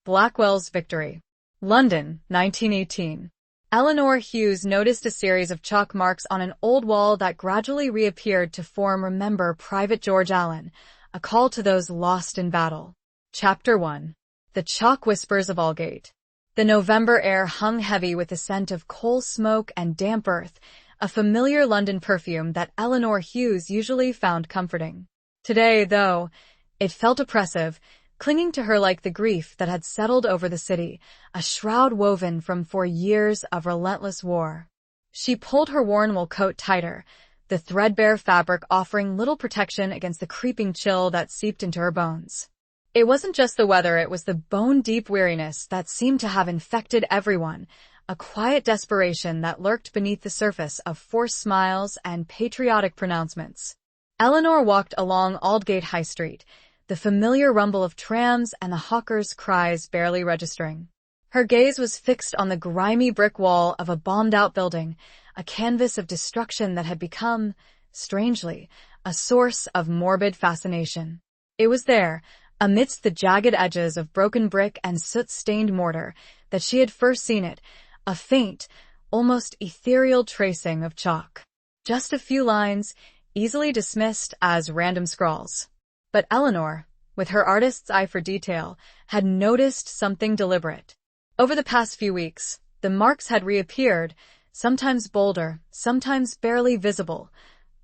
Blackwells Victory. London, 1918. Eleanor Hughes noticed a series of chalk marks on an old wall that gradually reappeared to form Remember Private George Allen, a call to those lost in battle. Chapter 1. The Chalk Whispers of Aldgate. The November air hung heavy with the scent of coal smoke and damp earth, a familiar London perfume that Eleanor Hughes usually found comforting. Today, though, it felt oppressive, clinging to her like the grief that had settled over the city, a shroud woven from 4 years of relentless war. She pulled her worn wool coat tighter, the threadbare fabric offering little protection against the creeping chill that seeped into her bones. It wasn't just the weather, it was the bone-deep weariness that seemed to have infected everyone, a quiet desperation that lurked beneath the surface of forced smiles and patriotic pronouncements. Eleanor walked along Aldgate High Street, the familiar rumble of trams and the hawkers' cries barely registering. Her gaze was fixed on the grimy brick wall of a bombed-out building, a canvas of destruction that had become, strangely, a source of morbid fascination. It was there, amidst the jagged edges of broken brick and soot-stained mortar, that she had first seen it, a faint, almost ethereal tracing of chalk. Just a few lines, easily dismissed as random scrawls. But Eleanor, with her artist's eye for detail, had noticed something deliberate. Over the past few weeks, the marks had reappeared, sometimes bolder, sometimes barely visible,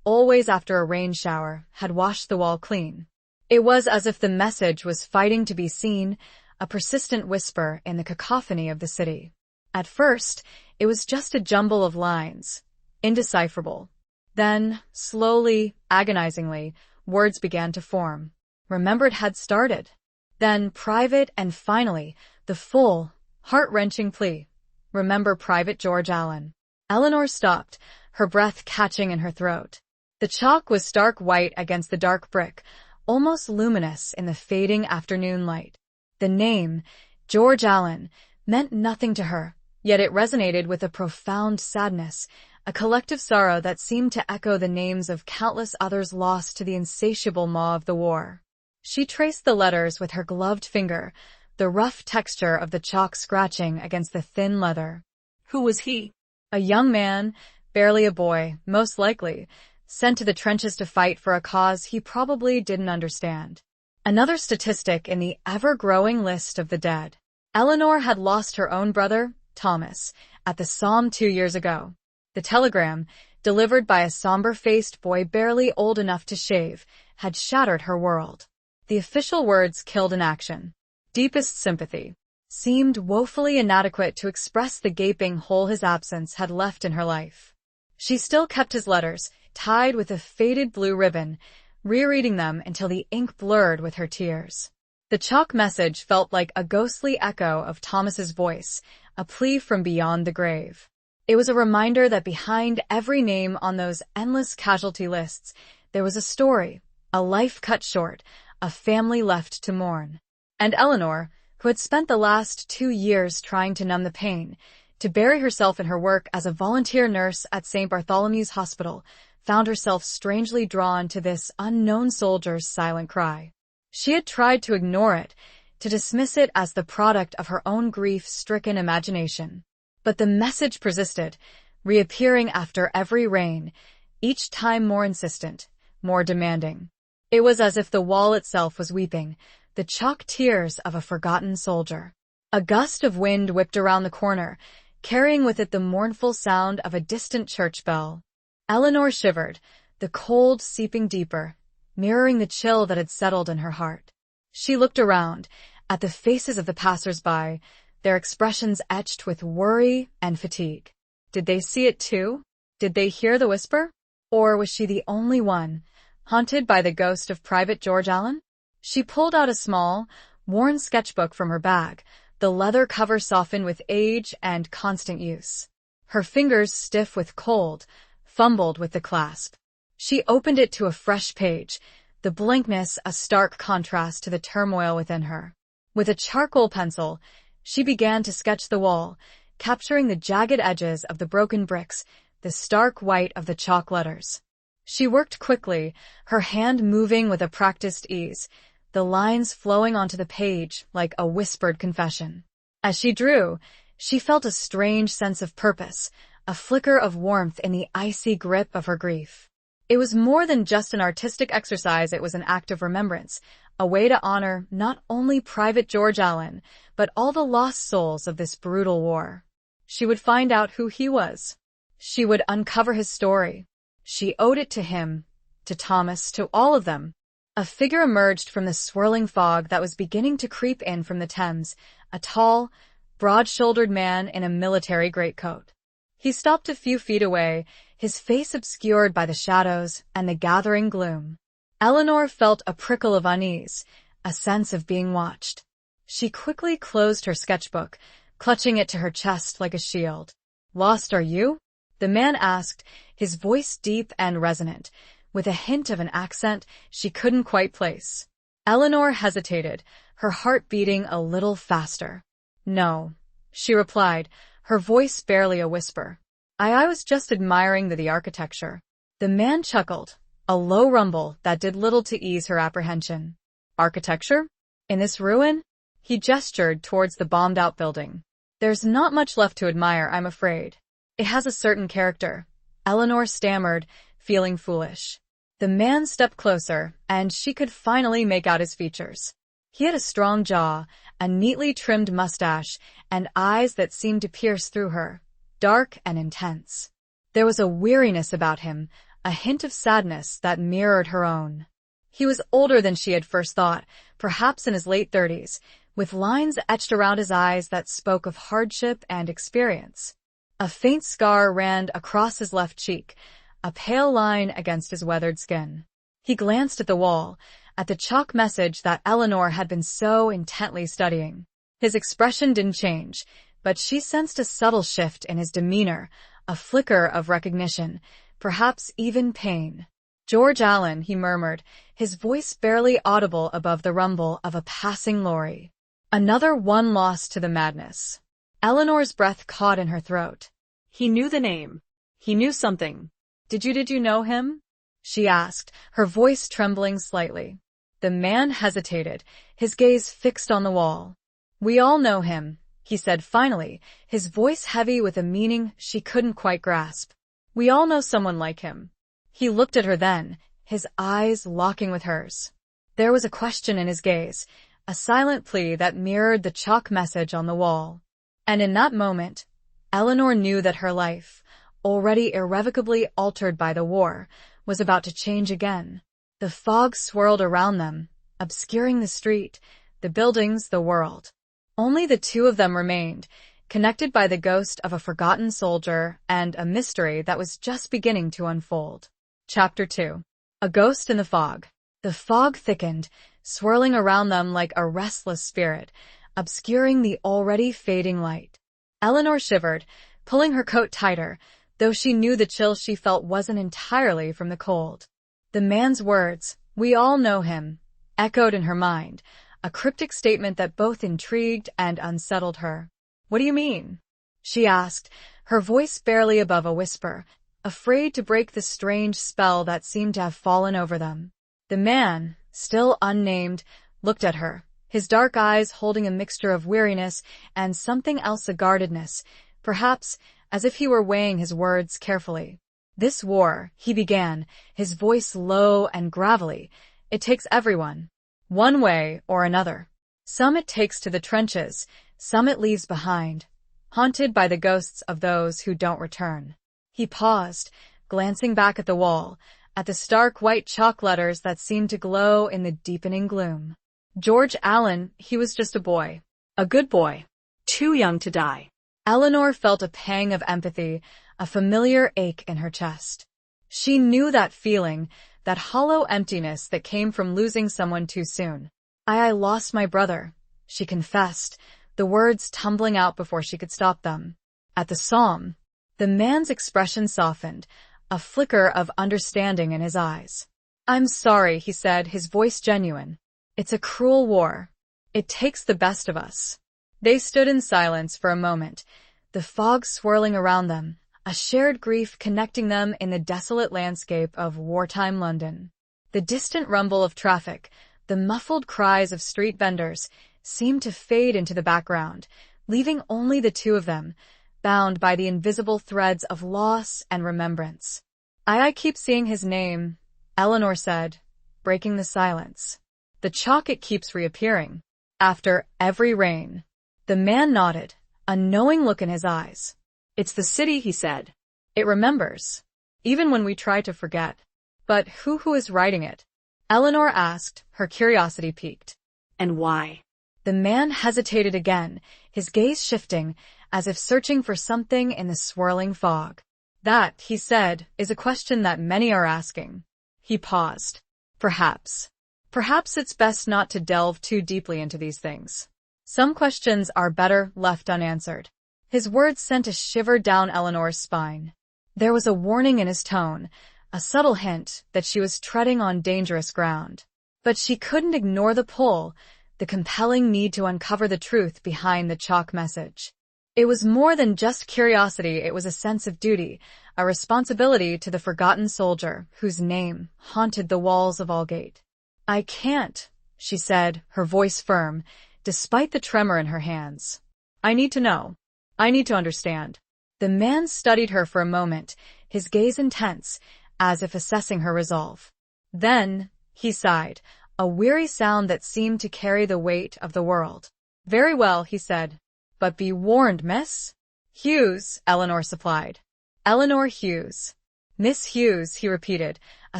always after a rain shower had washed the wall clean. It was as if the message was fighting to be seen, a persistent whisper in the cacophony of the city. At first, it was just a jumble of lines, indecipherable. Then, slowly, agonizingly, words began to form. Remembered had started. Then private, and finally, the full, heart-wrenching plea. Remember Private George Allen. Eleanor stopped, her breath catching in her throat. The chalk was stark white against the dark brick, almost luminous in the fading afternoon light. The name, George Allen, meant nothing to her, yet it resonated with a profound sadness, a collective sorrow that seemed to echo the names of countless others lost to the insatiable maw of the war. She traced the letters with her gloved finger, the rough texture of the chalk scratching against the thin leather. Who was he? A young man, barely a boy, most likely, sent to the trenches to fight for a cause he probably didn't understand. Another statistic in the ever-growing list of the dead. Eleanor had lost her own brother, Thomas, at the Somme 2 years ago. The telegram, delivered by a somber-faced boy barely old enough to shave, had shattered her world. The official words killed in action. Deepest sympathy seemed woefully inadequate to express the gaping hole his absence had left in her life. She still kept his letters, tied with a faded blue ribbon, rereading them until the ink blurred with her tears. The chalk message felt like a ghostly echo of Thomas's voice, a plea from beyond the grave. It was a reminder that behind every name on those endless casualty lists, there was a story, a life cut short, a family left to mourn. And Eleanor, who had spent the last 2 years trying to numb the pain, to bury herself in her work as a volunteer nurse at St. Bartholomew's Hospital, found herself strangely drawn to this unknown soldier's silent cry. She had tried to ignore it, to dismiss it as the product of her own grief-stricken imagination. But the message persisted, reappearing after every rain, each time more insistent, more demanding. It was as if the wall itself was weeping, the chalk tears of a forgotten soldier. A gust of wind whipped around the corner, carrying with it the mournful sound of a distant church bell. Eleanor shivered, the cold seeping deeper, mirroring the chill that had settled in her heart. She looked around, at the faces of the passers-by, their expressions etched with worry and fatigue. Did they see it too? Did they hear the whisper? Or was she the only one, haunted by the ghost of Private George Allen? She pulled out a small, worn sketchbook from her bag, the leather cover softened with age and constant use. Her fingers stiff with cold, fumbled with the clasp. She opened it to a fresh page, the blankness a stark contrast to the turmoil within her. With a charcoal pencil, she began to sketch the wall, capturing the jagged edges of the broken bricks, the stark white of the chalk letters. She worked quickly, her hand moving with a practiced ease, the lines flowing onto the page like a whispered confession. As she drew, she felt a strange sense of purpose, a flicker of warmth in the icy grip of her grief. It was more than just an artistic exercise, it was an act of remembrance, a way to honor not only Private George Allen, but all the lost souls of this brutal war. She would find out who he was. She would uncover his story. She owed it to him, to Thomas, to all of them. A figure emerged from the swirling fog that was beginning to creep in from the Thames, a tall, broad-shouldered man in a military greatcoat. He stopped a few feet away, his face obscured by the shadows and the gathering gloom. Eleanor felt a prickle of unease, a sense of being watched. She quickly closed her sketchbook, clutching it to her chest like a shield. "Lost, are you?" the man asked, his voice deep and resonant, with a hint of an accent she couldn't quite place. Eleanor hesitated, her heart beating a little faster. "No," she replied, her voice barely a whisper. I was just admiring the architecture." The man chuckled, a low rumble that did little to ease her apprehension. "Architecture? In this ruin?" He gestured towards the bombed-out building. "There's not much left to admire, I'm afraid. It has a certain character," Eleanor stammered, feeling foolish. The man stepped closer, and she could finally make out his features. He had a strong jaw, a neatly trimmed mustache, and eyes that seemed to pierce through her, dark and intense. There was a weariness about him, a hint of sadness that mirrored her own. He was older than she had first thought, perhaps in his late 30s, with lines etched around his eyes that spoke of hardship and experience. A faint scar ran across his left cheek, a pale line against his weathered skin. He glanced at the wall, at the chalk message that Eleanor had been so intently studying. His expression didn't change, but she sensed a subtle shift in his demeanor, a flicker of recognition, perhaps even pain. "George Allen," he murmured, his voice barely audible above the rumble of a passing lorry. Another one lost to the madness. Eleanor's breath caught in her throat. He knew the name. He knew something. Did you know him?" she asked, her voice trembling slightly. The man hesitated, his gaze fixed on the wall. "We all know him," he said finally, his voice heavy with a meaning she couldn't quite grasp. "We all know someone like him." He looked at her then, his eyes locking with hers. There was a question in his gaze, a silent plea that mirrored the chalk message on the wall. And in that moment, Eleanor knew that her life, already irrevocably altered by the war, was about to change again. The fog swirled around them, obscuring the street, the buildings, the world. Only the two of them remained, connected by the ghost of a forgotten soldier and a mystery that was just beginning to unfold. Chapter 2. A Ghost in the Fog. The fog thickened, swirling around them like a restless spirit, obscuring the already fading light. Eleanor shivered, pulling her coat tighter, though she knew the chill she felt wasn't entirely from the cold. The man's words, "We all know him," echoed in her mind, a cryptic statement that both intrigued and unsettled her. "What do you mean?" she asked, her voice barely above a whisper, afraid to break the strange spell that seemed to have fallen over them. The man, still unnamed, looked at her, his dark eyes holding a mixture of weariness and something else, a guardedness, perhaps as if he were weighing his words carefully. "This war," he began, his voice low and gravelly, "it takes everyone. One way or another. Some it takes to the trenches, some it leaves behind, haunted by the ghosts of those who don't return." He paused, glancing back at the wall, at the stark white chalk letters that seemed to glow in the deepening gloom. George Allen, he was just a boy. A good boy. Too young to die. Eleanor felt a pang of empathy, a familiar ache in her chest. She knew that feeling, that hollow emptiness that came from losing someone too soon. I lost my brother," she confessed, the words tumbling out before she could stop them. At the psalm, the man's expression softened, a flicker of understanding in his eyes. "I'm sorry," he said, his voice genuine. "It's a cruel war. It takes the best of us." They stood in silence for a moment, the fog swirling around them, a shared grief connecting them in the desolate landscape of wartime London. The distant rumble of traffic, The muffled cries of street vendors seemed to fade into the background, leaving only the two of them, bound by the invisible threads of loss and remembrance. I keep seeing his name," Eleanor said, breaking the silence. "The chalk, it keeps reappearing. After every rain." The man nodded, a knowing look in his eyes. "It's the city," he said. "It remembers, even when we try to forget." "But who is writing it?" Eleanor asked, her curiosity piqued. "And why?" The man hesitated again, his gaze shifting, as if searching for something in the swirling fog. "That," he said, "is a question that many are asking." He paused. Perhaps it's best not to delve too deeply into these things. Some questions are better left unanswered. His words sent a shiver down Eleanor's spine. There was a warning in his tone, a subtle hint that she was treading on dangerous ground. But she couldn't ignore the pull, the compelling need to uncover the truth behind the chalk message. It was more than just curiosity, it was a sense of duty, a responsibility to the forgotten soldier whose name haunted the walls of Aldgate. "I can't," she said, her voice firm, despite the tremor in her hands. "I need to know. I need to understand." The man studied her for a moment, his gaze intense, as if assessing her resolve. Then, he sighed, a weary sound that seemed to carry the weight of the world. "Very well," he said. "But be warned, Miss Hughes," Eleanor supplied. "Eleanor Hughes." "Miss Hughes," he repeated, a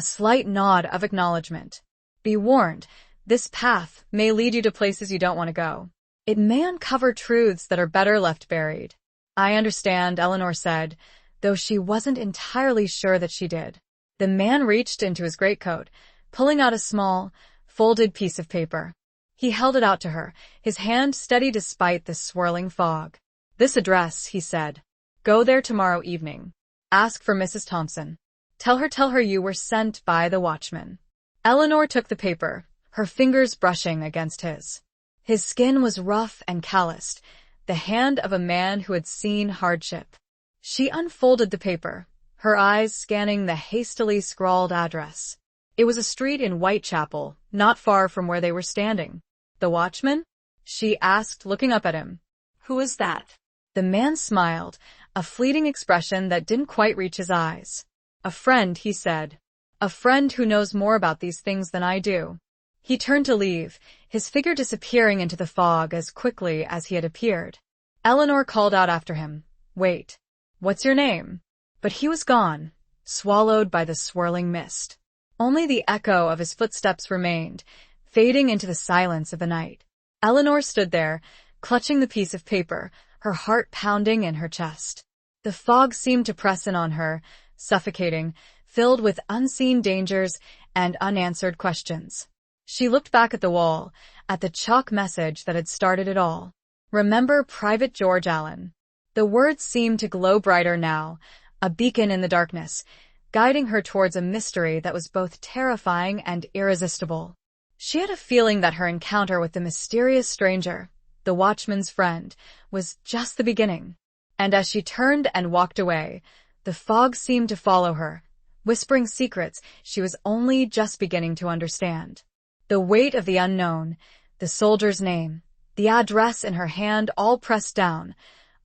slight nod of acknowledgement. "Be warned, this path may lead you to places you don't want to go. It may uncover truths that are better left buried." "I understand," Eleanor said, though she wasn't entirely sure that she did. The man reached into his greatcoat, pulling out a small, folded piece of paper. He held it out to her, his hand steady despite the swirling fog. "This address," he said. "Go there tomorrow evening. Ask for Mrs. Thompson. Tell her you were sent by the watchman." Eleanor took the paper, her fingers brushing against his. His skin was rough and calloused, the hand of a man who had seen hardship. She unfolded the paper, her eyes scanning the hastily scrawled address. It was a street in Whitechapel, not far from where they were standing. "The watchman?" she asked, looking up at him. "Who is that?" The man smiled, a fleeting expression that didn't quite reach his eyes. "A friend," he said. "A friend who knows more about these things than I do." He turned to leave, his figure disappearing into the fog as quickly as he had appeared. Eleanor called out after him, "Wait. What's your name?" But he was gone, swallowed by the swirling mist. Only the echo of his footsteps remained, fading into the silence of the night. Eleanor stood there, clutching the piece of paper, her heart pounding in her chest. The fog seemed to press in on her, suffocating, filled with unseen dangers and unanswered questions. She looked back at the wall, at the chalk message that had started it all. "Remember Private George Allen." The words seemed to glow brighter now, a beacon in the darkness, guiding her towards a mystery that was both terrifying and irresistible. She had a feeling that her encounter with the mysterious stranger, the watchman's friend, was just the beginning. And as she turned and walked away, the fog seemed to follow her, whispering secrets she was only just beginning to understand. The weight of the unknown, the soldier's name, the address in her hand all pressed down,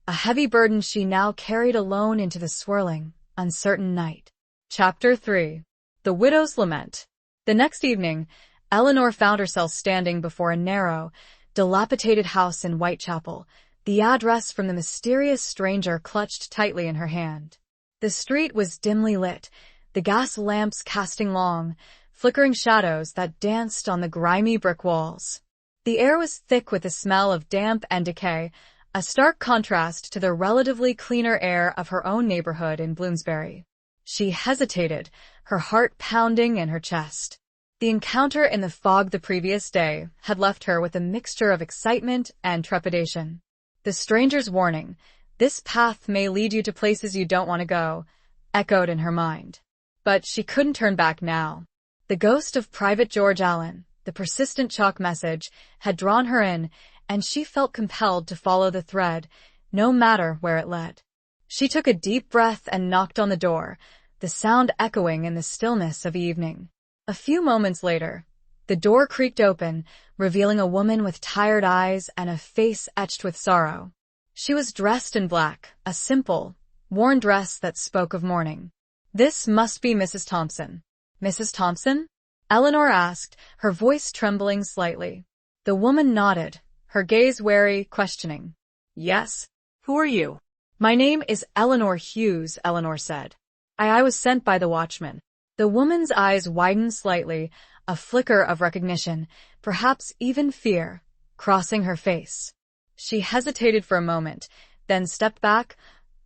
a heavy burden she now carried alone into the swirling, uncertain night. Chapter 3. The Widow's Lament. The next evening, Eleanor found herself standing before a narrow, dilapidated house in Whitechapel, the address from the mysterious stranger clutched tightly in her hand. The street was dimly lit, the gas lamps casting long, flickering shadows that danced on the grimy brick walls. The air was thick with the smell of damp and decay, a stark contrast to the relatively cleaner air of her own neighborhood in Bloomsbury. She hesitated, her heart pounding in her chest. The encounter in the fog the previous day had left her with a mixture of excitement and trepidation. The stranger's warning, "This path may lead you to places you don't want to go," echoed in her mind. But she couldn't turn back now. The ghost of Private George Allen, the persistent chalk message, had drawn her in, and she felt compelled to follow the thread, no matter where it led. She took a deep breath and knocked on the door, the sound echoing in the stillness of evening. A few moments later, The door creaked open, revealing a woman with tired eyes and a face etched with sorrow. She was dressed in black, a simple, worn dress that spoke of mourning. "This must be Mrs. Thompson." "Mrs. Thompson?" Eleanor asked, her voice trembling slightly. The woman nodded, her gaze wary, questioning. "Yes. Who are you?" "My name is Eleanor Hughes," Eleanor said. I was sent by the watchman." The woman's eyes widened slightly, a flicker of recognition, perhaps even fear, crossing her face. She hesitated for a moment, then stepped back,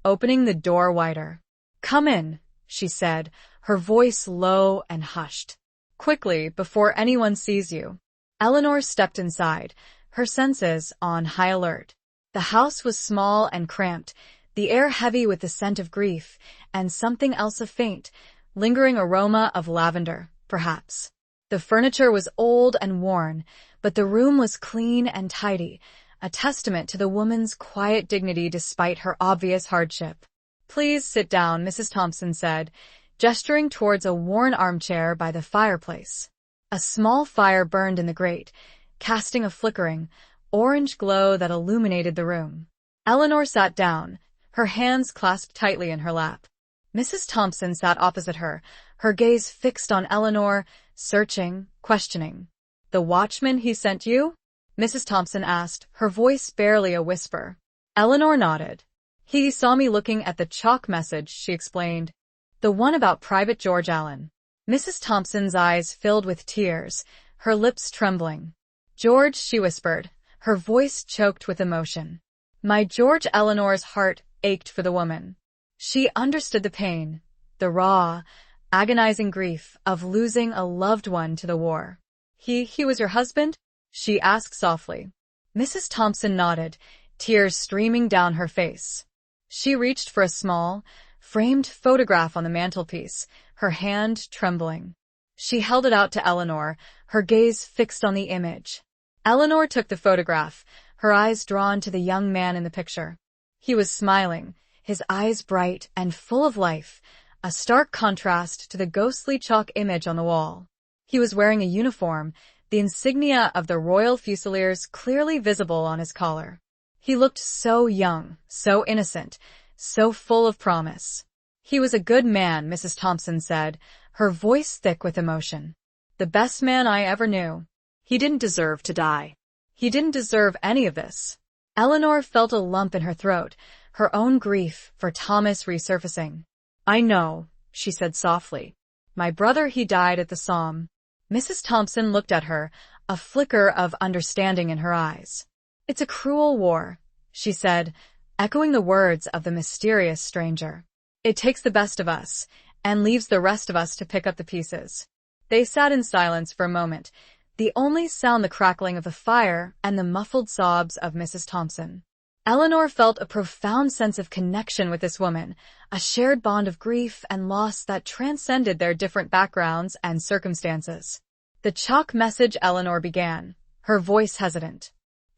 opening the door wider. "Come in," she said, her voice low and hushed. "Quickly, before anyone sees you." Eleanor stepped inside, her senses on high alert. The house was small and cramped, the air heavy with the scent of grief, and something else, a faint, lingering aroma of lavender, perhaps. The furniture was old and worn, but the room was clean and tidy, a testament to the woman's quiet dignity despite her obvious hardship. "Please sit down," Mrs. Thompson said, gesturing towards a worn armchair by the fireplace. A small fire burned in the grate, casting a flickering, orange glow that illuminated the room. Eleanor sat down, her hands clasped tightly in her lap. Mrs. Thompson sat opposite her, her gaze fixed on Eleanor, searching, questioning. "The watchman he sent you?" Mrs. Thompson asked, her voice barely a whisper. Eleanor nodded. "He saw me looking at the chalk message," she explained. "The one about Private George Allen." Mrs. Thompson's eyes filled with tears, her lips trembling. "George," she whispered, her voice choked with emotion. "My George." Eleanor's heart ached for the woman. She understood the pain, the raw, agonizing grief of losing a loved one to the war. He was your husband?" she asked softly. Mrs. Thompson nodded, tears streaming down her face. She reached for a small, framed photograph on the mantelpiece, her hand trembling. She held it out to Eleanor, her gaze fixed on the image. Eleanor took the photograph, her eyes drawn to the young man in the picture. He was smiling, his eyes bright and full of life, a stark contrast to the ghostly chalk image on the wall. He was wearing a uniform, the insignia of the Royal Fusiliers clearly visible on his collar. He looked so young, so innocent, so full of promise. "He was a good man," Mrs. Thompson said, her voice thick with emotion. "The best man I ever knew. He didn't deserve to die. He didn't deserve any of this." Eleanor felt a lump in her throat, her own grief for Thomas resurfacing. "I know," she said softly. "My brother, he died at the Somme." Mrs. Thompson looked at her, a flicker of understanding in her eyes. "It's a cruel war," she said, echoing the words of the mysterious stranger. "It takes the best of us, and leaves the rest of us to pick up the pieces." They sat in silence for a moment, the only sound the crackling of the fire and the muffled sobs of Mrs. Thompson. Eleanor felt a profound sense of connection with this woman, a shared bond of grief and loss that transcended their different backgrounds and circumstances. "The chalk message," Eleanor began, her voice hesitant.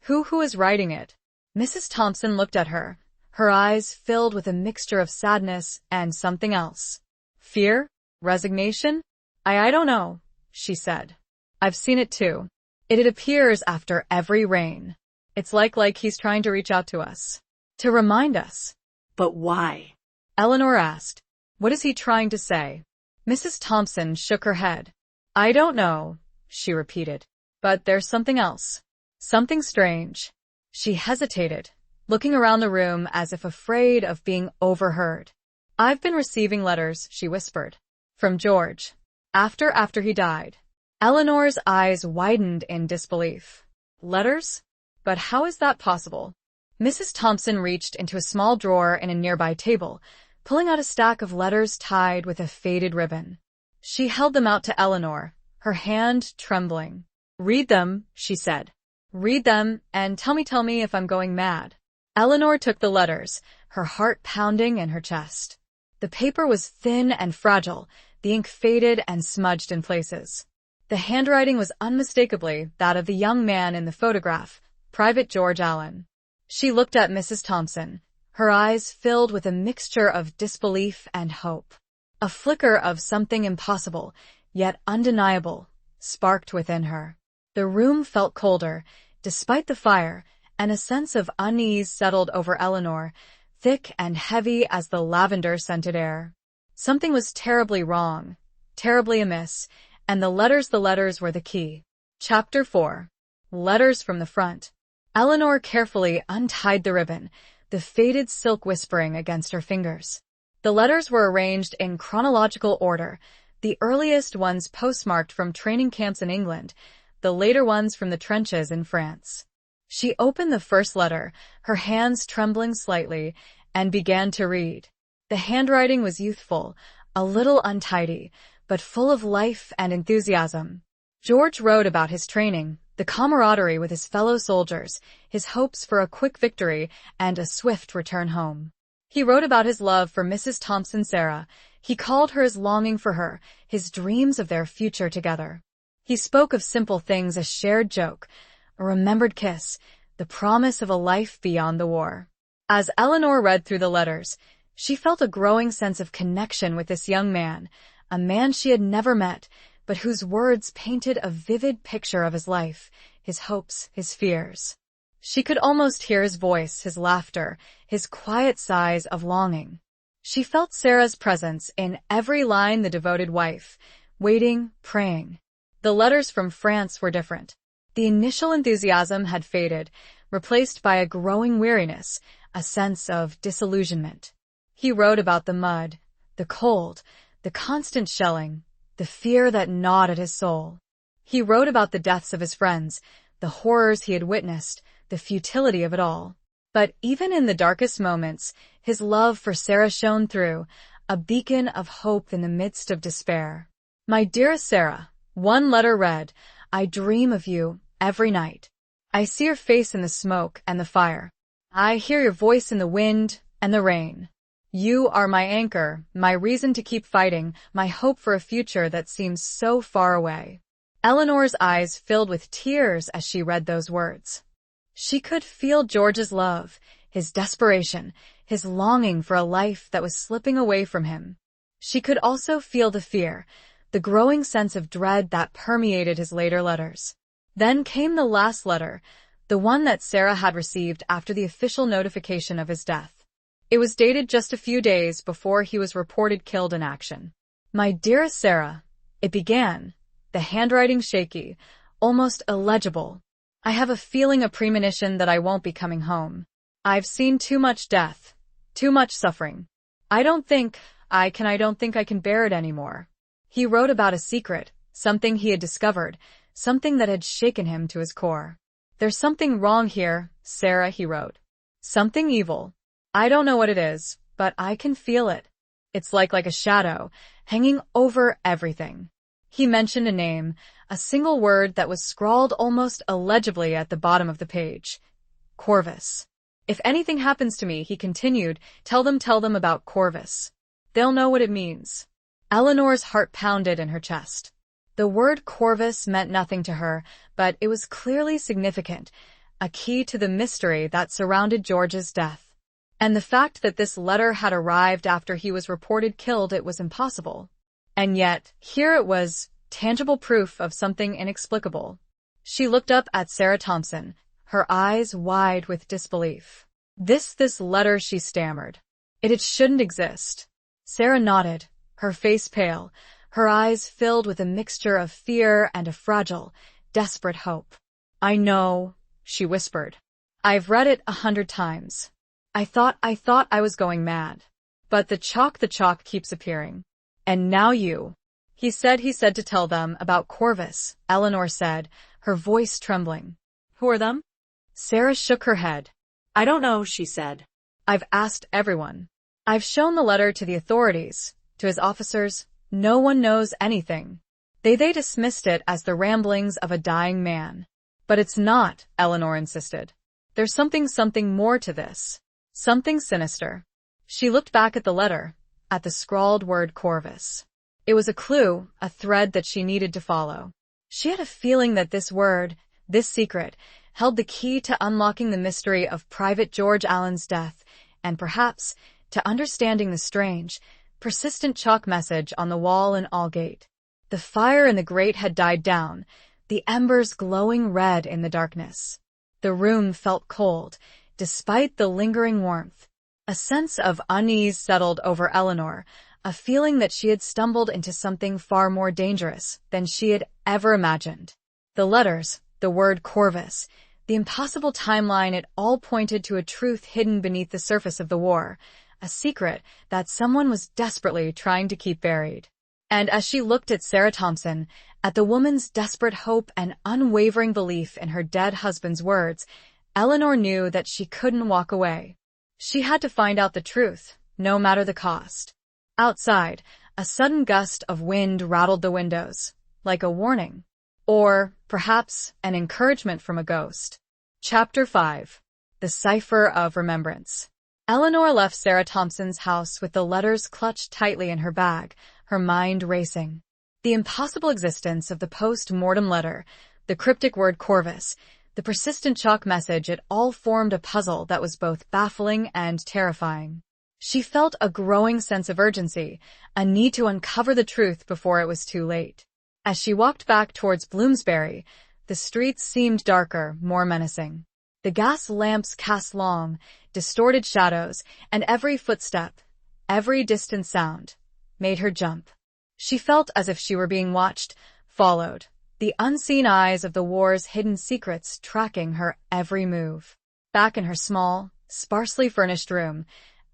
Who is writing it?" Mrs. Thompson looked at her, her eyes filled with a mixture of sadness and something else. "Fear? Resignation? I don't know," she said. "I've seen it too. It appears after every rain. It's like he's trying to reach out to us. To remind us." "But why?" Eleanor asked. "What is he trying to say?" Mrs. Thompson shook her head. "I don't know," she repeated. "But there's something else. Something strange." She hesitated, looking around the room as if afraid of being overheard. "I've been receiving letters," she whispered. "From George. After he died." Eleanor's eyes widened in disbelief. "Letters? But how is that possible?" Mrs. Thompson reached into a small drawer in a nearby table, pulling out a stack of letters tied with a faded ribbon. She held them out to Eleanor, her hand trembling. "Read them," she said. "Read them and tell me if I'm going mad." Eleanor took the letters, her heart pounding in her chest. The paper was thin and fragile, the ink faded and smudged in places. The handwriting was unmistakably that of the young man in the photograph, Private George Allen. She looked at Mrs. Thompson, her eyes filled with a mixture of disbelief and hope. A flicker of something impossible, yet undeniable, sparked within her. The room felt colder, despite the fire, and a sense of unease settled over Eleanor, thick and heavy as the lavender-scented air. Something was terribly wrong, terribly amiss, and the letters were the key. Chapter 4. Letters from the Front. Eleanor carefully untied the ribbon, the faded silk whispering against her fingers. The letters were arranged in chronological order, the earliest ones postmarked from training camps in England, the later ones from the trenches in France. She opened the first letter, her hands trembling slightly, and began to read. The handwriting was youthful, a little untidy, but full of life and enthusiasm. George wrote about his training, the camaraderie with his fellow soldiers, his hopes for a quick victory and a swift return home. He wrote about his love for Mrs. Thompson Sarah. He called her his longing for her, his dreams of their future together. He spoke of simple things, a shared joke, a remembered kiss, the promise of a life beyond the war. As Eleanor read through the letters, she felt a growing sense of connection with this young man, a man she had never met, but whose words painted a vivid picture of his life, his hopes, his fears. She could almost hear his voice, his laughter, his quiet sighs of longing. She felt Sarah's presence in every line, the devoted wife, waiting, praying. The letters from France were different. The initial enthusiasm had faded, replaced by a growing weariness, a sense of disillusionment. He wrote about the mud, the cold, the constant shelling, the fear that gnawed at his soul. He wrote about the deaths of his friends, the horrors he had witnessed, the futility of it all. But even in the darkest moments, his love for Sarah shone through, a beacon of hope in the midst of despair. "My dearest Sarah," one letter read, "I dream of you every night. I see your face in the smoke and the fire. I hear your voice in the wind and the rain. You are my anchor, my reason to keep fighting, my hope for a future that seems so far away." Eleanor's eyes filled with tears as she read those words. She could feel George's love, his desperation, his longing for a life that was slipping away from him. She could also feel the fear, the growing sense of dread that permeated his later letters. Then came the last letter, the one that Sarah had received after the official notification of his death. It was dated just a few days before he was reported killed in action. "My dearest Sarah," it began, the handwriting shaky, almost illegible. "I have a feeling, a premonition that I won't be coming home. I've seen too much death, too much suffering. I don't think I can bear it anymore." He wrote about a secret, something he had discovered, something that had shaken him to his core. "There's something wrong here, Sarah," he wrote. "Something evil. I don't know what it is, but I can feel it. It's like a shadow, hanging over everything." He mentioned a name, a single word that was scrawled almost illegibly at the bottom of the page. Corvus. "If anything happens to me," he continued, tell them about Corvus. They'll know what it means." Eleanor's heart pounded in her chest. The word Corvus meant nothing to her, but it was clearly significant, a key to the mystery that surrounded George's death. And the fact that this letter had arrived after he was reported killed, it was impossible. And yet, here it was, tangible proof of something inexplicable. She looked up at Sarah Thompson, her eyes wide with disbelief. This letter," she stammered. It shouldn't exist." Sarah nodded, her face pale, her eyes filled with a mixture of fear and a fragile, desperate hope. "I know," she whispered. "I've read it 100 times. I thought I was going mad. But the chalk keeps appearing. And now you." He said to tell them about Corvus, Eleanor said, her voice trembling. "Who are them?" Sarah shook her head. "I don't know," she said. "I've asked everyone. I've shown the letter to the authorities, to his officers. No one knows anything. They dismissed it as the ramblings of a dying man." "But it's not," Eleanor insisted. "There's something more to this. Something sinister." She looked back at the letter, at the scrawled word Corvus. It was a clue, a thread that she needed to follow. She had a feeling that this word, this secret, held the key to unlocking the mystery of Private George Allen's death, and perhaps to understanding the strange, persistent chalk message on the wall in Aldgate. The fire in the grate had died down, the embers glowing red in the darkness. The room felt cold, despite the lingering warmth. A sense of unease settled over Eleanor, a feeling that she had stumbled into something far more dangerous than she had ever imagined. The letters, the word Corvus, the impossible timeline, it all pointed to a truth hidden beneath the surface of the war, a secret that someone was desperately trying to keep buried. And as she looked at Sarah Thompson, at the woman's desperate hope and unwavering belief in her dead husband's words, Eleanor knew that she couldn't walk away. She had to find out the truth, no matter the cost. Outside, a sudden gust of wind rattled the windows, like a warning. Or, perhaps, an encouragement from a ghost. Chapter 5. The Cipher of Remembrance. Eleanor left Sarah Thompson's house with the letters clutched tightly in her bag, her mind racing. The impossible existence of the post-mortem letter, the cryptic word Corvus, the persistent chalk message, it all formed a puzzle that was both baffling and terrifying. She felt a growing sense of urgency, a need to uncover the truth before it was too late. As she walked back towards Bloomsbury, the streets seemed darker, more menacing. The gas lamps cast long, distorted shadows, and every footstep, every distant sound, made her jump. She felt as if she were being watched, followed, the unseen eyes of the war's hidden secrets tracking her every move. Back in her small, sparsely furnished room,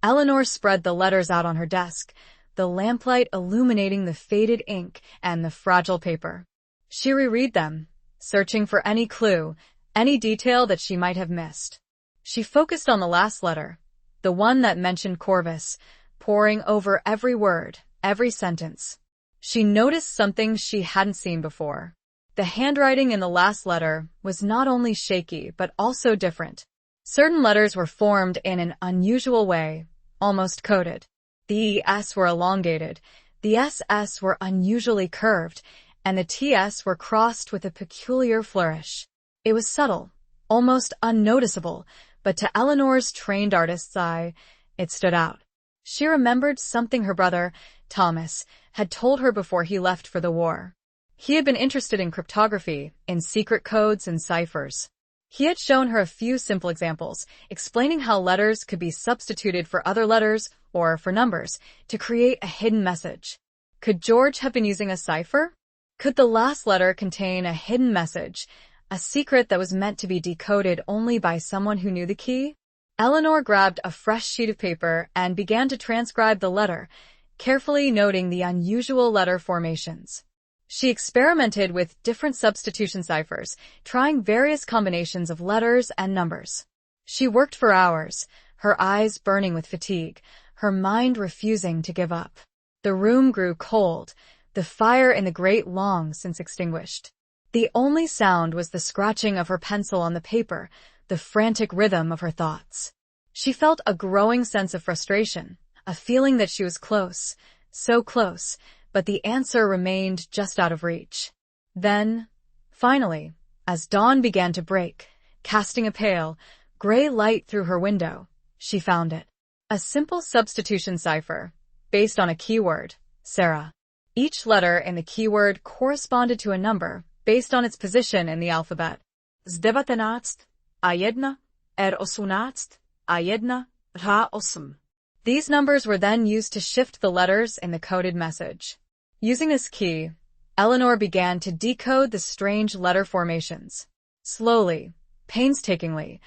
Eleanor spread the letters out on her desk, the lamplight illuminating the faded ink and the fragile paper. She reread them, searching for any clue, any detail that she might have missed. She focused on the last letter, the one that mentioned Corvus, poring over every word, every sentence. She noticed something she hadn't seen before. The handwriting in the last letter was not only shaky but also different. Certain letters were formed in an unusual way, almost coded. The ES were elongated, the SS were unusually curved, and the TS were crossed with a peculiar flourish. It was subtle, almost unnoticeable, but to Eleanor's trained artist's eye, it stood out. She remembered something her brother, Thomas, had told her before he left for the war. He had been interested in cryptography, in secret codes and ciphers. He had shown her a few simple examples, explaining how letters could be substituted for other letters or for numbers to create a hidden message. Could George have been using a cipher? Could the last letter contain a hidden message, a secret that was meant to be decoded only by someone who knew the key? Eleanor grabbed a fresh sheet of paper and began to transcribe the letter, carefully noting the unusual letter formations. She experimented with different substitution ciphers, trying various combinations of letters and numbers. She worked for hours, her eyes burning with fatigue, her mind refusing to give up. The room grew cold, the fire in the grate long since extinguished. The only sound was the scratching of her pencil on the paper, the frantic rhythm of her thoughts. She felt a growing sense of frustration, a feeling that she was close, so close, but the answer remained just out of reach. Then, finally, as dawn began to break, casting a pale, gray light through her window, she found it. A simple substitution cipher, based on a keyword, Sarah. Each letter in the keyword corresponded to a number based on its position in the alphabet. Z 19, a 1, R 18, a 1, R 8. These numbers were then used to shift the letters in the coded message. Using this key, Eleanor began to decode the strange letter formations. Slowly, painstakingly,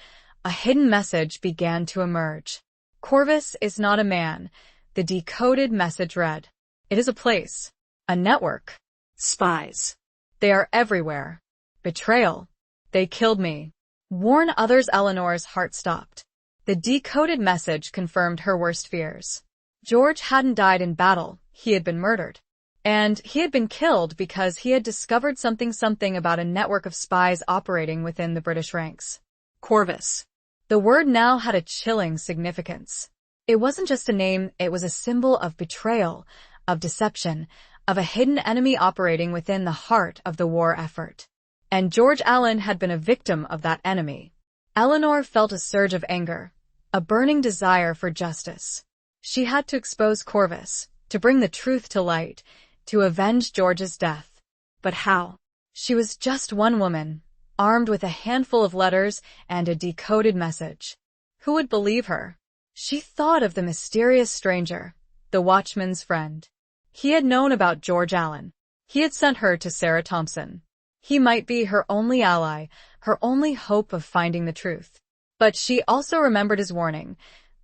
a hidden message began to emerge. Corvus is not a man, the decoded message read. It is a place, a network. Spies. They are everywhere. Betrayal. They killed me. Warn others. Eleanor's heart stopped. The decoded message confirmed her worst fears. George hadn't died in battle, he had been murdered. And he had been killed because he had discovered something about a network of spies operating within the British ranks. Corvus. The word now had a chilling significance. It wasn't just a name, it was a symbol of betrayal, of deception, of a hidden enemy operating within the heart of the war effort. And George Allen had been a victim of that enemy. Eleanor felt a surge of anger, a burning desire for justice. She had to expose Corvus, to bring the truth to light, to avenge George's death. But how? She was just one woman, armed with a handful of letters and a decoded message. Who would believe her? She thought of the mysterious stranger, the watchman's friend. He had known about George Allen. He had sent her to Sarah Thompson. He might be her only ally, her only hope of finding the truth. But she also remembered his warning.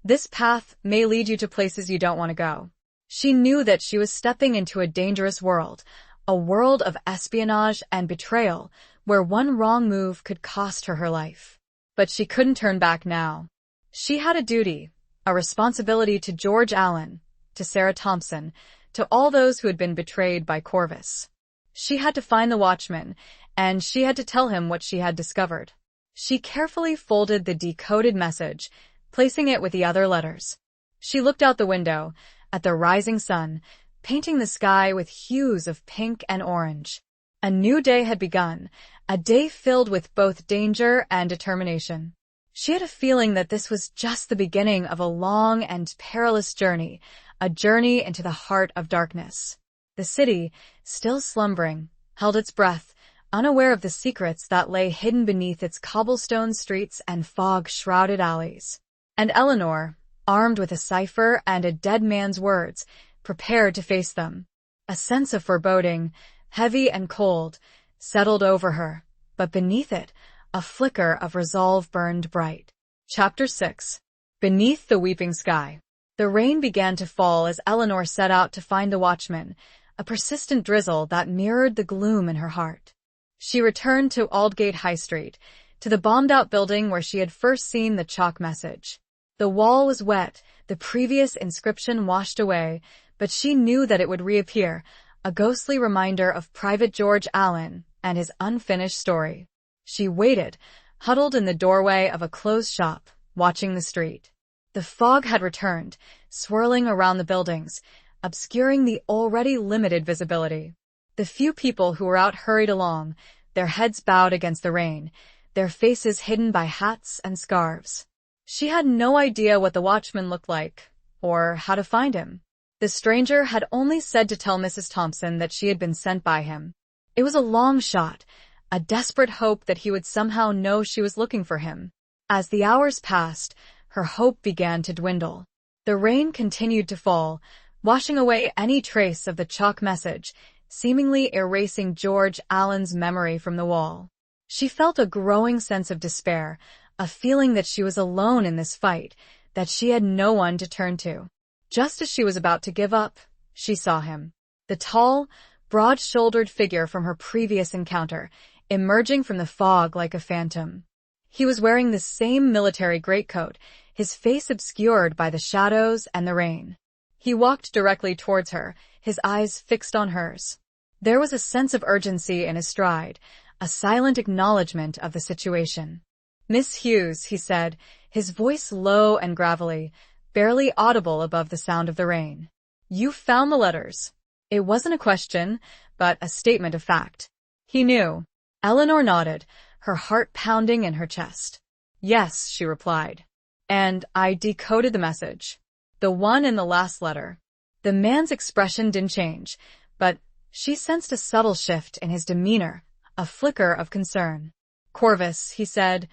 This path may lead you to places you don't want to go. She knew that she was stepping into a dangerous world, a world of espionage and betrayal, where one wrong move could cost her her life. But she couldn't turn back now. She had a duty, a responsibility to George Allen, to Sarah Thompson, to all those who had been betrayed by Corvus. She had to find the watchman, and she had to tell him what she had discovered. She carefully folded the decoded message, placing it with the other letters. She looked out the window, at the rising sun, painting the sky with hues of pink and orange. A new day had begun, a day filled with both danger and determination. She had a feeling that this was just the beginning of a long and perilous journey, a journey into the heart of darkness. The city, still slumbering, held its breath, unaware of the secrets that lay hidden beneath its cobblestone streets and fog-shrouded alleys. And Eleanor, armed with a cipher and a dead man's words, prepared to face them. A sense of foreboding, heavy and cold, settled over her, but beneath it, a flicker of resolve burned bright. Chapter 6. Beneath the Weeping Sky. The rain began to fall as Eleanor set out to find the watchman, a persistent drizzle that mirrored the gloom in her heart. She returned to Aldgate High Street, to the bombed-out building where she had first seen the chalk message. The wall was wet, the previous inscription washed away, but she knew that it would reappear, a ghostly reminder of Private George Allen and his unfinished story. She waited, huddled in the doorway of a closed shop, watching the street. The fog had returned, swirling around the buildings, obscuring the already limited visibility. The few people who were out hurried along, their heads bowed against the rain, their faces hidden by hats and scarves. She had no idea what the watchman looked like, or how to find him. The stranger had only said to tell Mrs. Thompson that she had been sent by him. It was a long shot, a desperate hope that he would somehow know she was looking for him. As the hours passed, her hope began to dwindle. The rain continued to fall, washing away any trace of the chalk message, seemingly erasing George Allen's memory from the wall. She felt a growing sense of despair, a feeling that she was alone in this fight, that she had no one to turn to. Just as she was about to give up, she saw him. The tall, broad-shouldered figure from her previous encounter, emerging from the fog like a phantom. He was wearing the same military greatcoat, his face obscured by the shadows and the rain. He walked directly towards her, his eyes fixed on hers. There was a sense of urgency in his stride, a silent acknowledgement of the situation. "Miss Hughes," he said, his voice low and gravelly, barely audible above the sound of the rain. "You found the letters." It wasn't a question, but a statement of fact. He knew. Eleanor nodded, her heart pounding in her chest. "Yes," she replied. "And I decoded the message. The one in the last letter." The man's expression didn't change, but she sensed a subtle shift in his demeanor, a flicker of concern. "Corvus," he said,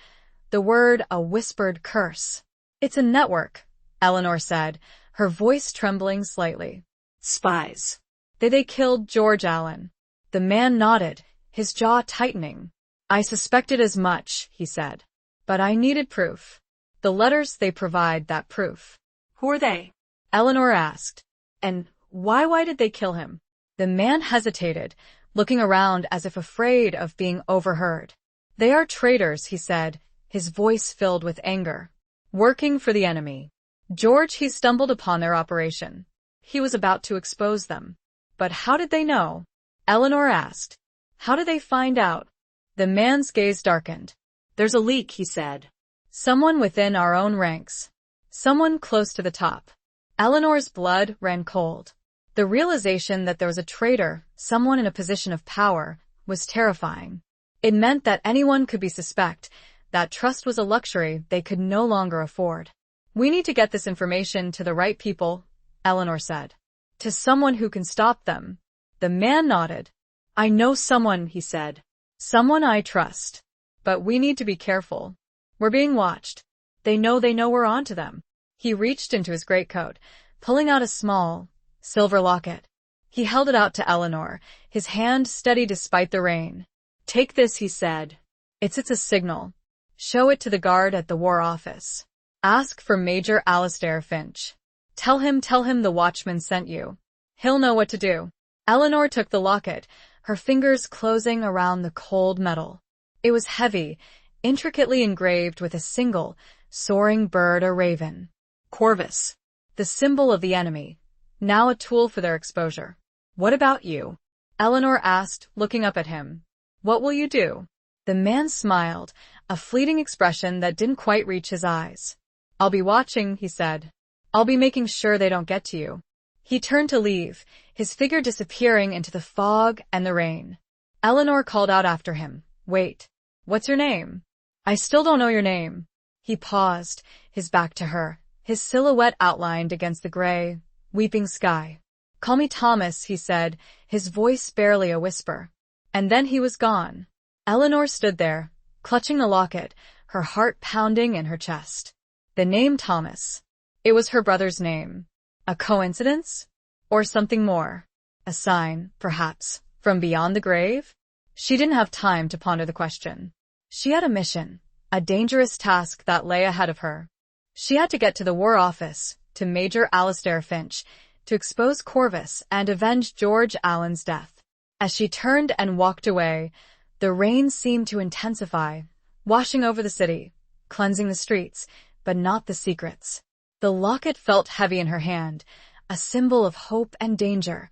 the word a whispered curse. "It's a network," Eleanor said, her voice trembling slightly. "Spies. They killed George Allen." The man nodded, his jaw tightening. "I suspected as much," he said. "But I needed proof. The letters, they provide that proof." "Who are they?" Eleanor asked. "And why did they kill him?" The man hesitated, looking around as if afraid of being overheard. "They are traitors," he said, his voice filled with anger. "Working for the enemy. George, he stumbled upon their operation. He was about to expose them." "But how did they know?" Eleanor asked. "How did they find out?" The man's gaze darkened. "There's a leak," he said. "Someone within our own ranks. Someone close to the top." Eleanor's blood ran cold. The realization that there was a traitor, someone in a position of power, was terrifying. It meant that anyone could be suspect, that trust was a luxury they could no longer afford. "We need to get this information to the right people," Eleanor said. "To someone who can stop them." The man nodded. I know someone, he said. Someone I trust. But we need to be careful. We're being watched. They know we're onto them. He reached into his greatcoat, pulling out a small, silver locket. He held it out to Eleanor, his hand steady despite the rain. Take this, he said. It's a signal. Show it to the guard at the War Office. Ask for Major Alistair Finch. Tell him the watchman sent you. He'll know what to do. Eleanor took the locket, her fingers closing around the cold metal. It was heavy, intricately engraved with a single, soaring bird or raven. Corvus. The symbol of the enemy. Now a tool for their exposure. What about you? Eleanor asked, looking up at him. What will you do? The man smiled, a fleeting expression that didn't quite reach his eyes. I'll be watching, he said. I'll be making sure they don't get to you. He turned to leave, his figure disappearing into the fog and the rain. Eleanor called out after him. Wait. What's your name? I still don't know your name. He paused, his back to her, his silhouette outlined against the gray, weeping sky. Call me Thomas, he said, his voice barely a whisper. And then he was gone. Eleanor stood there, clutching the locket, her heart pounding in her chest. The name Thomas. It was her brother's name. A coincidence? Or something more? A sign, perhaps, from beyond the grave? She didn't have time to ponder the question. She had a mission, a dangerous task that lay ahead of her. She had to get to the War Office, to Major Alistair Finch, to expose Corvus and avenge George Allen's death. As she turned and walked away, the rain seemed to intensify, washing over the city, cleansing the streets, but not the secrets. The locket felt heavy in her hand, a symbol of hope and danger,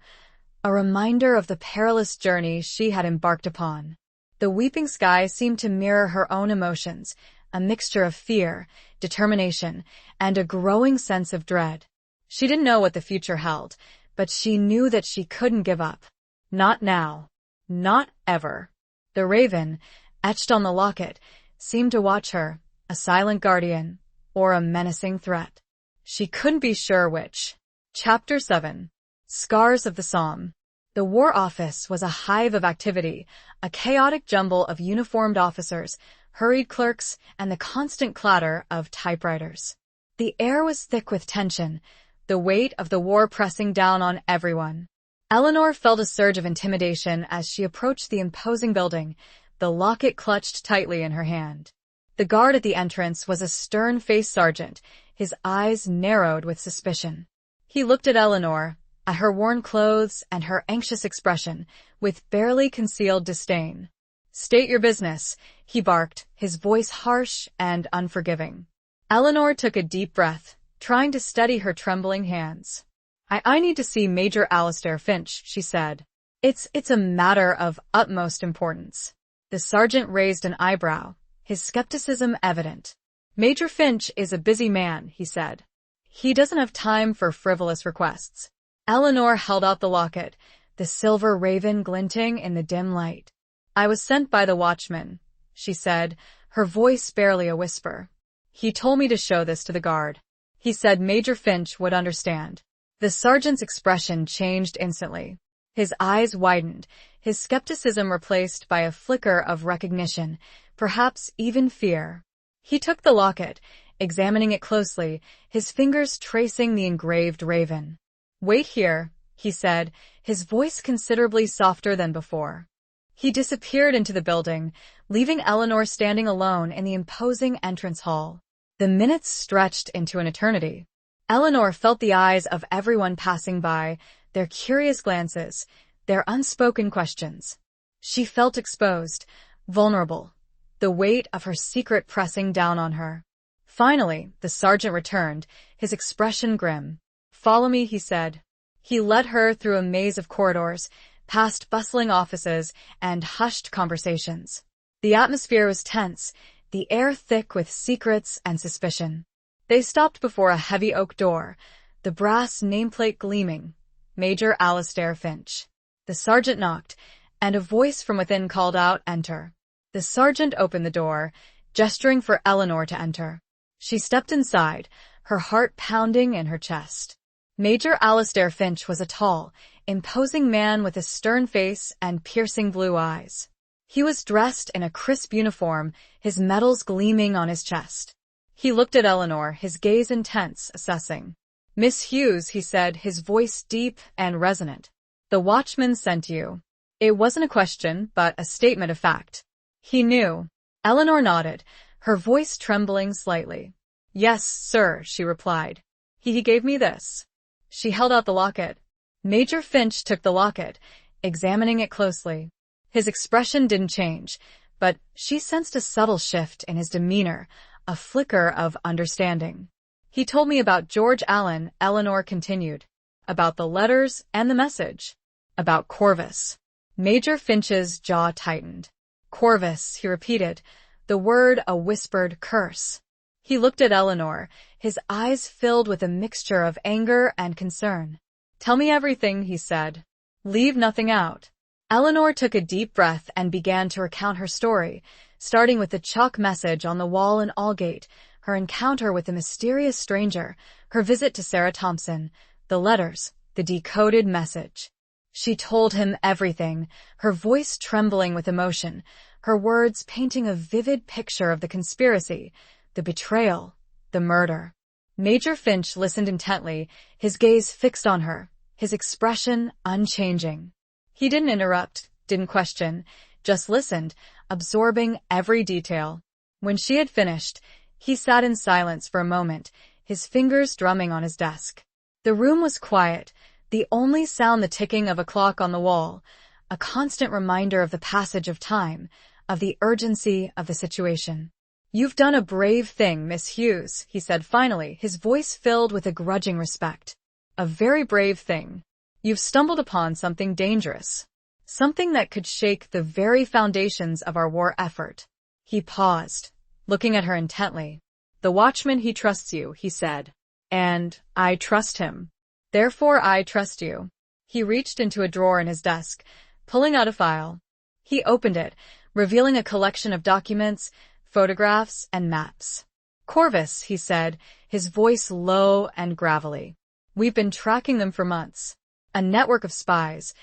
a reminder of the perilous journey she had embarked upon. The weeping sky seemed to mirror her own emotions, a mixture of fear, determination, and a growing sense of dread. She didn't know what the future held, but she knew that she couldn't give up. Not now. Not ever. The raven, etched on the locket, seemed to watch her, a silent guardian, or a menacing threat. She couldn't be sure which. Chapter 7. Scars of the Somme. The War Office was a hive of activity, a chaotic jumble of uniformed officers, hurried clerks, and the constant clatter of typewriters. The air was thick with tension, the weight of the war pressing down on everyone. Eleanor felt a surge of intimidation as she approached the imposing building, the locket clutched tightly in her hand. The guard at the entrance was a stern-faced sergeant, his eyes narrowed with suspicion. He looked at Eleanor, at her worn clothes and her anxious expression, with barely concealed disdain. State your business, he barked, his voice harsh and unforgiving. Eleanor took a deep breath, trying to steady her trembling hands. I need to see Major Alistair Finch, she said. It's a matter of utmost importance. The sergeant raised an eyebrow, his skepticism evident. Major Finch is a busy man, he said. He doesn't have time for frivolous requests. Eleanor held out the locket, the silver raven glinting in the dim light. I was sent by the watchman, she said, her voice barely a whisper. He told me to show this to the guard. He said Major Finch would understand. The sergeant's expression changed instantly. His eyes widened, his skepticism replaced by a flicker of recognition, perhaps even fear. He took the locket, examining it closely, his fingers tracing the engraved raven. Wait here, he said, his voice considerably softer than before. He disappeared into the building, leaving Eleanor standing alone in the imposing entrance hall. The minutes stretched into an eternity. Eleanor felt the eyes of everyone passing by, their curious glances, their unspoken questions. She felt exposed, vulnerable, the weight of her secret pressing down on her. Finally, the sergeant returned, his expression grim. Follow me, he said. He led her through a maze of corridors, past bustling offices and hushed conversations. The atmosphere was tense, the air thick with secrets and suspicion. They stopped before a heavy oak door, the brass nameplate gleaming. Major Alistair Finch. The sergeant knocked, and a voice from within called out, Enter. The sergeant opened the door, gesturing for Eleanor to enter. She stepped inside, her heart pounding in her chest. Major Alistair Finch was a tall, imposing man with a stern face and piercing blue eyes. He was dressed in a crisp uniform, his medals gleaming on his chest. He looked at Eleanor, his gaze intense, assessing. "Miss Hughes," he said, his voice deep and resonant. "The watchman sent you." It wasn't a question, but a statement of fact. He knew. Eleanor nodded, her voice trembling slightly. "Yes, sir," she replied. He gave me this." She held out the locket. Major Finch took the locket, examining it closely. His expression didn't change, but she sensed a subtle shift in his demeanor, a flicker of understanding. "He told me about George Allen," Eleanor continued. "About the letters and the message. About Corvus." Major Finch's jaw tightened. "Corvus," he repeated, the word a whispered curse. He looked at Eleanor, his eyes filled with a mixture of anger and concern. "Tell me everything," he said. "Leave nothing out." Eleanor took a deep breath and began to recount her story, starting with the chalk message on the wall in Aldgate, her encounter with the mysterious stranger, her visit to Sarah Thompson, the letters, the decoded message. She told him everything, her voice trembling with emotion, her words painting a vivid picture of the conspiracy, the betrayal, the murder. Major Finch listened intently, his gaze fixed on her, his expression unchanging. He didn't interrupt, didn't question, just listened, absorbing every detail. When she had finished, he sat in silence for a moment, his fingers drumming on his desk. The room was quiet, the only sound the ticking of a clock on the wall, a constant reminder of the passage of time, of the urgency of the situation. "You've done a brave thing, Miss Hughes," he said finally, his voice filled with a grudging respect. "A very brave thing. You've stumbled upon something dangerous. Something that could shake the very foundations of our war effort." He paused, looking at her intently. "The watchman, he trusts you," he said. "And I trust him. Therefore I trust you." He reached into a drawer in his desk, pulling out a file. He opened it, revealing a collection of documents, photographs, and maps. "Corvus," he said, his voice low and gravelly. "We've been tracking them for months. A network of spies,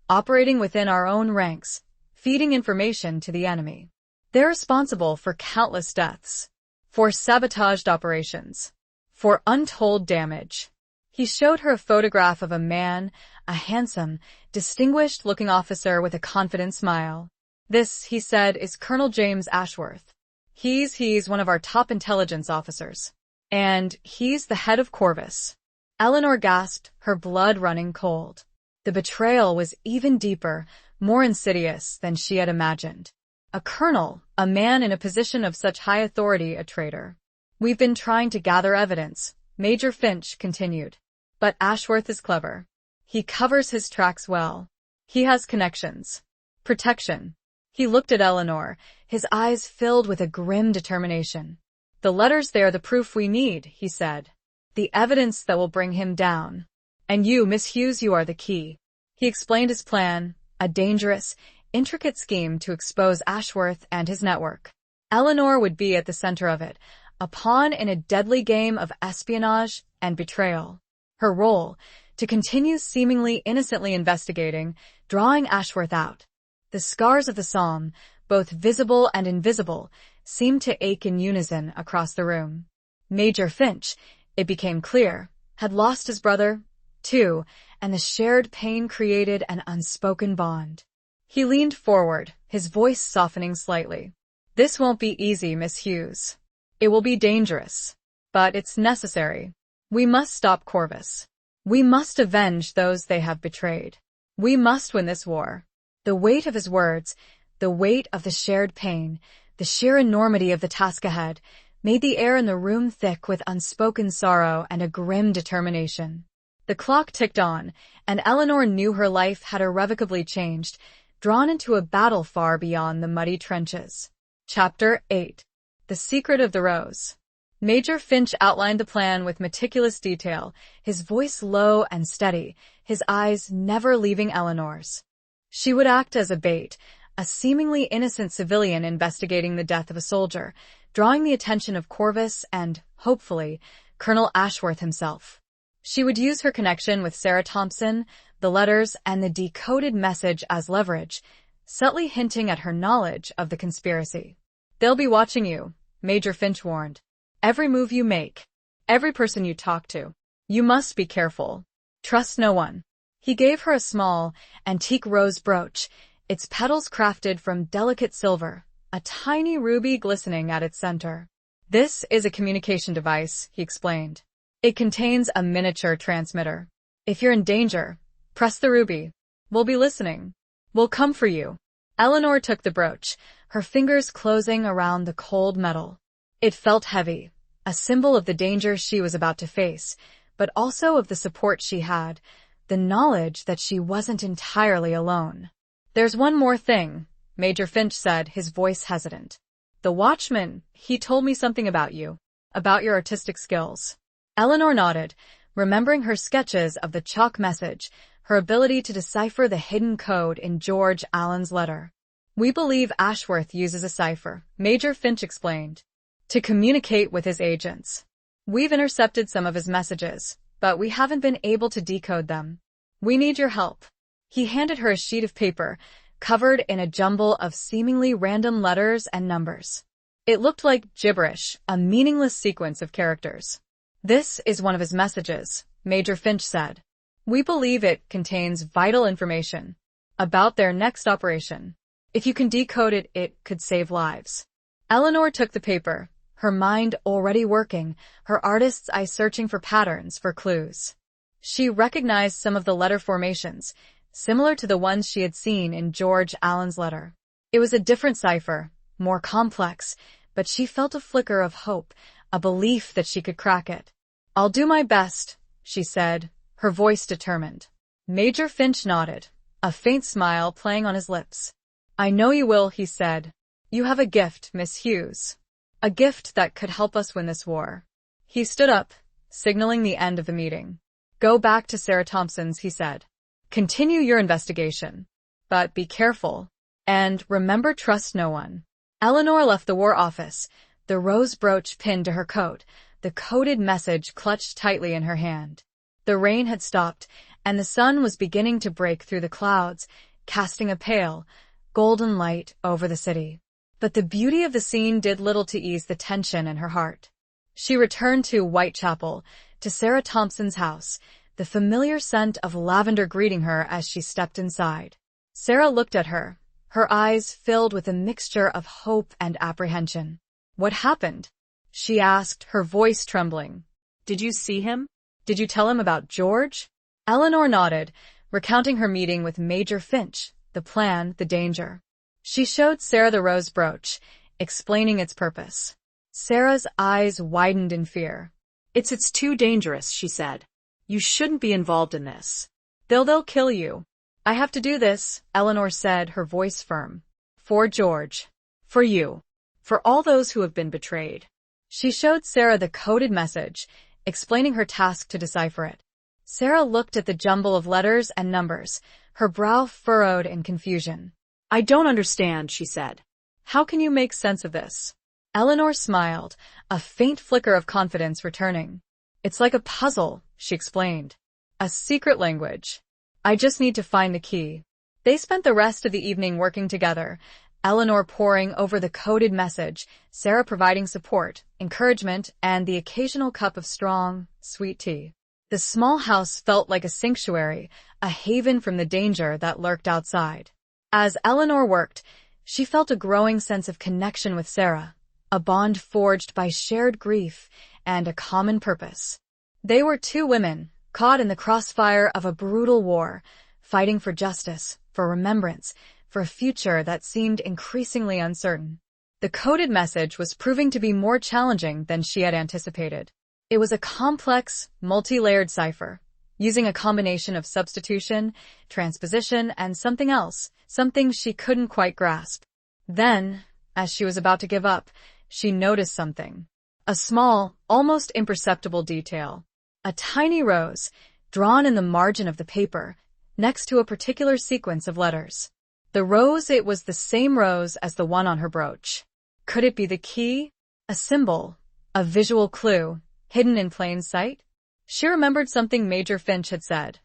operating within our own ranks, feeding information to the enemy. They're responsible for countless deaths, for sabotaged operations, for untold damage." He showed her a photograph of a man, a handsome, distinguished-looking officer with a confident smile. "This," he said, "is Colonel James Ashworth. He's one of our top intelligence officers. And he's the head of Corvus." Eleanor gasped, her blood running cold. The betrayal was even deeper, more insidious than she had imagined. A colonel, a man in a position of such high authority, a traitor. "We've been trying to gather evidence," Major Finch continued. "But Ashworth is clever. He covers his tracks well. He has connections. Protection." He looked at Eleanor, his eyes filled with a grim determination. "The letters, they're the proof we need," he said. "The evidence that will bring him down. And you, Miss Hughes, you are the key." He explained his plan, a dangerous, intricate scheme to expose Ashworth and his network. Eleanor would be at the center of it, a pawn in a deadly game of espionage and betrayal. Her role, to continue seemingly innocently investigating, drawing Ashworth out. The scars of the psalm, both visible and invisible, seemed to ache in unison across the room. Major Finch, it became clear, had lost his brother, too, and the shared pain created an unspoken bond. He leaned forward, his voice softening slightly. "This won't be easy, Miss Hughes. It will be dangerous. But it's necessary. We must stop Corvus. We must avenge those they have betrayed. We must win this war." The weight of his words, the weight of the shared pain, the sheer enormity of the task ahead, made the air in the room thick with unspoken sorrow and a grim determination. The clock ticked on, and Eleanor knew her life had irrevocably changed, drawn into a battle far beyond the muddy trenches. Chapter 8. The Secret of the Rose. Major Finch outlined the plan with meticulous detail, his voice low and steady, his eyes never leaving Eleanor's. She would act as a bait, a seemingly innocent civilian investigating the death of a soldier, drawing the attention of Corvus and, hopefully, Colonel Ashworth himself. She would use her connection with Sarah Thompson, the letters, and the decoded message as leverage, subtly hinting at her knowledge of the conspiracy. "They'll be watching you," Major Finch warned. "Every move you make, every person you talk to. You must be careful. Trust no one." He gave her a small, antique rose brooch, its petals crafted from delicate silver, a tiny ruby glistening at its center. "This is a communication device," he explained. "It contains a miniature transmitter. If you're in danger, press the ruby. We'll be listening. We'll come for you." Eleanor took the brooch, her fingers closing around the cold metal. It felt heavy, a symbol of the danger she was about to face, but also of the support she had, the knowledge that she wasn't entirely alone. "There's one more thing," Major Finch said, his voice hesitant. "The watchman, he told me something about you, about your artistic skills." Eleanor nodded, remembering her sketches of the chalk message, her ability to decipher the hidden code in George Allen's letter. "We believe Ashworth uses a cipher," Major Finch explained, "to communicate with his agents. We've intercepted some of his messages, but we haven't been able to decode them. We need your help." He handed her a sheet of paper, covered in a jumble of seemingly random letters and numbers. It looked like gibberish, a meaningless sequence of characters. "This is one of his messages," Major Finch said. "We believe it contains vital information about their next operation. If you can decode it, it could save lives." Eleanor took the paper, her mind already working, her artist's eye searching for patterns, for clues. She recognized some of the letter formations, similar to the ones she had seen in George Allen's letter. It was a different cipher, more complex, but she felt a flicker of hope, a belief that she could crack it. "I'll do my best," she said, her voice determined. Major Finch nodded, a faint smile playing on his lips. "I know you will," he said. "You have a gift, Miss Hughes. A gift that could help us win this war." He stood up, signaling the end of the meeting. "Go back to Sarah Thompson's," he said. "Continue your investigation. But be careful. And remember, trust no one." Eleanor left the War Office, the rose brooch pinned to her coat, the coded message clutched tightly in her hand. The rain had stopped, and the sun was beginning to break through the clouds, casting a pale, golden light over the city. But the beauty of the scene did little to ease the tension in her heart. She returned to Whitechapel, to Sarah Thompson's house, the familiar scent of lavender greeting her as she stepped inside. Sarah looked at her, her eyes filled with a mixture of hope and apprehension. "What happened?" she asked, her voice trembling. "Did you see him? Did you tell him about George?" Eleanor nodded, recounting her meeting with Major Finch, the plan, the danger. She showed Sarah the rose brooch, explaining its purpose. Sarah's eyes widened in fear. It's too dangerous," she said. "You shouldn't be involved in this. They'll kill you." "I have to do this," Eleanor said, her voice firm. "For George. For you. For all those who have been betrayed." She showed Sarah the coded message, explaining her task to decipher it. Sarah looked at the jumble of letters and numbers, her brow furrowed in confusion. "I don't understand," she said. "How can you make sense of this?" Eleanor smiled, a faint flicker of confidence returning. "It's like a puzzle," she explained. "A secret language. I just need to find the key." They spent the rest of the evening working together, Eleanor poring over the coded message, Sarah providing support, encouragement, and the occasional cup of strong, sweet tea. The small house felt like a sanctuary, a haven from the danger that lurked outside. As Eleanor worked, she felt a growing sense of connection with Sarah, a bond forged by shared grief and a common purpose. They were two women, caught in the crossfire of a brutal war, fighting for justice, for remembrance, for a future that seemed increasingly uncertain. The coded message was proving to be more challenging than she had anticipated. It was a complex, multi-layered cipher, using a combination of substitution, transposition, and something else, something she couldn't quite grasp. Then, as she was about to give up, she noticed something. A small, almost imperceptible detail. A tiny rose, drawn in the margin of the paper, next to a particular sequence of letters. The rose, it was the same rose as the one on her brooch. Could it be the key? A symbol? A visual clue, hidden in plain sight? She remembered something Major Finch had said.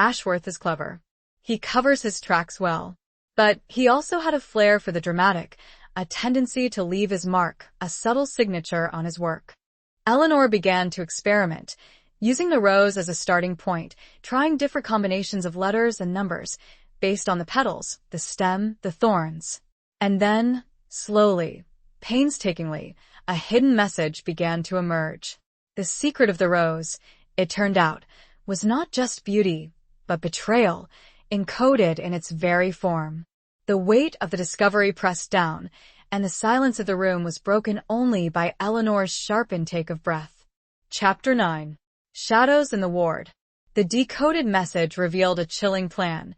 Ashworth is clever. He covers his tracks well. But he also had a flair for the dramatic, a tendency to leave his mark, a subtle signature on his work. Eleanor began to experiment, using the rose as a starting point, trying different combinations of letters and numbers, based on the petals, the stem, the thorns. And then, slowly, painstakingly, a hidden message began to emerge. The secret of the rose, it turned out, was not just beauty, but betrayal, encoded in its very form. The weight of the discovery pressed down, and the silence of the room was broken only by Eleanor's sharp intake of breath. Chapter 9. Shadows in the Ward. The decoded message revealed a chilling plan.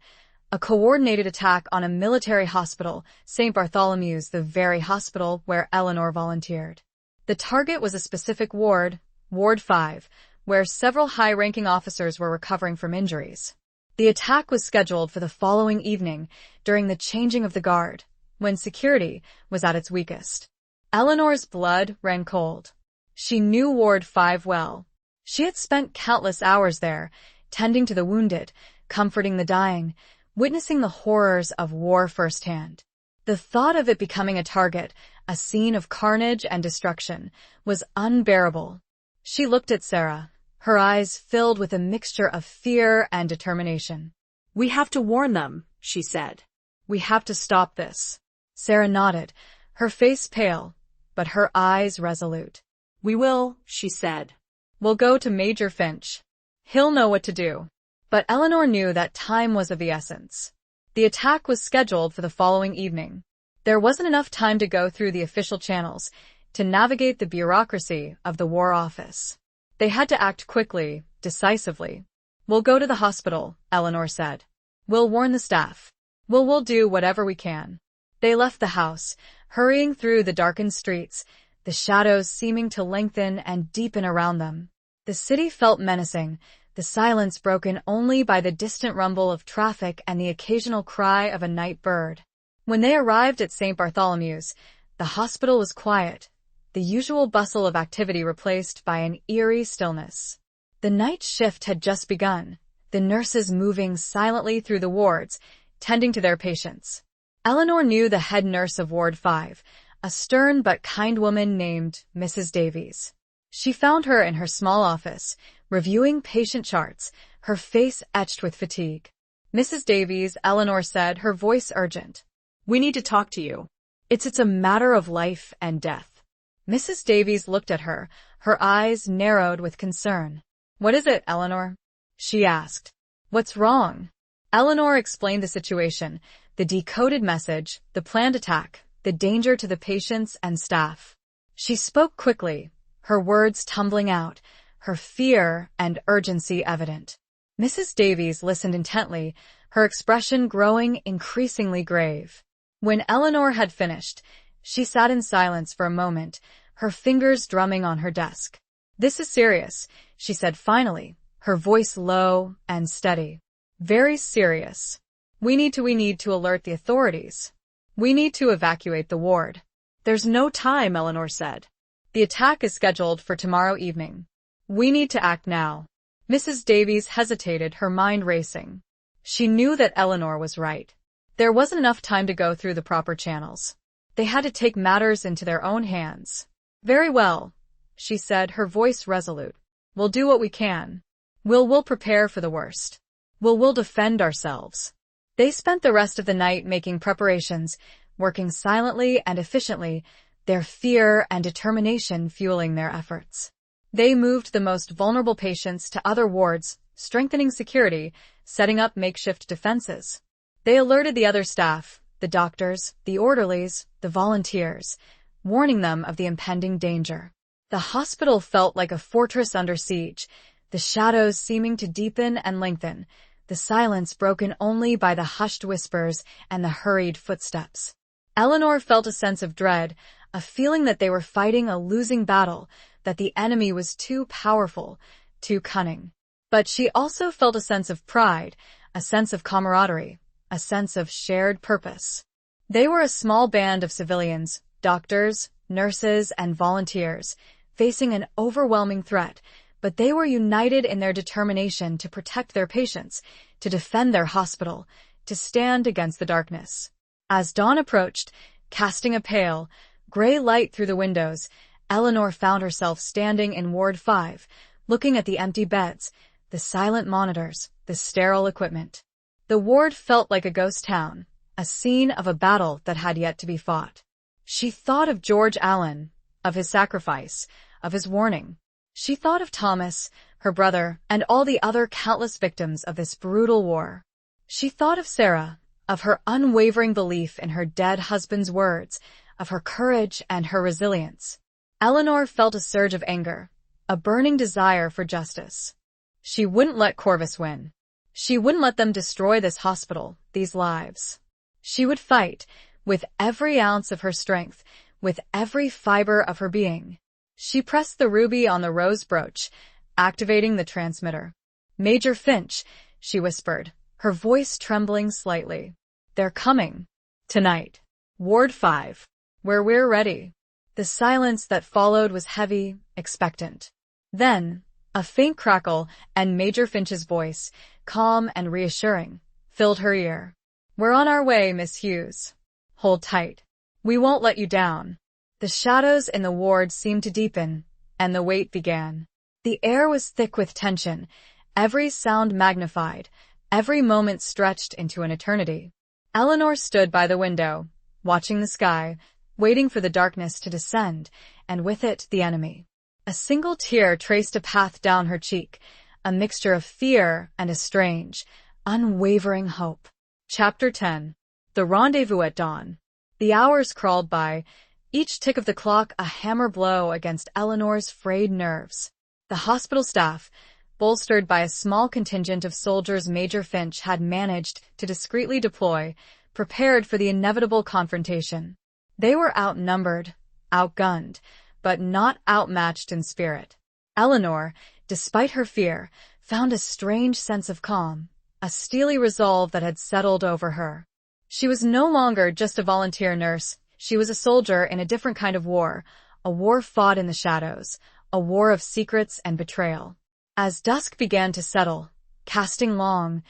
A coordinated attack on a military hospital, St. Bartholomew's, the very hospital where Eleanor volunteered. The target was a specific ward, Ward 5, where several high-ranking officers were recovering from injuries. The attack was scheduled for the following evening, during the changing of the guard, when security was at its weakest. Eleanor's blood ran cold. She knew Ward 5 well. She had spent countless hours there, tending to the wounded, comforting the dying, witnessing the horrors of war firsthand. The thought of it becoming a target, a scene of carnage and destruction, was unbearable. She looked at Sarah, her eyes filled with a mixture of fear and determination. "We have to warn them," she said. "We have to stop this." Sarah nodded, her face pale, but her eyes resolute. "We will," she said. "We'll go to Major Finch. He'll know what to do." But Eleanor knew that time was of the essence. The attack was scheduled for the following evening. There wasn't enough time to go through the official channels, to navigate the bureaucracy of the War Office. They had to act quickly, decisively. "We'll go to the hospital," Eleanor said. "We'll warn the staff. We'll do whatever we can." They left the house, hurrying through the darkened streets, the shadows seeming to lengthen and deepen around them. The city felt menacing, the silence broken only by the distant rumble of traffic and the occasional cry of a night bird. When they arrived at St. Bartholomew's, the hospital was quiet, the usual bustle of activity replaced by an eerie stillness. The night shift had just begun, the nurses moving silently through the wards, tending to their patients. Eleanor knew the head nurse of Ward 5, a stern but kind woman named Mrs. Davies. She found her in her small office, reviewing patient charts, her face etched with fatigue. "Mrs. Davies," Eleanor said, her voice urgent. "We need to talk to you. It's a matter of life and death." Mrs. Davies looked at her, her eyes narrowed with concern. "What is it, Eleanor?" she asked. "What's wrong?" Eleanor explained the situation, the decoded message, the planned attack, the danger to the patients and staff. She spoke quickly, her words tumbling out, her fear and urgency evident. Mrs. Davies listened intently, her expression growing increasingly grave. When Eleanor had finished, she sat in silence for a moment, her fingers drumming on her desk. "This is serious," she said finally, her voice low and steady. "Very serious. We need to alert the authorities. We need to evacuate the ward." "There's no time," Eleanor said. "The attack is scheduled for tomorrow evening. We need to act now." Mrs. Davies hesitated, her mind racing. She knew that Eleanor was right. There wasn't enough time to go through the proper channels. They had to take matters into their own hands. "Very well," she said, her voice resolute. "We'll do what we can. We'll prepare for the worst. We'll defend ourselves." They spent the rest of the night making preparations, working silently and efficiently, their fear and determination fueling their efforts. They moved the most vulnerable patients to other wards, strengthening security, setting up makeshift defenses. They alerted the other staff, the doctors, the orderlies, the volunteers, warning them of the impending danger. The hospital felt like a fortress under siege, the shadows seeming to deepen and lengthen, the silence broken only by the hushed whispers and the hurried footsteps. Eleanor felt a sense of dread, a feeling that they were fighting a losing battle, that the enemy was too powerful, too cunning. But she also felt a sense of pride, a sense of camaraderie, a sense of shared purpose. They were a small band of civilians, doctors, nurses, and volunteers, facing an overwhelming threat, but they were united in their determination to protect their patients, to defend their hospital, to stand against the darkness. As dawn approached, casting a pale, gray light through the windows, Eleanor found herself standing in Ward 5, looking at the empty beds, the silent monitors, the sterile equipment. The ward felt like a ghost town, a scene of a battle that had yet to be fought. She thought of George Allen, of his sacrifice, of his warning. She thought of Thomas, her brother, and all the other countless victims of this brutal war. She thought of Sarah, of her unwavering belief in her dead husband's words, of her courage and her resilience. Eleanor felt a surge of anger, a burning desire for justice. She wouldn't let Corvus win. She wouldn't let them destroy this hospital, these lives. She would fight, with every ounce of her strength, with every fiber of her being. She pressed the ruby on the rose brooch, activating the transmitter. "Major Finch," she whispered, her voice trembling slightly. "They're coming. Tonight. Ward 5. Where we're ready." The silence that followed was heavy, expectant. Then, a faint crackle, and Major Finch's voice, calm and reassuring, filled her ear. "We're on our way, Miss Hughes. Hold tight. We won't let you down." The shadows in the ward seemed to deepen, and the wait began. The air was thick with tension, every sound magnified, every moment stretched into an eternity. Eleanor stood by the window, watching the sky, waiting for the darkness to descend, and with it the enemy. A single tear traced a path down her cheek, a mixture of fear and a strange, unwavering hope. Chapter 10. The Rendezvous at Dawn. The hours crawled by, each tick of the clock a hammer blow against Eleanor's frayed nerves. The hospital staff, bolstered by a small contingent of soldiers Major Finch had managed to discreetly deploy, prepared for the inevitable confrontation. They were outnumbered, outgunned, but not outmatched in spirit. Eleanor, despite her fear, found a strange sense of calm, a steely resolve that had settled over her. She was no longer just a volunteer nurse. She was a soldier in a different kind of war, a war fought in the shadows, a war of secrets and betrayal. As dusk began to settle, casting long,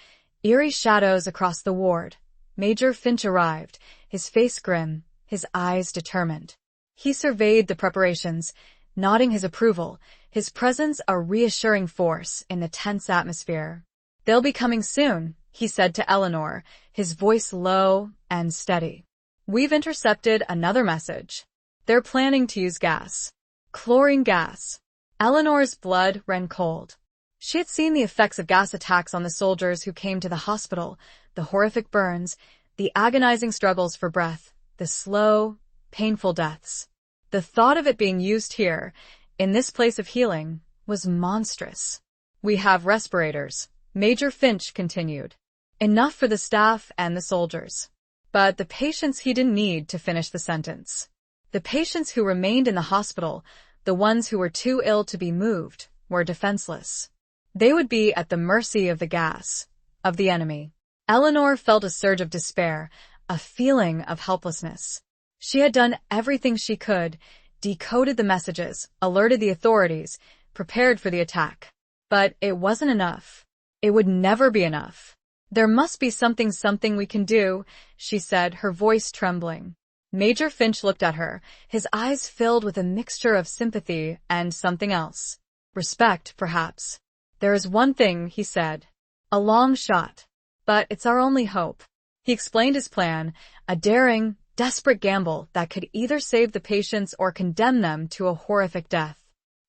eerie shadows across the ward, Major Finch arrived, his face grim, his eyes determined. He surveyed the preparations, nodding his approval, his presence a reassuring force in the tense atmosphere. "They'll be coming soon," he said to Eleanor, his voice low and steady. "We've intercepted another message. They're planning to use gas. Chlorine gas." Eleanor's blood ran cold. She had seen the effects of gas attacks on the soldiers who came to the hospital, the horrific burns, the agonizing struggles for breath, the slow, painful deaths. The thought of it being used here, in this place of healing, was monstrous. "We have respirators," Major Finch continued. "Enough for the staff and the soldiers. But the patients he didn't need," to finish the sentence. The patients who remained in the hospital, the ones who were too ill to be moved, were defenseless. They would be at the mercy of the gas, of the enemy. Eleanor felt a surge of despair, a feeling of helplessness. She had done everything she could, decoded the messages, alerted the authorities, prepared for the attack. But it wasn't enough. It would never be enough. "There must be something we can do," she said, her voice trembling. Major Finch looked at her, his eyes filled with a mixture of sympathy and something else. Respect, perhaps. "There is one thing," he said. "A long shot. But it's our only hope." He explained his plan, a daring, desperate gamble that could either save the patients or condemn them to a horrific death.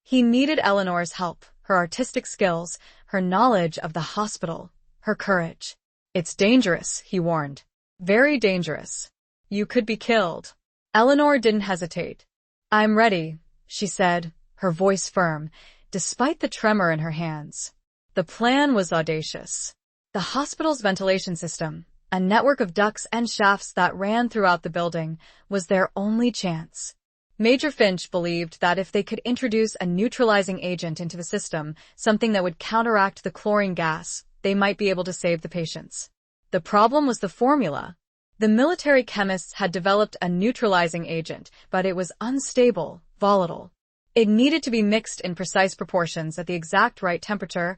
He needed Eleanor's help, her artistic skills, her knowledge of the hospital, her courage. "It's dangerous," he warned. "Very dangerous. You could be killed." Eleanor didn't hesitate. "I'm ready," she said, her voice firm, despite the tremor in her hands. The plan was audacious. The hospital's ventilation system, a network of ducts and shafts that ran throughout the building, was their only chance. Major Finch believed that if they could introduce a neutralizing agent into the system, something that would counteract the chlorine gas, they might be able to save the patients. The problem was the formula. The military chemists had developed a neutralizing agent, but it was unstable, volatile. It needed to be mixed in precise proportions at the exact right temperature,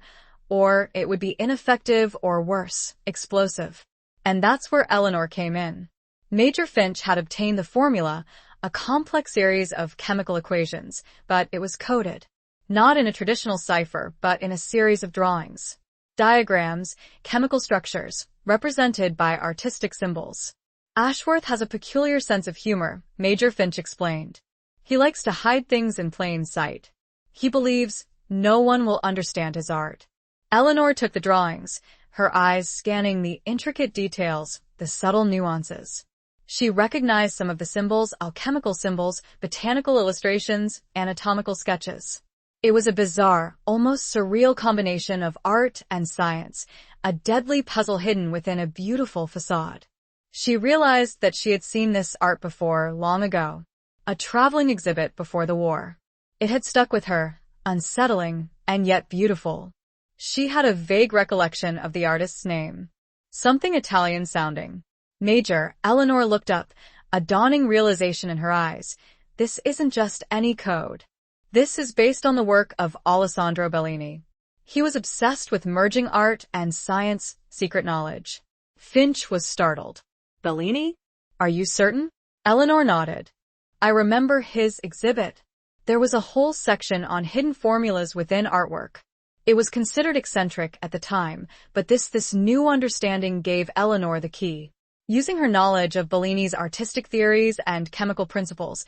or it would be ineffective or worse, explosive. And that's where Eleanor came in. Major Finch had obtained the formula, a complex series of chemical equations, but it was coded. Not in a traditional cipher, but in a series of drawings. Diagrams, chemical structures, represented by artistic symbols. Ashworth has a peculiar sense of humor, Major Finch explained. He likes to hide things in plain sight. He believes no one will understand his art. Eleanor took the drawings, her eyes scanning the intricate details, the subtle nuances. She recognized some of the symbols, alchemical symbols, botanical illustrations, anatomical sketches. It was a bizarre, almost surreal combination of art and science, a deadly puzzle hidden within a beautiful facade. She realized that she had seen this art before, long ago. A traveling exhibit before the war. It had stuck with her, unsettling and yet beautiful. She had a vague recollection of the artist's name. Something Italian-sounding. Major, Eleanor looked up, a dawning realization in her eyes. This isn't just any code. This is based on the work of Alessandro Bellini. He was obsessed with merging art and science, secret knowledge. Finch was startled. Bellini? Are you certain? Eleanor nodded. I remember his exhibit. There was a whole section on hidden formulas within artwork. It was considered eccentric at the time, but this new understanding gave Eleanor the key. Using her knowledge of Bellini's artistic theories and chemical principles,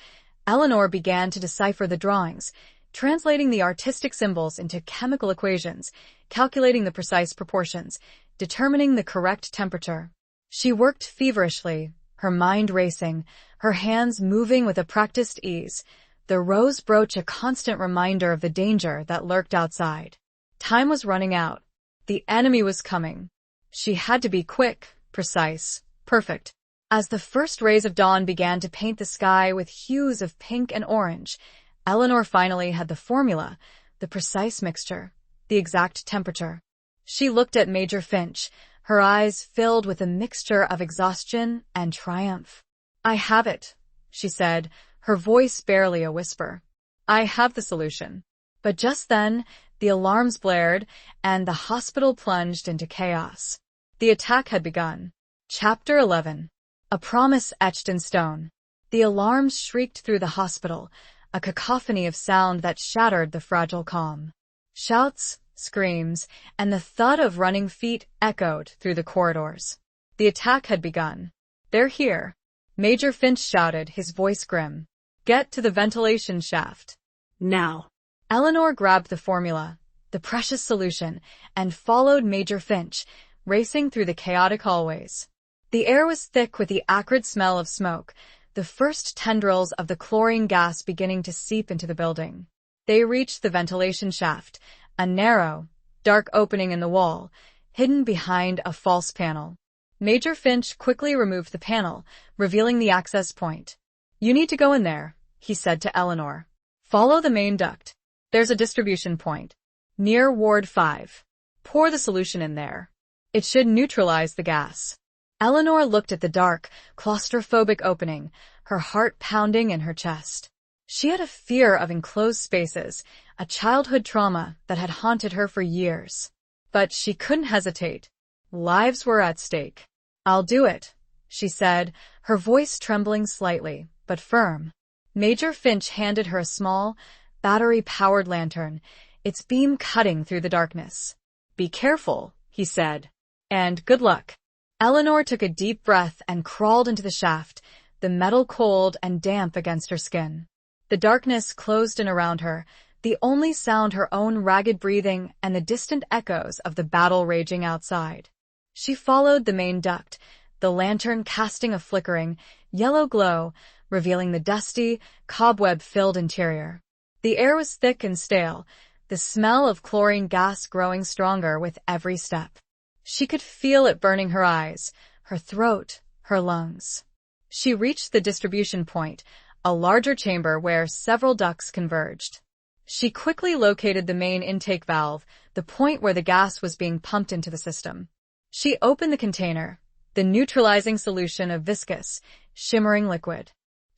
Eleanor began to decipher the drawings, translating the artistic symbols into chemical equations, calculating the precise proportions, determining the correct temperature. She worked feverishly, her mind racing, her hands moving with a practiced ease, the rose brooch a constant reminder of the danger that lurked outside. Time was running out. The enemy was coming. She had to be quick, precise, perfect. As the first rays of dawn began to paint the sky with hues of pink and orange, Eleanor finally had the formula, the precise mixture, the exact temperature. She looked at Major Finch, her eyes filled with a mixture of exhaustion and triumph. I have it, she said, her voice barely a whisper. I have the solution. But just then, the alarms blared, and the hospital plunged into chaos. The attack had begun. Chapter 11. A promise etched in stone. The alarms shrieked through the hospital, a cacophony of sound that shattered the fragile calm. Shouts, screams, and the thud of running feet echoed through the corridors. The attack had begun. They're here. Major Finch shouted, his voice grim. Get to the ventilation shaft. Now. Eleanor grabbed the formula, the precious solution, and followed Major Finch, racing through the chaotic hallways. The air was thick with the acrid smell of smoke, the first tendrils of the chlorine gas beginning to seep into the building. They reached the ventilation shaft, a narrow, dark opening in the wall, hidden behind a false panel. Major Finch quickly removed the panel, revealing the access point. You need to go in there, he said to Eleanor. Follow the main duct. There's a distribution point. Near Ward 5. Pour the solution in there. It should neutralize the gas. Eleanor looked at the dark, claustrophobic opening, her heart pounding in her chest. She had a fear of enclosed spaces, a childhood trauma that had haunted her for years. But she couldn't hesitate. Lives were at stake. I'll do it, she said, her voice trembling slightly, but firm. Major Finch handed her a small, battery-powered lantern, its beam cutting through the darkness. Be careful, he said. And good luck. Eleanor took a deep breath and crawled into the shaft, the metal cold and damp against her skin. The darkness closed in around her, the only sound her own ragged breathing and the distant echoes of the battle raging outside. She followed the main duct, the lantern casting a flickering, yellow glow, revealing the dusty, cobweb-filled interior. The air was thick and stale, the smell of chlorine gas growing stronger with every step. She could feel it burning her eyes, her throat, her lungs. She reached the distribution point, a larger chamber where several ducts converged. She quickly located the main intake valve, the point where the gas was being pumped into the system. She opened the container, the neutralizing solution of viscous, shimmering liquid.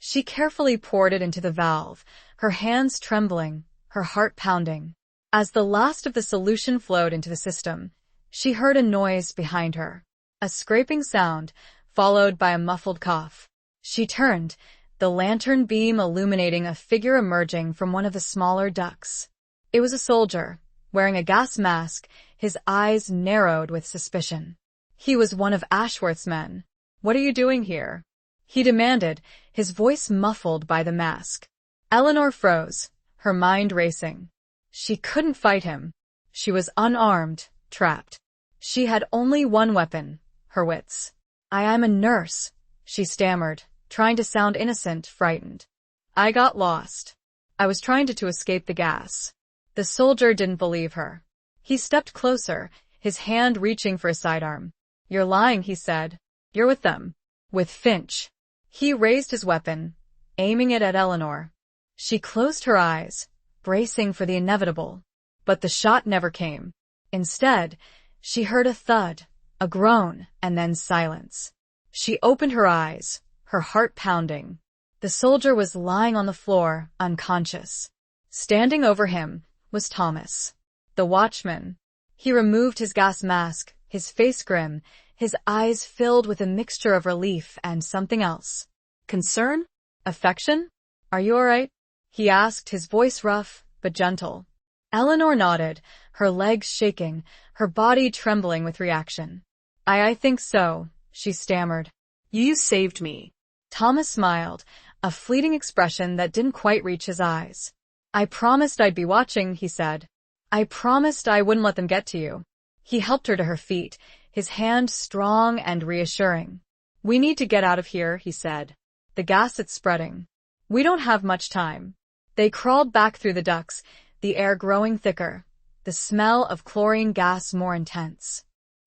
She carefully poured it into the valve, her hands trembling, her heart pounding. As the last of the solution flowed into the system, she heard a noise behind her. A scraping sound, followed by a muffled cough. She turned, the lantern beam illuminating a figure emerging from one of the smaller ducts. It was a soldier, wearing a gas mask, his eyes narrowed with suspicion. He was one of Ashworth's men. "What are you doing here?" he demanded, his voice muffled by the mask. Eleanor froze, her mind racing. She couldn't fight him. She was unarmed, trapped. She had only one weapon, her wits. I'm a nurse," she stammered, trying to sound innocent, frightened. "I got lost. I was trying to escape the gas." The soldier didn't believe her. He stepped closer, his hand reaching for a sidearm. "You're lying," he said. "You're with them." "With Finch." He raised his weapon, aiming it at Eleanor. She closed her eyes, bracing for the inevitable. But the shot never came. Instead, she heard a thud, a groan, and then silence. She opened her eyes, her heart pounding. The soldier was lying on the floor, unconscious. Standing over him was Thomas, the watchman. He removed his gas mask, his face grim, his eyes filled with a mixture of relief and something else. Concern? "Affection? Are you all right?" he asked, his voice rough but gentle. Eleanor nodded, her legs shaking, her body trembling with reaction. I think so," she stammered. "You saved me." Thomas smiled, a fleeting expression that didn't quite reach his eyes. "I promised I'd be watching," he said. "I promised I wouldn't let them get to you." He helped her to her feet, his hand strong and reassuring. "We need to get out of here," he said. "The gas is spreading. We don't have much time." They crawled back through the ducts, the air growing thicker, the smell of chlorine gas more intense.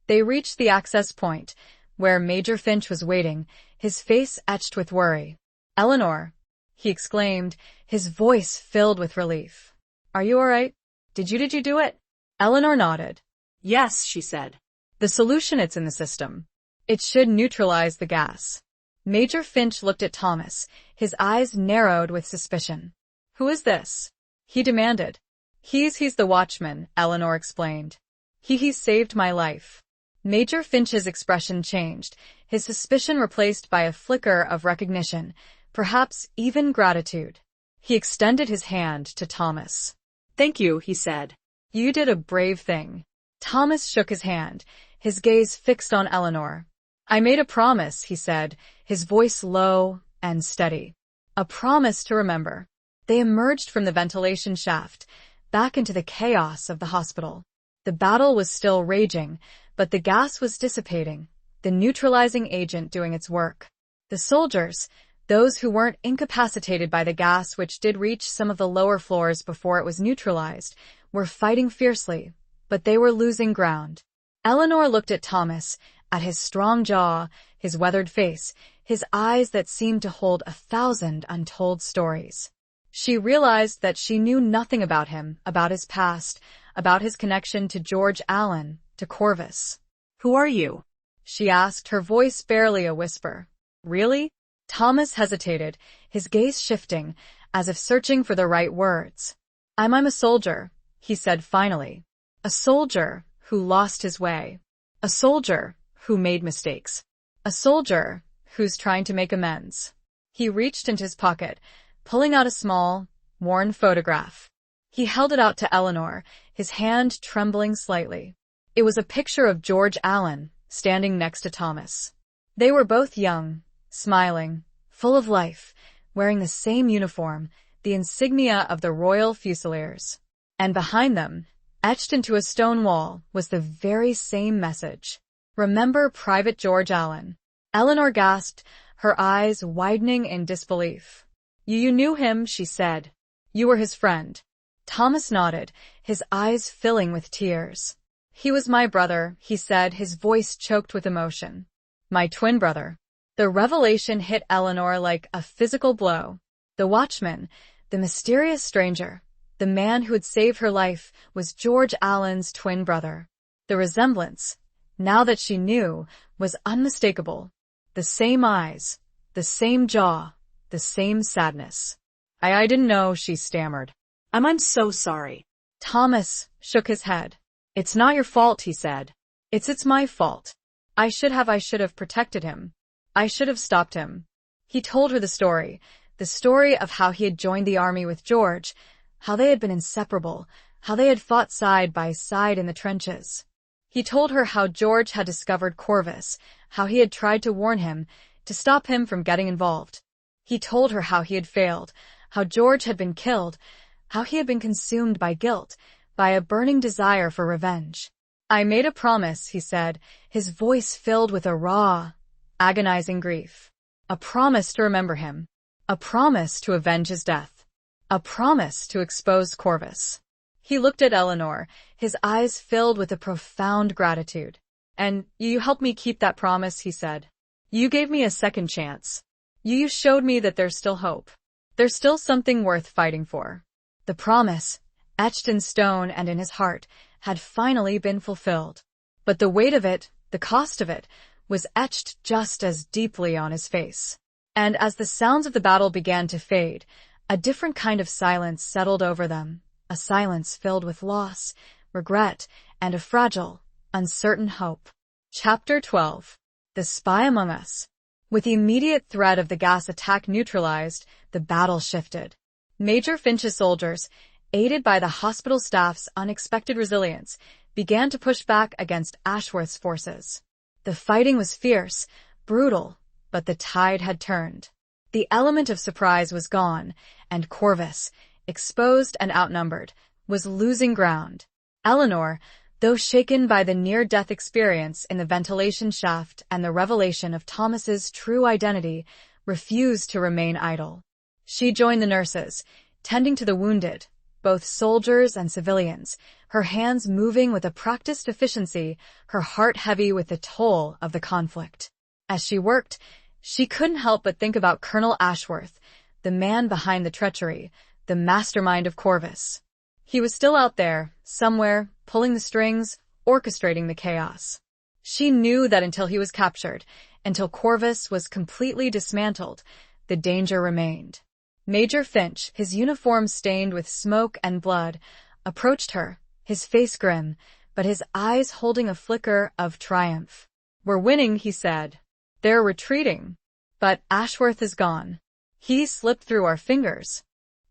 They reached the access point, where Major Finch was waiting, his face etched with worry. "Eleanor," he exclaimed, his voice filled with relief. "Are you all right? Did you do it?" Eleanor nodded. "Yes," she said. "The solution, it's in the system. It should neutralize the gas." Major Finch looked at Thomas, his eyes narrowed with suspicion. "Who is this?" he demanded. He's the watchman," Eleanor explained. He saved my life." Major Finch's expression changed, his suspicion replaced by a flicker of recognition, perhaps even gratitude. He extended his hand to Thomas. "Thank you," he said. "You did a brave thing." Thomas shook his hand, his gaze fixed on Eleanor. "I made a promise," he said, his voice low and steady. "A promise to remember." They emerged from the ventilation shaft, back into the chaos of the hospital. The battle was still raging, but the gas was dissipating, the neutralizing agent doing its work. The soldiers, those who weren't incapacitated by the gas which did reach some of the lower floors before it was neutralized, were fighting fiercely, but they were losing ground. Eleanor looked at Thomas, at his strong jaw, his weathered face, his eyes that seemed to hold 1,000 untold stories. She realized that she knew nothing about him, about his past, about his connection to George Allen, to Corvus. "Who are you?" she asked, her voice barely a whisper. "Really?" Thomas hesitated, his gaze shifting, as if searching for the right words. I'm a soldier," he said finally. "A soldier who lost his way. A soldier who made mistakes. A soldier who's trying to make amends." He reached into his pocket, pulling out a small, worn photograph. He held it out to Eleanor, his hand trembling slightly. It was a picture of George Allen, standing next to Thomas. They were both young, smiling, full of life, wearing the same uniform, the insignia of the Royal Fusiliers. And behind them, etched into a stone wall, was the very same message. "Remember Private George Allen." Eleanor gasped, her eyes widening in disbelief. You knew him," she said. "You were his friend." Thomas nodded, his eyes filling with tears. "He was my brother," he said, his voice choked with emotion. "My twin brother." The revelation hit Eleanor like a physical blow. The watchman, the mysterious stranger, the man who had saved her life, was George Allen's twin brother. The resemblance, now that she knew, was unmistakable. The same eyes, the same jaw, the same sadness. I didn't know, she stammered. I'm so sorry. Thomas shook his head. It's not your fault, he said. It's my fault. I should have protected him. I should have stopped him. He told her the story of how he had joined the army with George, how they had been inseparable, how they had fought side by side in the trenches. He told her how George had discovered Corvus, how he had tried to warn him, to stop him from getting involved. He told her how he had failed, how George had been killed, how he had been consumed by guilt, by a burning desire for revenge. I made a promise, he said, his voice filled with a raw, agonizing grief. A promise to remember him. A promise to avenge his death. A promise to expose Corvus. He looked at Eleanor, his eyes filled with a profound gratitude. And you helped me keep that promise, he said. You gave me a second chance. You showed me that there's still hope. There's still something worth fighting for. The promise, etched in stone and in his heart, had finally been fulfilled. But the weight of it, the cost of it, was etched just as deeply on his face. And as the sounds of the battle began to fade, a different kind of silence settled over them, a silence filled with loss, regret, and a fragile, uncertain hope. Chapter 12. The Spy Among Us. With the immediate threat of the gas attack neutralized, the battle shifted. Major Finch's soldiers, aided by the hospital staff's unexpected resilience, began to push back against Ashworth's forces. The fighting was fierce, brutal, but the tide had turned. The element of surprise was gone, and Corvus, exposed and outnumbered, was losing ground. Eleanor, though shaken by the near-death experience in the ventilation shaft and the revelation of Thomas's true identity, refused to remain idle. She joined the nurses, tending to the wounded, both soldiers and civilians, her hands moving with a practiced efficiency, her heart heavy with the toll of the conflict. As she worked, she couldn't help but think about Colonel Ashworth, the man behind the treachery, the mastermind of Corvus. He was still out there, somewhere, pulling the strings, orchestrating the chaos. She knew that until he was captured, until Corvus was completely dismantled, the danger remained. Major Finch, his uniform stained with smoke and blood, approached her, his face grim, but his eyes holding a flicker of triumph. We're winning, he said. They're retreating. But Ashworth is gone. He slipped through our fingers.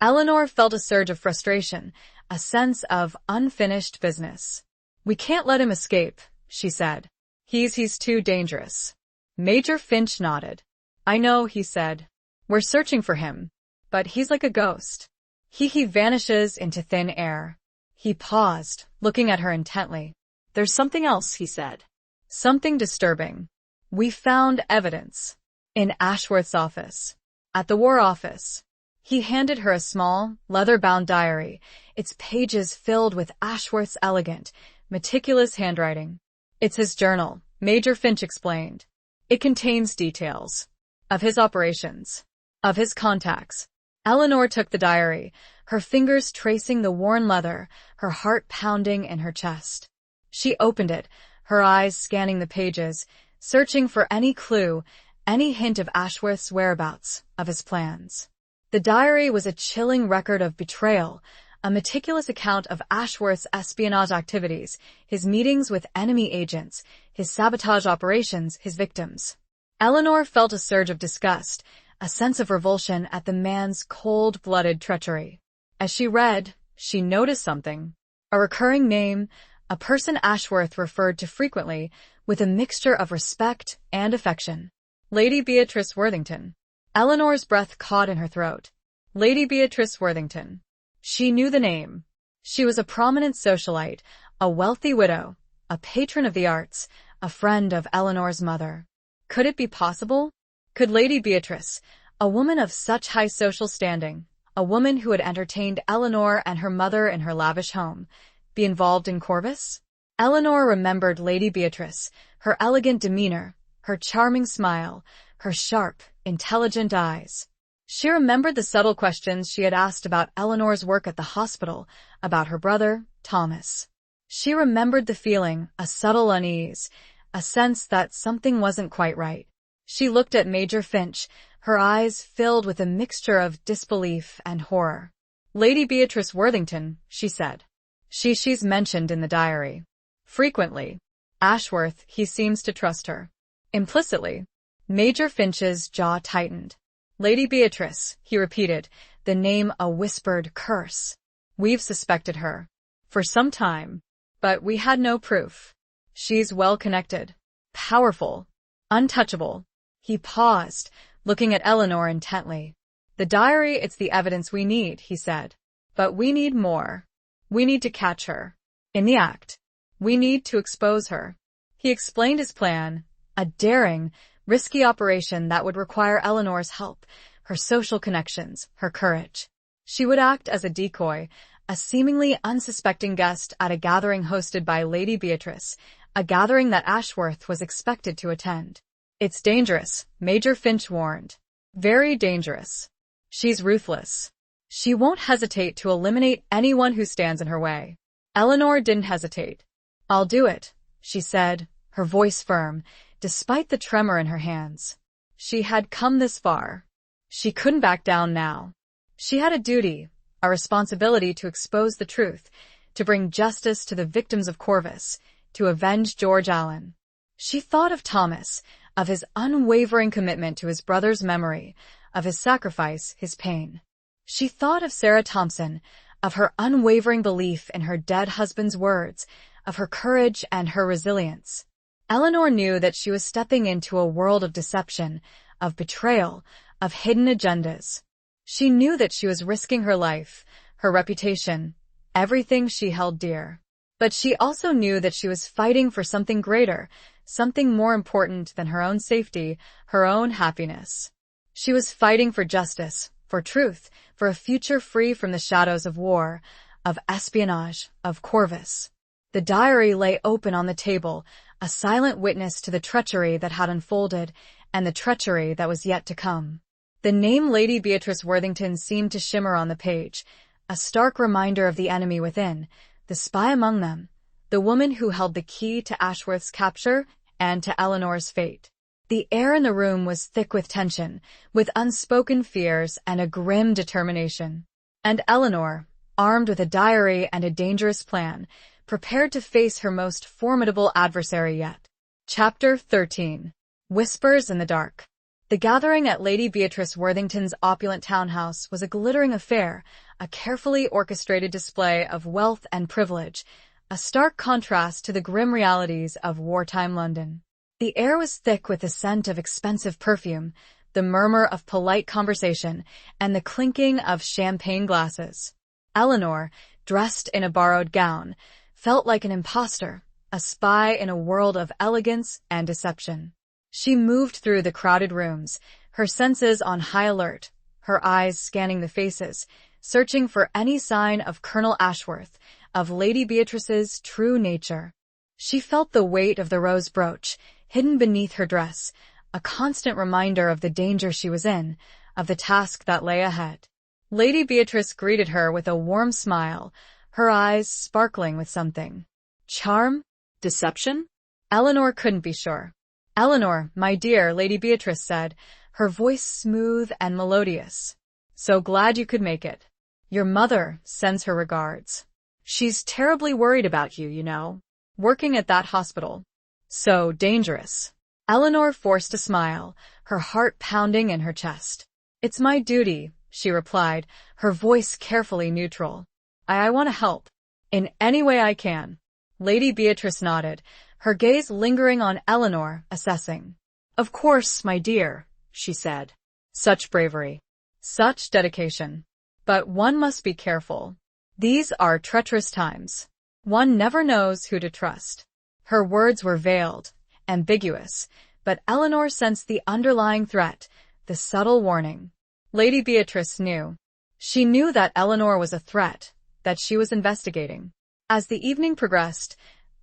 Eleanor felt a surge of frustration, a sense of unfinished business. We can't let him escape, she said. He's too dangerous. Major Finch nodded. I know, he said. We're searching for him. But he's like a ghost. He vanishes into thin air. He paused, looking at her intently. There's something else, he said. Something disturbing. We found evidence. In Ashworth's office. At the War Office. He handed her a small, leather-bound diary, its pages filled with Ashworth's elegant, meticulous handwriting. It's his journal, Major Finch explained. It contains details. Of his operations. Of his contacts. Eleanor took the diary, her fingers tracing the worn leather, her heart pounding in her chest. She opened it, her eyes scanning the pages, searching for any clue, any hint of Ashworth's whereabouts, of his plans. The diary was a chilling record of betrayal, a meticulous account of Ashworth's espionage activities, his meetings with enemy agents, his sabotage operations, his victims. Eleanor felt a surge of disgust, a sense of revulsion at the man's cold-blooded treachery. As she read, she noticed something. A recurring name, a person Ashworth referred to frequently, with a mixture of respect and affection. Lady Beatrice Worthington. Eleanor's breath caught in her throat. Lady Beatrice Worthington. She knew the name. She was a prominent socialite, a wealthy widow, a patron of the arts, a friend of Eleanor's mother. Could it be possible? Could Lady Beatrice, a woman of such high social standing, a woman who had entertained Eleanor and her mother in her lavish home, be involved in Corvus? Eleanor remembered Lady Beatrice, her elegant demeanor, her charming smile, her sharp, intelligent eyes. She remembered the subtle questions she had asked about Eleanor's work at the hospital, about her brother, Thomas. She remembered the feeling, a subtle unease, a sense that something wasn't quite right. She looked at Major Finch, her eyes filled with a mixture of disbelief and horror. Lady Beatrice Worthington, she said. She's mentioned in the diary. Frequently. Ashworth, he seems to trust her. Implicitly. Major Finch's jaw tightened. Lady Beatrice, he repeated, the name a whispered curse. We've suspected her. For some time. But we had no proof. She's well connected. Powerful. Untouchable. He paused, looking at Eleanor intently. The diary, it's the evidence we need, he said. But we need more. We need to catch her. In the act. We need to expose her. He explained his plan, a daring, risky operation that would require Eleanor's help, her social connections, her courage. She would act as a decoy, a seemingly unsuspecting guest at a gathering hosted by Lady Beatrice, a gathering that Ashworth was expected to attend. It's dangerous, Major Finch warned. Very dangerous. She's ruthless. She won't hesitate to eliminate anyone who stands in her way. Eleanor didn't hesitate. I'll do it, she said, her voice firm, despite the tremor in her hands. She had come this far. She couldn't back down now. She had a duty, a responsibility to expose the truth, to bring justice to the victims of Corvus, to avenge George Allen. She thought of Thomas, of his unwavering commitment to his brother's memory, of his sacrifice, his pain. She thought of Sarah Thompson, of her unwavering belief in her dead husband's words, of her courage and her resilience. Eleanor knew that she was stepping into a world of deception, of betrayal, of hidden agendas. She knew that she was risking her life, her reputation, everything she held dear. But she also knew that she was fighting for something greater, something more important than her own safety, her own happiness. She was fighting for justice, for truth, for a future free from the shadows of war, of espionage, of Corvus. The diary lay open on the table, a silent witness to the treachery that had unfolded and the treachery that was yet to come. The name Lady Beatrice Worthington seemed to shimmer on the page, a stark reminder of the enemy within, the spy among them, the woman who held the key to Ashworth's capture and to Eleanor's fate. The air in the room was thick with tension, with unspoken fears and a grim determination. And Eleanor, armed with a diary and a dangerous plan, prepared to face her most formidable adversary yet. Chapter 13. Whispers in the Dark. The gathering at Lady Beatrice Worthington's opulent townhouse was a glittering affair, a carefully orchestrated display of wealth and privilege, a stark contrast to the grim realities of wartime London. The air was thick with the scent of expensive perfume, the murmur of polite conversation, and the clinking of champagne glasses. Eleanor, dressed in a borrowed gown, felt like an imposter, a spy in a world of elegance and deception. She moved through the crowded rooms, her senses on high alert, her eyes scanning the faces, searching for any sign of Colonel Ashworth, of Lady Beatrice's true nature. She felt the weight of the rose brooch, hidden beneath her dress, a constant reminder of the danger she was in, of the task that lay ahead. Lady Beatrice greeted her with a warm smile, her eyes sparkling with something. Charm? Deception? Eleanor couldn't be sure. Eleanor, my dear, Lady Beatrice said, her voice smooth and melodious. So glad you could make it. Your mother sends her regards. She's terribly worried about you, you know. Working at that hospital. So dangerous. Eleanor forced a smile, her heart pounding in her chest. It's my duty, she replied, her voice carefully neutral. I want to help. In any way I can. Lady Beatrice nodded, her gaze lingering on Eleanor, assessing. Of course, my dear, she said. Such bravery. Such dedication. But one must be careful. These are treacherous times. One never knows who to trust. Her words were veiled, ambiguous, but Eleanor sensed the underlying threat, the subtle warning. Lady Beatrice knew. She knew that Eleanor was a threat, that she was investigating. As the evening progressed,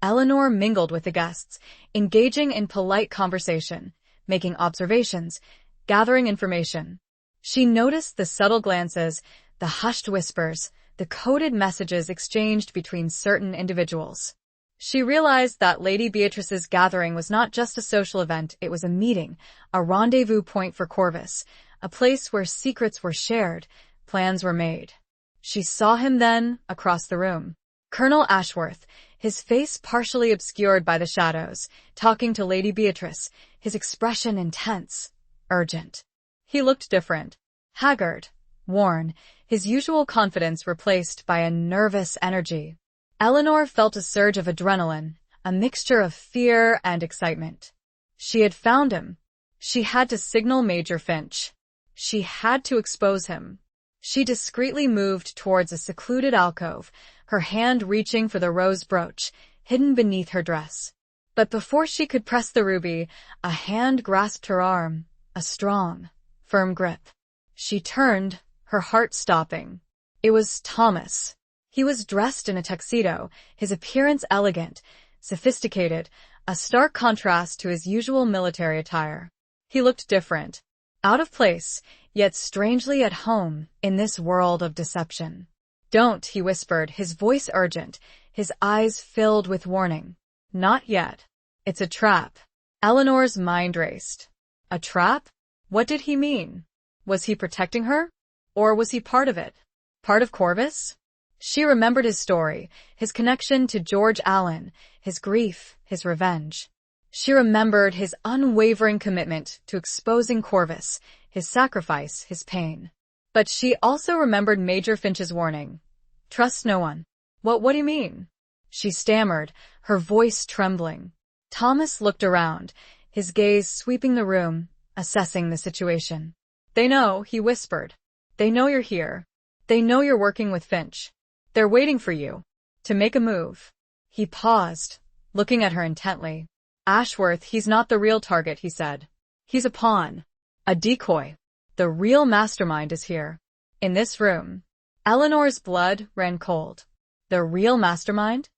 Eleanor mingled with the guests, engaging in polite conversation, making observations, gathering information. She noticed the subtle glances, the hushed whispers, the coded messages exchanged between certain individuals. She realized that Lady Beatrice's gathering was not just a social event, it was a meeting, a rendezvous point for Corvus, a place where secrets were shared, plans were made. She saw him then, across the room. Colonel Ashworth, his face partially obscured by the shadows, talking to Lady Beatrice, his expression intense, urgent. He looked different. Haggard, worn, his usual confidence replaced by a nervous energy. Eleanor felt a surge of adrenaline, a mixture of fear and excitement. She had found him. She had to signal Major Finch. She had to expose him. She discreetly moved towards a secluded alcove, her hand reaching for the rose brooch, hidden beneath her dress. But before she could press the ruby, a hand grasped her arm, a strong, firm grip. She turned, her heart stopping. It was Thomas. He was dressed in a tuxedo, his appearance elegant, sophisticated, a stark contrast to his usual military attire. He looked different, out of place, yet strangely at home in this world of deception. "Don't," he whispered, his voice urgent, his eyes filled with warning. "Not yet. It's a trap." Eleanor's mind raced. A trap? What did he mean? Was he protecting her? Or was he part of it? Part of Corvus? She remembered his story, his connection to George Allen, his grief, his revenge. She remembered his unwavering commitment to exposing Corvus, his sacrifice, his pain. But she also remembered Major Finch's warning. "Trust no one." What do you mean?" She stammered, her voice trembling. Thomas looked around, his gaze sweeping the room, assessing the situation. "They know," he whispered. "They know you're here. They know you're working with Finch. They're waiting for you to make a move." He paused, looking at her intently. "Ashworth, he's not the real target," he said. "He's a pawn, a decoy. The real mastermind is here, in this room." Eleanor's blood ran cold. The real mastermind?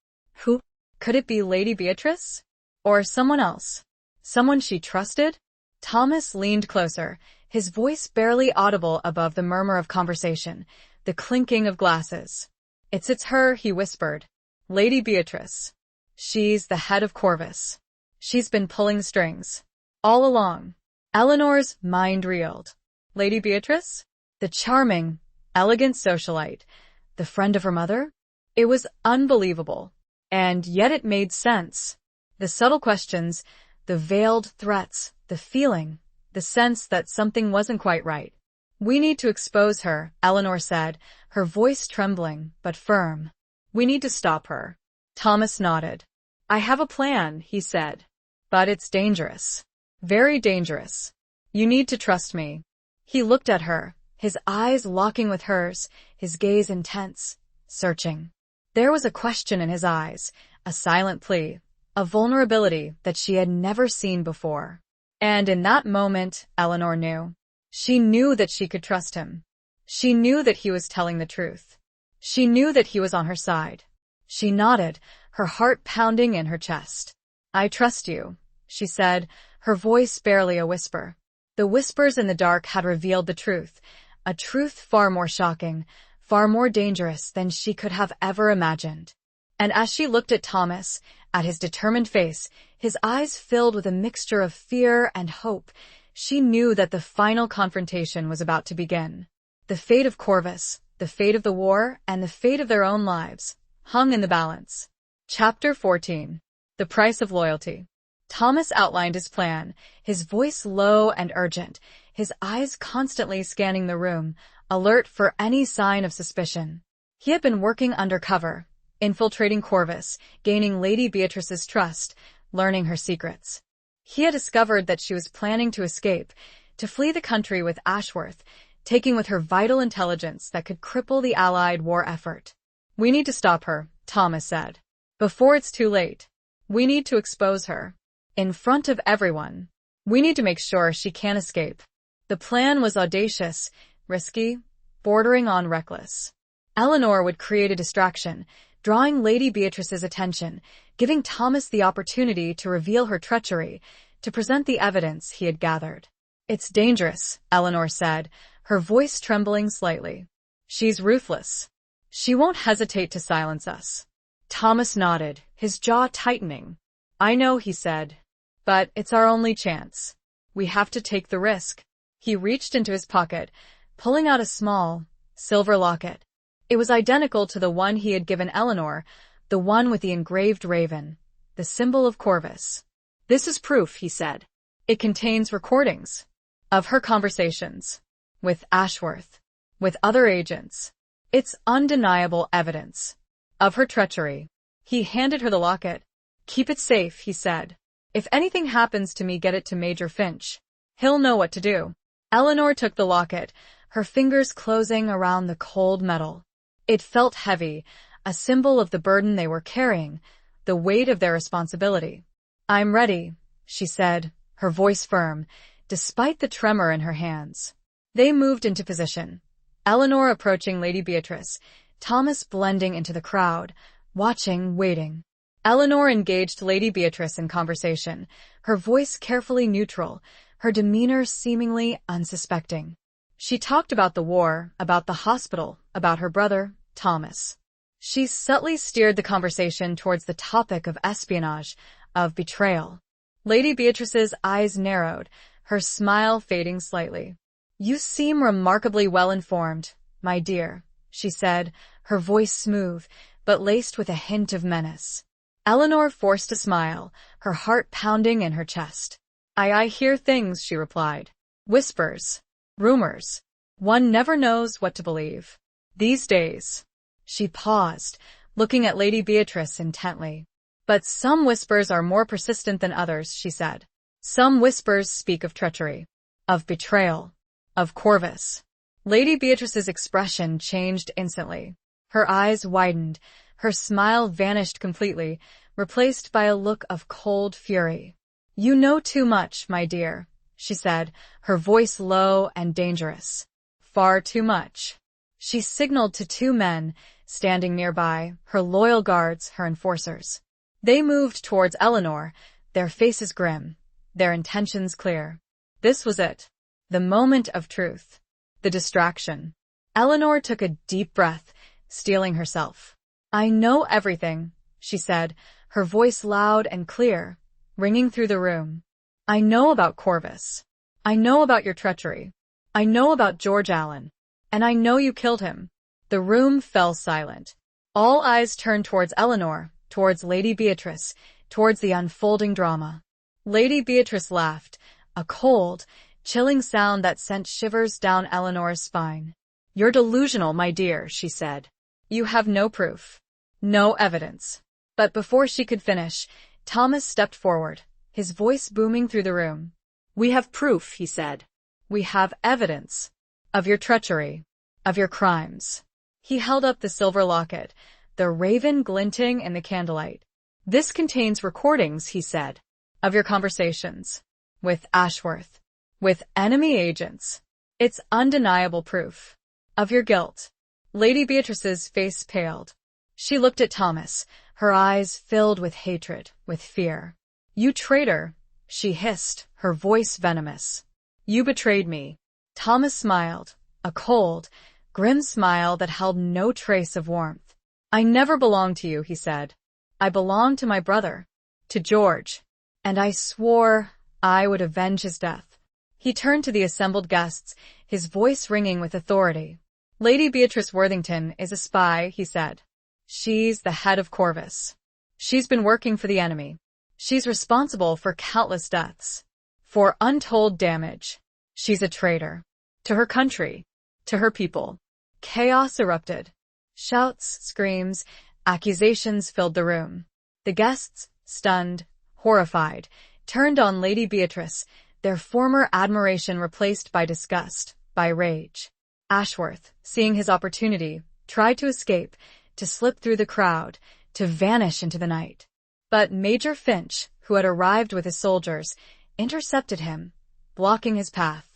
Who? Could it be Lady Beatrice? Or someone else? Someone she trusted? Thomas leaned closer, his voice barely audible above the murmur of conversation, the clinking of glasses. It's her," he whispered. "Lady Beatrice. She's the head of Corvus. She's been pulling strings. All along." Eleanor's mind reeled. Lady Beatrice? The charming, elegant socialite. The friend of her mother? It was unbelievable. And yet it made sense. The subtle questions, the veiled threats, the feeling, the sense that something wasn't quite right. "We need to expose her," Eleanor said, her voice trembling, but firm. "We need to stop her." Thomas nodded. "I have a plan," he said. "But it's dangerous. Very dangerous. You need to trust me." He looked at her, his eyes locking with hers, his gaze intense, searching. There was a question in his eyes, a silent plea, a vulnerability that she had never seen before. And in that moment, Eleanor knew. She knew that she could trust him. She knew that he was telling the truth. She knew that he was on her side. She nodded, her heart pounding in her chest. "I trust you," she said, her voice barely a whisper. The whispers in the dark had revealed the truth, a truth far more shocking, far more dangerous than she could have ever imagined. And as she looked at Thomas, at his determined face, his eyes filled with a mixture of fear and hope, she knew that the final confrontation was about to begin. The fate of Corvus, the fate of the war, and the fate of their own lives hung in the balance. Chapter 14. The Price of Loyalty. Thomas outlined his plan, his voice low and urgent, his eyes constantly scanning the room, alert for any sign of suspicion. He had been working undercover, infiltrating Corvus, gaining Lady Beatrice's trust, learning her secrets. He had discovered that she was planning to escape, to flee the country with Ashworth, taking with her vital intelligence that could cripple the Allied war effort. "We need to stop her," Thomas said. "Before it's too late. We need to expose her. In front of everyone. We need to make sure she can't escape." The plan was audacious, risky, bordering on reckless. Eleanor would create a distraction, drawing Lady Beatrice's attention, giving Thomas the opportunity to reveal her treachery, to present the evidence he had gathered. "It's dangerous," Eleanor said, her voice trembling slightly. "She's ruthless. She won't hesitate to silence us." Thomas nodded, his jaw tightening. I know, he said. But it's our only chance. We have to take the risk. He reached into his pocket, pulling out a small, silver locket. It was identical to the one he had given Eleanor, the one with the engraved raven, the symbol of Corvus. This is proof, he said. It contains recordings of her conversations with Ashworth, with other agents. It's undeniable evidence of her treachery. He handed her the locket. Keep it safe, he said. If anything happens to me, get it to Major Finch. He'll know what to do. Eleanor took the locket, her fingers closing around the cold metal. It felt heavy, a symbol of the burden they were carrying, the weight of their responsibility. I'm ready, she said, her voice firm, despite the tremor in her hands. They moved into position. Eleanor approaching Lady Beatrice, Thomas blending into the crowd, watching, waiting. Eleanor engaged Lady Beatrice in conversation, her voice carefully neutral, her demeanor seemingly unsuspecting. She talked about the war, about the hospital, about her brother, Thomas. She subtly steered the conversation towards the topic of espionage, of betrayal. Lady Beatrice's eyes narrowed, her smile fading slightly. You seem remarkably well-informed, my dear, she said, her voice smooth, but laced with a hint of menace. Eleanor forced a smile, her heart pounding in her chest. I hear things, she replied. Whispers. Rumors. One never knows what to believe. These days. She paused, looking at Lady Beatrice intently. But some whispers are more persistent than others, she said. Some whispers speak of treachery, of betrayal, of Corvus. Lady Beatrice's expression changed instantly. Her eyes widened, her smile vanished completely, replaced by a look of cold fury. You know too much, my dear, she said, her voice low and dangerous. Far too much. She signaled to two men, standing nearby, her loyal guards, her enforcers. They moved towards Eleanor, their faces grim, their intentions clear. This was it. The moment of truth. The distraction. Eleanor took a deep breath, steeling herself. I know everything, she said, her voice loud and clear, ringing through the room. I know about Corvus. I know about your treachery. I know about George Allen. And I know you killed him. The room fell silent. All eyes turned towards Eleanor, towards Lady Beatrice, towards the unfolding drama. Lady Beatrice laughed, a cold, chilling sound that sent shivers down Eleanor's spine. You're delusional, my dear, she said. You have no proof. No evidence. But before she could finish, Thomas stepped forward, his voice booming through the room. We have proof, he said. We have evidence. Of your treachery. Of your crimes. He held up the silver locket, the raven glinting in the candlelight. This contains recordings, he said, of your conversations. With Ashworth. With enemy agents. It's undeniable proof. Of your guilt. Lady Beatrice's face paled. She looked at Thomas, her eyes filled with hatred, with fear. You traitor, she hissed, her voice venomous. You betrayed me. Thomas smiled, a cold, grim smile that held no trace of warmth. I never belonged to you, he said. I belonged to my brother, to George, and I swore I would avenge his death. He turned to the assembled guests, his voice ringing with authority. Lady Beatrice Worthington is a spy, he said. She's the head of Corvus. She's been working for the enemy. She's responsible for countless deaths. For untold damage. She's a traitor. To her country. To her people. Chaos erupted. Shouts, screams, accusations filled the room. The guests, stunned, horrified, turned on Lady Beatrice, their former admiration replaced by disgust, by rage. Ashworth, seeing his opportunity, tried to escape, to slip through the crowd, to vanish into the night. But Major Finch, who had arrived with his soldiers, intercepted him, blocking his path.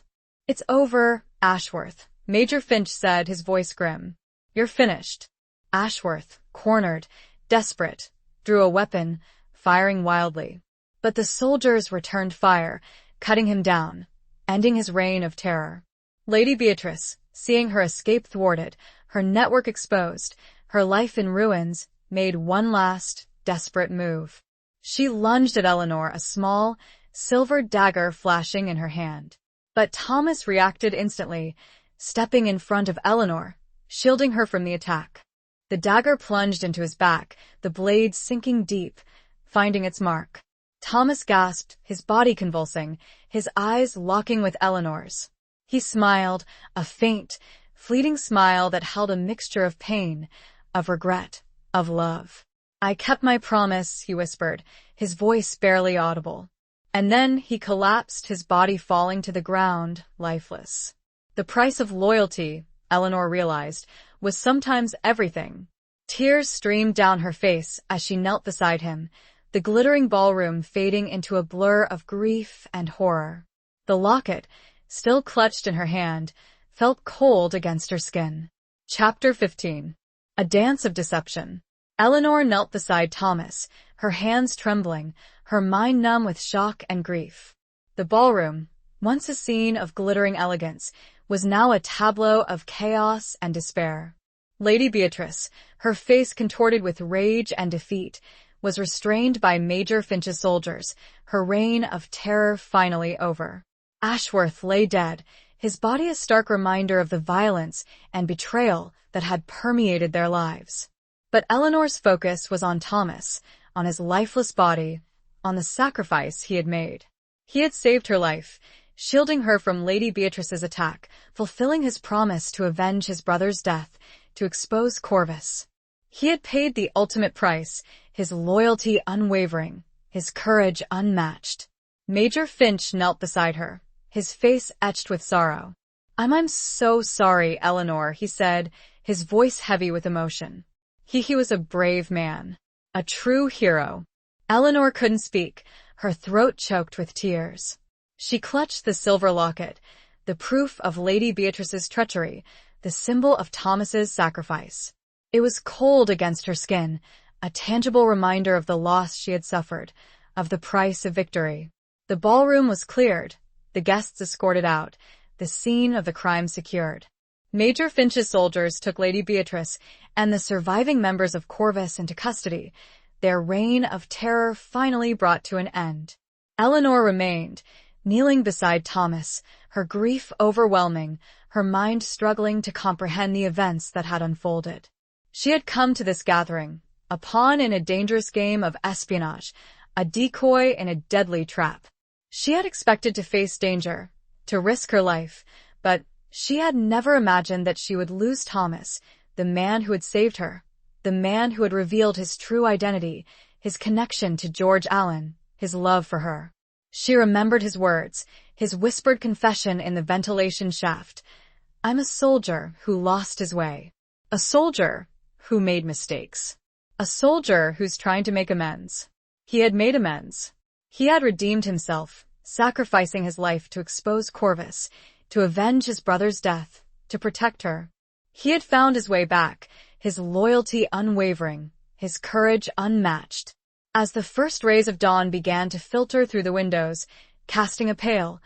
It's over, Ashworth, Major Finch said, his voice grim. You're finished. Ashworth, cornered, desperate, drew a weapon, firing wildly. But the soldiers returned fire, cutting him down, ending his reign of terror. Lady Beatrice, seeing her escape thwarted, her network exposed, her life in ruins, made one last, desperate move. She lunged at Eleanor, a small, silver dagger flashing in her hand. But Thomas reacted instantly, stepping in front of Eleanor, shielding her from the attack. The dagger plunged into his back, the blade sinking deep, finding its mark. Thomas gasped, his body convulsing, his eyes locking with Eleanor's. He smiled, a faint, fleeting smile that held a mixture of pain, of regret, of love. "I kept my promise," he whispered, his voice barely audible. And then he collapsed, his body falling to the ground, lifeless. The price of loyalty, Eleanor realized, was sometimes everything. Tears streamed down her face as she knelt beside him, the glittering ballroom fading into a blur of grief and horror. The locket, still clutched in her hand, felt cold against her skin. Chapter 15. A Dance of Deception. Eleanor knelt beside Thomas, her hands trembling, her mind numb with shock and grief. The ballroom, once a scene of glittering elegance, was now a tableau of chaos and despair. Lady Beatrice, her face contorted with rage and defeat, was restrained by Major Finch's soldiers, her reign of terror finally over. Ashworth lay dead, his body a stark reminder of the violence and betrayal that had permeated their lives. But Eleanor's focus was on Thomas, on his lifeless body, on the sacrifice he had made. He had saved her life, shielding her from Lady Beatrice's attack, fulfilling his promise to avenge his brother's death, to expose Corvus. He had paid the ultimate price, his loyalty unwavering, his courage unmatched. Major Finch knelt beside her, his face etched with sorrow. I'm so sorry, Eleanor," he said, his voice heavy with emotion. He was a brave man, a true hero. Eleanor couldn't speak, her throat choked with tears. She clutched the silver locket, the proof of Lady Beatrice's treachery, the symbol of Thomas's sacrifice. It was cold against her skin, a tangible reminder of the loss she had suffered, of the price of victory. The ballroom was cleared, the guests escorted out, the scene of the crime secured. Major Finch's soldiers took Lady Beatrice and the surviving members of Corvus into custody, their reign of terror finally brought to an end. Eleanor remained, kneeling beside Thomas, her grief overwhelming, her mind struggling to comprehend the events that had unfolded. She had come to this gathering, a pawn in a dangerous game of espionage, a decoy in a deadly trap. She had expected to face danger, to risk her life, but she had never imagined that she would lose Thomas, the man who had saved her, the man who had revealed his true identity, his connection to George Allen, his love for her. She remembered his words, his whispered confession in the ventilation shaft. "I'm a soldier who lost his way. A soldier who made mistakes. A soldier who's trying to make amends." He had made amends. He had redeemed himself, sacrificing his life to expose Corvus, to avenge his brother's death, to protect her. He had found his way back, his loyalty unwavering, his courage unmatched. As the first rays of dawn began to filter through the windows, casting a pale,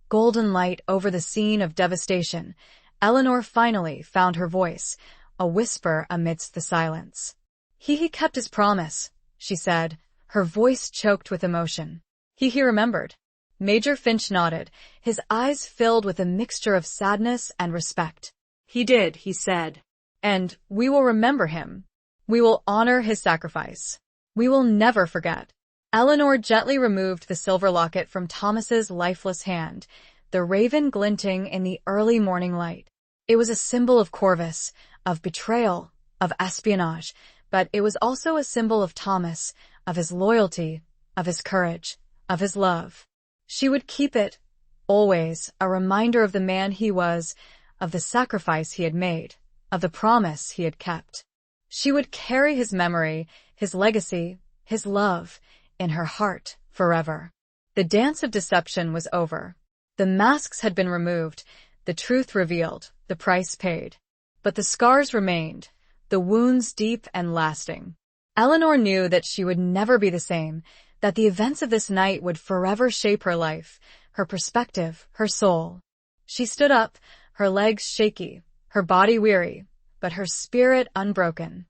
golden light over the scene of devastation, Eleanor finally found her voice, a whisper amidst the silence. He kept his promise," she said, her voice choked with emotion. He remembered. Major Finch nodded, his eyes filled with a mixture of sadness and respect. "He did," he said. "And we will remember him. We will honor his sacrifice. We will never forget." Eleanor gently removed the silver locket from Thomas's lifeless hand, the raven glinting in the early morning light. It was a symbol of Corvus, of betrayal, of espionage, but it was also a symbol of Thomas, of his loyalty, of his courage, of his love. She would keep it, always, a reminder of the man he was, of the sacrifice he had made, of the promise he had kept. She would carry his memory, his legacy, his love, in her heart forever. The dance of deception was over. The masks had been removed, the truth revealed, the price paid. But the scars remained, the wounds deep and lasting. Eleanor knew that she would never be the same, that the events of this night would forever shape her life, her perspective, her soul. She stood up, her legs shaky, her body weary, but her spirit unbroken.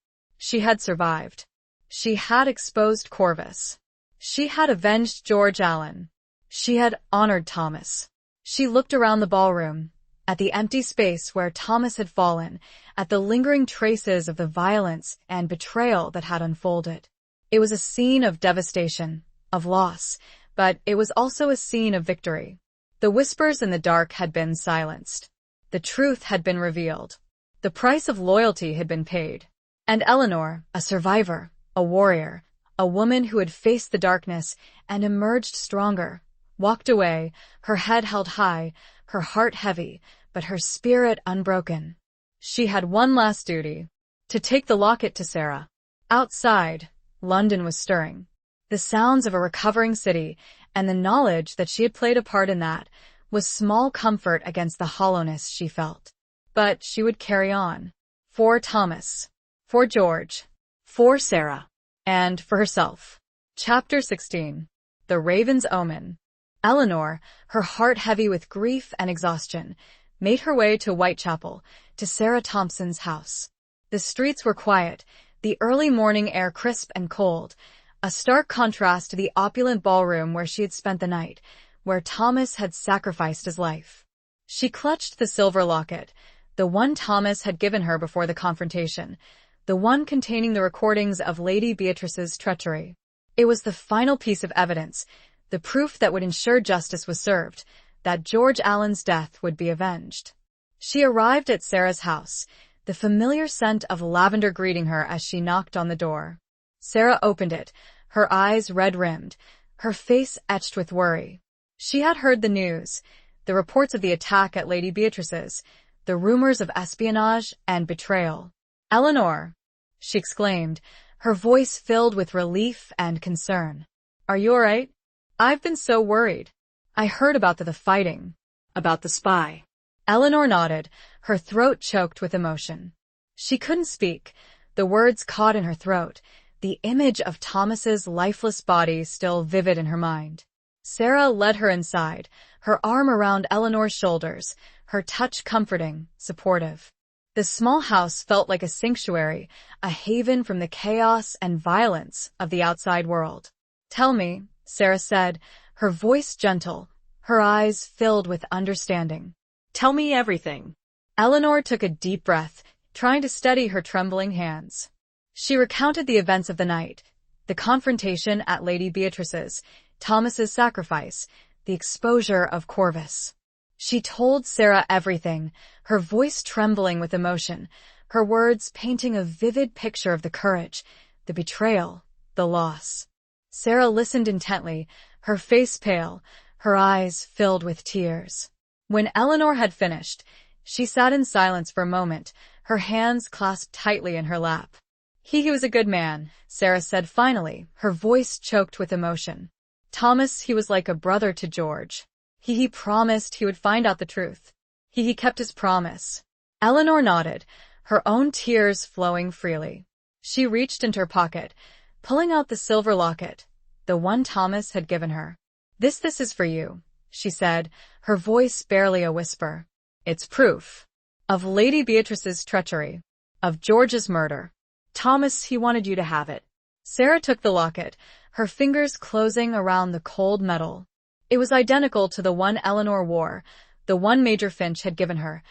She had survived. She had exposed Corvus. She had avenged George Allen. She had honored Thomas. She looked around the ballroom, at the empty space where Thomas had fallen, at the lingering traces of the violence and betrayal that had unfolded. It was a scene of devastation, of loss, but it was also a scene of victory. The whispers in the dark had been silenced. The truth had been revealed. The price of loyalty had been paid. And Eleanor, a survivor, a warrior, a woman who had faced the darkness and emerged stronger, walked away, her head held high, her heart heavy, but her spirit unbroken. She had one last duty, to take the locket to Sarah. Outside, London was stirring. The sounds of a recovering city and the knowledge that she had played a part in that was small comfort against the hollowness she felt. But she would carry on. For Thomas. For George. For Sarah. And for herself. Chapter 16. The Raven's Omen. Eleanor, her heart heavy with grief and exhaustion, made her way to Whitechapel, to Sarah Thompson's house. The streets were quiet, the early morning air crisp and cold, a stark contrast to the opulent ballroom where she had spent the night, where Thomas had sacrificed his life. She clutched the silver locket, the one Thomas had given her before the confrontation, the one containing the recordings of Lady Beatrice's treachery. It was the final piece of evidence, the proof that would ensure justice was served, that George Allen's death would be avenged. She arrived at Sarah's house, the familiar scent of lavender greeting her as she knocked on the door. Sarah opened it, her eyes red-rimmed, her face etched with worry. She had heard the news, the reports of the attack at Lady Beatrice's, the rumors of espionage and betrayal. "Eleanor," she exclaimed, her voice filled with relief and concern. "Are you all right? I've been so worried. I heard about the fighting." About the spy. Eleanor nodded, her throat choked with emotion. She couldn't speak, the words caught in her throat, the image of Thomas's lifeless body still vivid in her mind. Sarah led her inside, her arm around Eleanor's shoulders, her touch comforting, supportive. The small house felt like a sanctuary, a haven from the chaos and violence of the outside world. "Tell me," Sarah said, her voice gentle, her eyes filled with understanding. "Tell me everything." Eleanor took a deep breath, trying to steady her trembling hands. She recounted the events of the night, the confrontation at Lady Beatrice's, Thomas's sacrifice, the exposure of Corvus. She told Sarah everything, her voice trembling with emotion, her words painting a vivid picture of the courage, the betrayal, the loss. Sarah listened intently, her face pale, her eyes filled with tears. When Eleanor had finished, she sat in silence for a moment, her hands clasped tightly in her lap. He was a good man," Sarah said finally, her voice choked with emotion. "Thomas, he was like a brother to George. He promised he would find out the truth. He kept his promise." Eleanor nodded, her own tears flowing freely. She reached into her pocket, pulling out the silver locket, the one Thomas had given her. This is for you," she said, her voice barely a whisper. "It's proof of Lady Beatrice's treachery, of George's murder. Thomas, he wanted you to have it." Sarah took the locket, her fingers closing around the cold metal. It was identical to the one Eleanor wore, the one Major Finch had given her,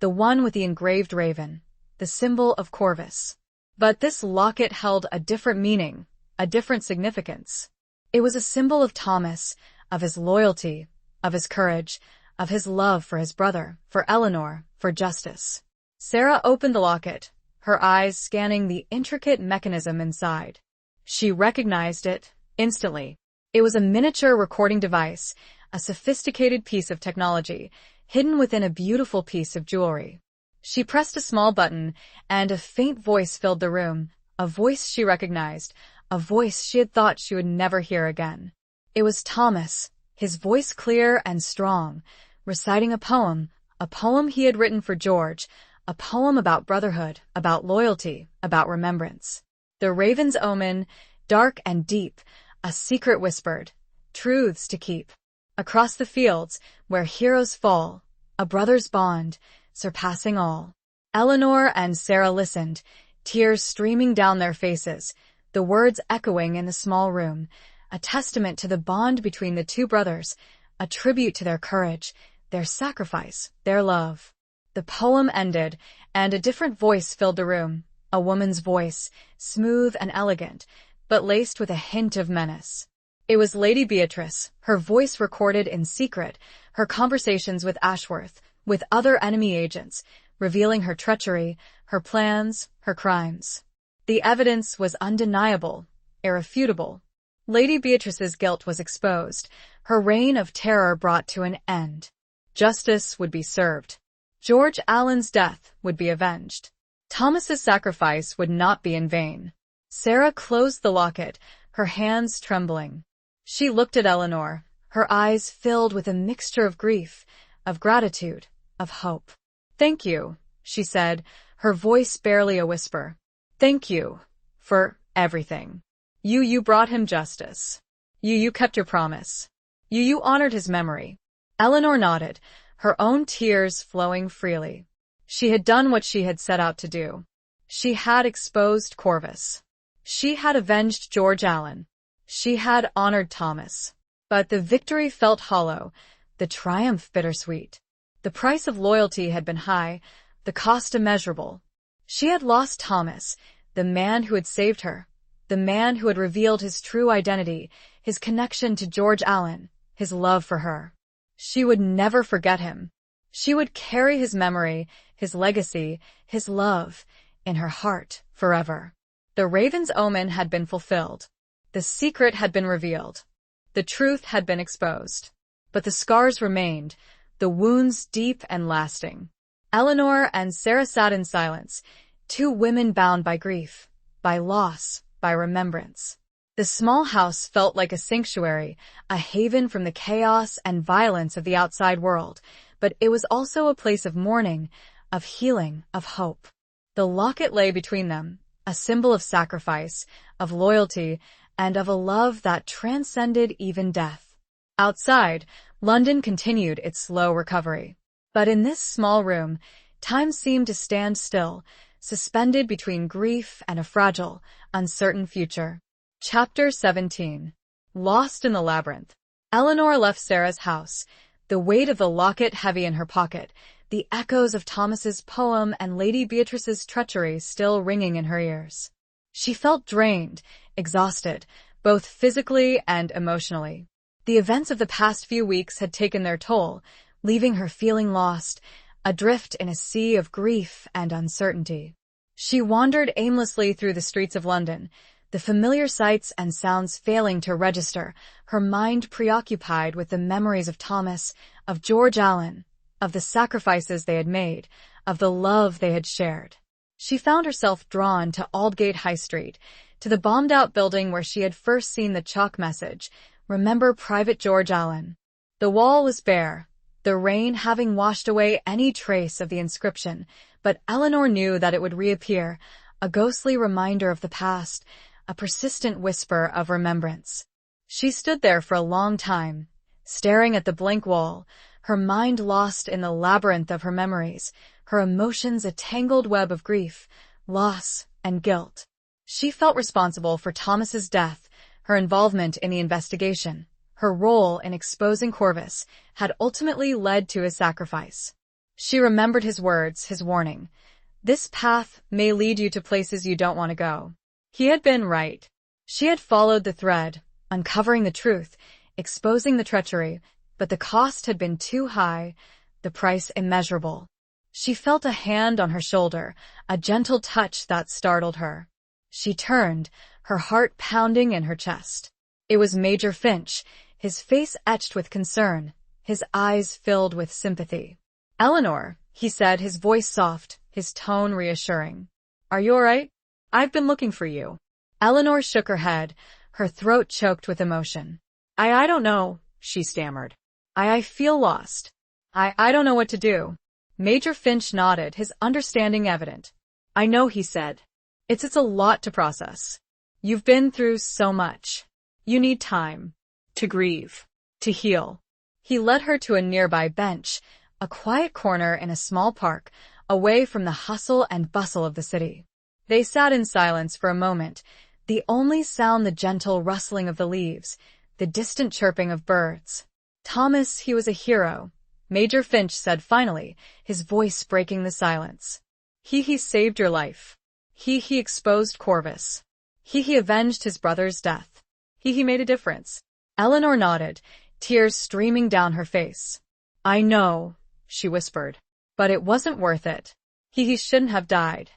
the one with the engraved raven, the symbol of Corvus. But this locket held a different meaning, a different significance. It was a symbol of Thomas, of his loyalty, of his courage, of his love for his brother, for Eleanor, for justice. Sarah opened the locket, her eyes scanning the intricate mechanism inside. She recognized it instantly. It was a miniature recording device, a sophisticated piece of technology, hidden within a beautiful piece of jewelry. She pressed a small button, and a faint voice filled the room, a voice she recognized, a voice she had thought she would never hear again. It was Thomas, his voice clear and strong, reciting a poem he had written for George, a poem about brotherhood, about loyalty, about remembrance. The Raven's Omen, dark and deep, a secret whispered, truths to keep. Across the fields, where heroes fall, a brother's bond, surpassing all. Eleanor and Sarah listened, tears streaming down their faces, the words echoing in the small room, a testament to the bond between the two brothers, a tribute to their courage, their sacrifice, their love. The poem ended, and a different voice filled the room, a woman's voice, smooth and elegant, but laced with a hint of menace. It was Lady Beatrice, her voice recorded in secret, her conversations with Ashworth, with other enemy agents, revealing her treachery, her plans, her crimes. The evidence was undeniable, irrefutable. Lady Beatrice's guilt was exposed, her reign of terror brought to an end. Justice would be served. George Allen's death would be avenged. Thomas's sacrifice would not be in vain. Sarah closed the locket, her hands trembling. She looked at Eleanor, her eyes filled with a mixture of grief, of gratitude, of hope. "Thank you," she said, her voice barely a whisper. "Thank you for everything. You brought him justice. You kept your promise. You honored his memory." Eleanor nodded, her own tears flowing freely. She had done what she had set out to do. She had exposed Corvus. She had avenged George Allen. She had honored Thomas. But the victory felt hollow, the triumph bittersweet. The price of loyalty had been high, the cost immeasurable. She had lost Thomas, the man who had saved her, the man who had revealed his true identity, his connection to George Allen, his love for her. She would never forget him. She would carry his memory, his legacy, his love, in her heart forever. The Raven's omen had been fulfilled. The secret had been revealed. The truth had been exposed. But the scars remained, the wounds deep and lasting. Eleanor and Sarah sat in silence, two women bound by grief, by loss, by remembrance. The small house felt like a sanctuary, a haven from the chaos and violence of the outside world, but it was also a place of mourning, of healing, of hope. The locket lay between them, a symbol of sacrifice, of loyalty, and of a love that transcended even death. Outside, London continued its slow recovery. But in this small room, time seemed to stand still, suspended between grief and a fragile, uncertain future. Chapter 17. Lost in the Labyrinth. Eleanor left Sarah's house, the weight of the locket heavy in her pocket, the echoes of Thomas's poem and Lady Beatrice's treachery still ringing in her ears. She felt drained, exhausted, both physically and emotionally. The events of the past few weeks had taken their toll, leaving her feeling lost, adrift in a sea of grief and uncertainty. She wandered aimlessly through the streets of London, the familiar sights and sounds failing to register, her mind preoccupied with the memories of Thomas, of George Allen, of the sacrifices they had made, of the love they had shared. She found herself drawn to Aldgate High Street, to the bombed-out building where she had first seen the chalk message, "Remember Private George Allen." The wall was bare, the rain having washed away any trace of the inscription, but Eleanor knew that it would reappear, a ghostly reminder of the past, a persistent whisper of remembrance. She stood there for a long time, staring at the blank wall, her mind lost in the labyrinth of her memories, her emotions a tangled web of grief, loss, and guilt. She felt responsible for Thomas's death, her involvement in the investigation, her role in exposing Corvus, had ultimately led to his sacrifice. She remembered his words, his warning. "This path may lead you to places you don't want to go." He had been right. She had followed the thread, uncovering the truth, exposing the treachery, but the cost had been too high, the price immeasurable. She felt a hand on her shoulder, a gentle touch that startled her. She turned, her heart pounding in her chest. It was Major Finch, his face etched with concern, his eyes filled with sympathy. "Eleanor," he said, his voice soft, his tone reassuring. "Are you all right? I've been looking for you." Eleanor shook her head, her throat choked with emotion. I don't know," she stammered. I feel lost. I don't know what to do." Major Finch nodded, his understanding evident. "I know," he said. It's a lot to process. You've been through so much. You need time. To grieve. To heal." He led her to a nearby bench, a quiet corner in a small park, away from the hustle and bustle of the city. They sat in silence for a moment, the only sound the gentle rustling of the leaves, the distant chirping of birds. Thomas, he was a hero, Major Finch said finally, his voice breaking the silence. He saved your life. He exposed Corvus. He avenged his brother's death. He made a difference. Eleanor nodded, tears streaming down her face. I know, she whispered, but it wasn't worth it. He shouldn't have died.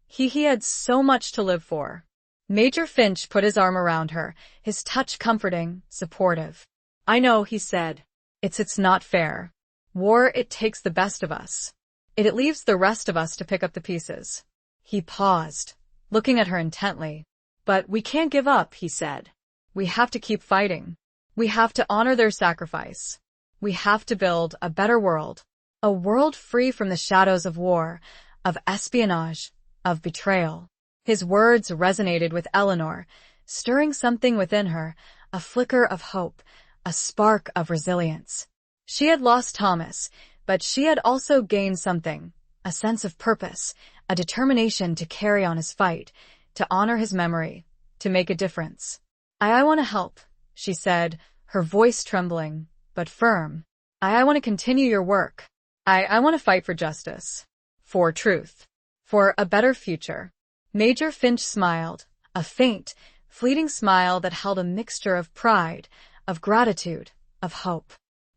He had so much to live for. Major Finch put his arm around her, his touch comforting, supportive. I know, he said. It's not fair. War, it takes the best of us. It leaves the rest of us to pick up the pieces. He paused, looking at her intently. But we can't give up, he said. We have to keep fighting. We have to honor their sacrifice. We have to build a better world. A world free from the shadows of war, of espionage, of betrayal. His words resonated with Eleanor, stirring something within her, a flicker of hope, a spark of resilience. She had lost Thomas, but she had also gained something, a sense of purpose, a determination to carry on his fight, to honor his memory, to make a difference. I want to help, she said, her voice trembling, but firm. I want to continue your work. I want to fight for justice, for truth, for a better future. Major Finch smiled, a faint, fleeting smile that held a mixture of pride, of gratitude, of hope.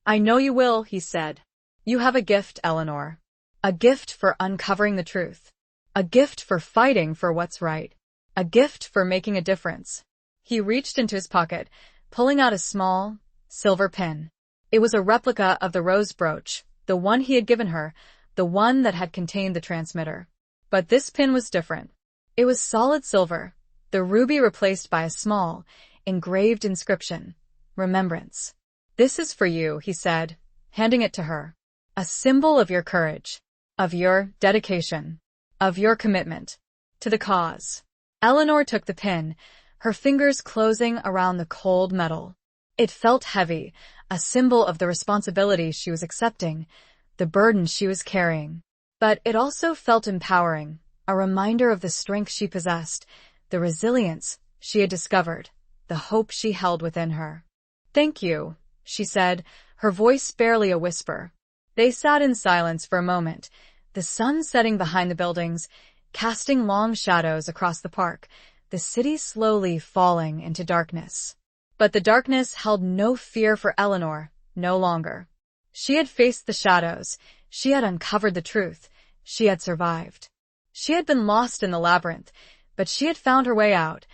I know you will, he said. You have a gift, Eleanor. A gift for uncovering the truth. A gift for fighting for what's right. A gift for making a difference. He reached into his pocket, pulling out a small, silver pin. It was a replica of the rose brooch, the one he had given her, the one that had contained the transmitter. But this pin was different. It was solid silver, the ruby replaced by a small, engraved inscription, Remembrance. This is for you, he said, handing it to her. A symbol of your courage, of your dedication, of your commitment to the cause. Eleanor took the pin, her fingers closing around the cold metal. It felt heavy, a symbol of the responsibility she was accepting, the burden she was carrying. But it also felt empowering, a reminder of the strength she possessed, the resilience she had discovered, the hope she held within her. Thank you, she said, her voice barely a whisper. They sat in silence for a moment, the sun setting behind the buildings, casting long shadows across the park, the city slowly falling into darkness. But the darkness held no fear for Eleanor, no longer. She had faced the shadows, she had uncovered the truth, she had survived. She had been lost in the labyrinth, but she had found her way out,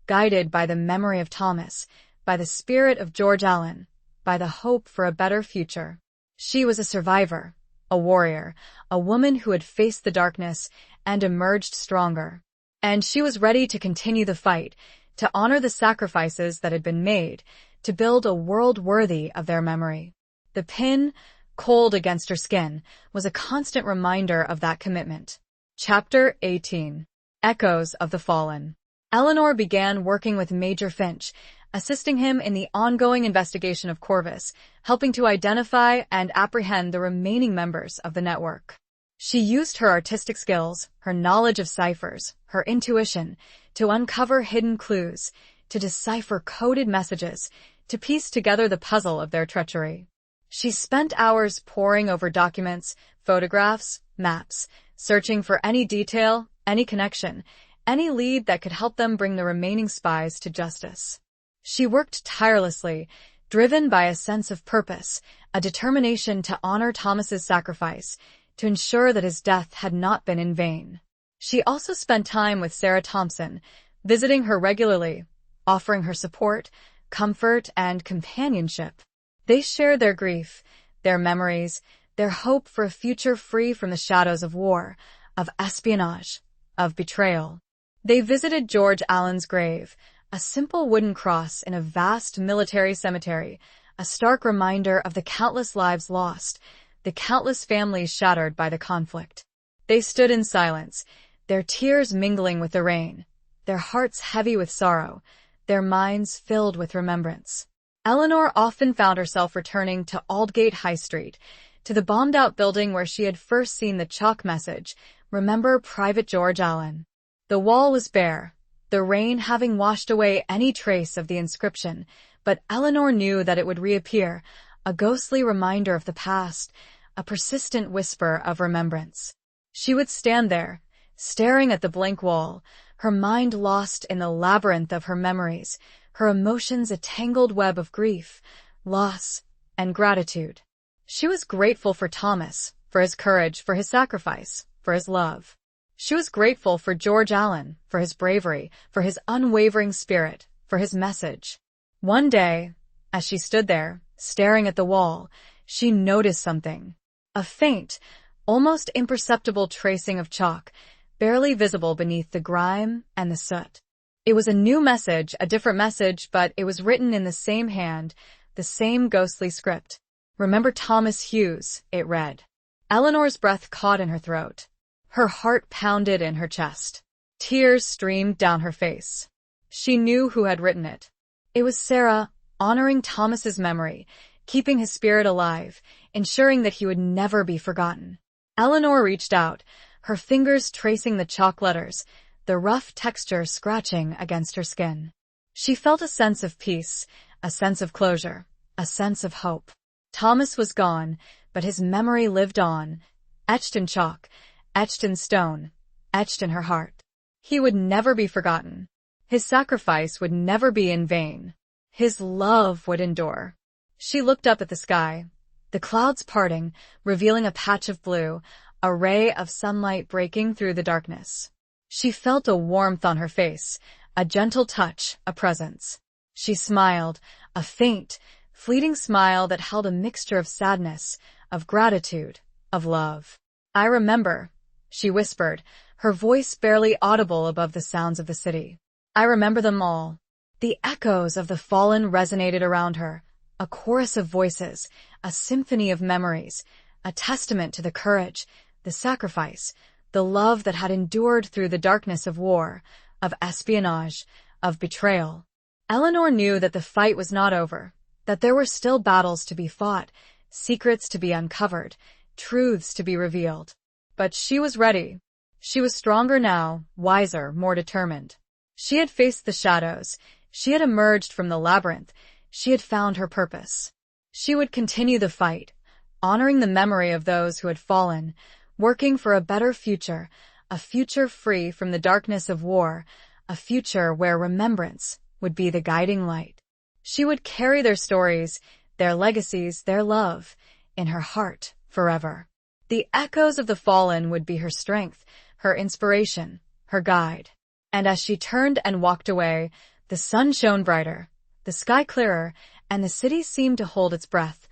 guided by the memory of Thomas, by the spirit of George Allen, by the hope for a better future. She was a survivor, a warrior, a woman who had faced the darkness and emerged stronger. And she was ready to continue the fight, to honor the sacrifices that had been made, to build a world worthy of their memory. The pin, cold against her skin, was a constant reminder of that commitment. Chapter 18. Echoes of the Fallen. Eleanor began working with Major Finch, assisting him in the ongoing investigation of Corvus, helping to identify and apprehend the remaining members of the network. She used her artistic skills, her knowledge of ciphers, her intuition, to uncover hidden clues, to decipher coded messages, to piece together the puzzle of their treachery. She spent hours poring over documents, photographs, maps, searching for any detail, any connection, any lead that could help them bring the remaining spies to justice. She worked tirelessly, driven by a sense of purpose, a determination to honor Thomas's sacrifice, to ensure that his death had not been in vain. She also spent time with Sarah Thompson, visiting her regularly, offering her support, comfort, and companionship. They shared their grief, their memories, their hope for a future free from the shadows of war, of espionage, of betrayal. They visited George Allen's grave, a simple wooden cross in a vast military cemetery, a stark reminder of the countless lives lost, the countless families shattered by the conflict. They stood in silence, their tears mingling with the rain, their hearts heavy with sorrow, their minds filled with remembrance. Eleanor often found herself returning to Aldgate High Street, to the bombed-out building where she had first seen the chalk message, "Remember Private George Allen." The wall was bare, the rain having washed away any trace of the inscription, but Eleanor knew that it would reappear, a ghostly reminder of the past, a persistent whisper of remembrance. She would stand there, staring at the blank wall, her mind lost in the labyrinth of her memories, her emotions a tangled web of grief, loss, and gratitude. She was grateful for Thomas, for his courage, for his sacrifice, for his love. She was grateful for George Allen, for his bravery, for his unwavering spirit, for his message. One day, as she stood there, staring at the wall, she noticed something. A faint, almost imperceptible tracing of chalk, barely visible beneath the grime and the soot. It was a new message, a different message, but it was written in the same hand, the same ghostly script. "Remember Thomas Hughes," it read. Eleanor's breath caught in her throat. Her heart pounded in her chest. Tears streamed down her face. She knew who had written it. It was Sarah, honoring Thomas's memory, keeping his spirit alive, ensuring that he would never be forgotten. Eleanor reached out, her fingers tracing the chalk letters, the rough texture scratching against her skin. She felt a sense of peace, a sense of closure, a sense of hope. Thomas was gone, but his memory lived on, etched in chalk, etched in stone, etched in her heart. He would never be forgotten. His sacrifice would never be in vain. His love would endure. She looked up at the sky, the clouds parting, revealing a patch of blue, a ray of sunlight breaking through the darkness. She felt a warmth on her face, a gentle touch, a presence. She smiled, a faint, fleeting smile that held a mixture of sadness, of gratitude, of love. "I remember," she whispered, her voice barely audible above the sounds of the city. "I remember them all." The echoes of the fallen resonated around her, a chorus of voices, a symphony of memories, a testament to the courage, the sacrifice, the love that had endured through the darkness of war, of espionage, of betrayal. Eleanor knew that the fight was not over, that there were still battles to be fought, secrets to be uncovered, truths to be revealed. But she was ready. She was stronger now, wiser, more determined. She had faced the shadows. She had emerged from the labyrinth. She had found her purpose. She would continue the fight, honoring the memory of those who had fallen, working for a better future, a future free from the darkness of war, a future where remembrance would be the guiding light. She would carry their stories, their legacies, their love, in her heart forever. The echoes of the fallen would be her strength, her inspiration, her guide. And as she turned and walked away, the sun shone brighter, the sky clearer, and the city seemed to hold its breath,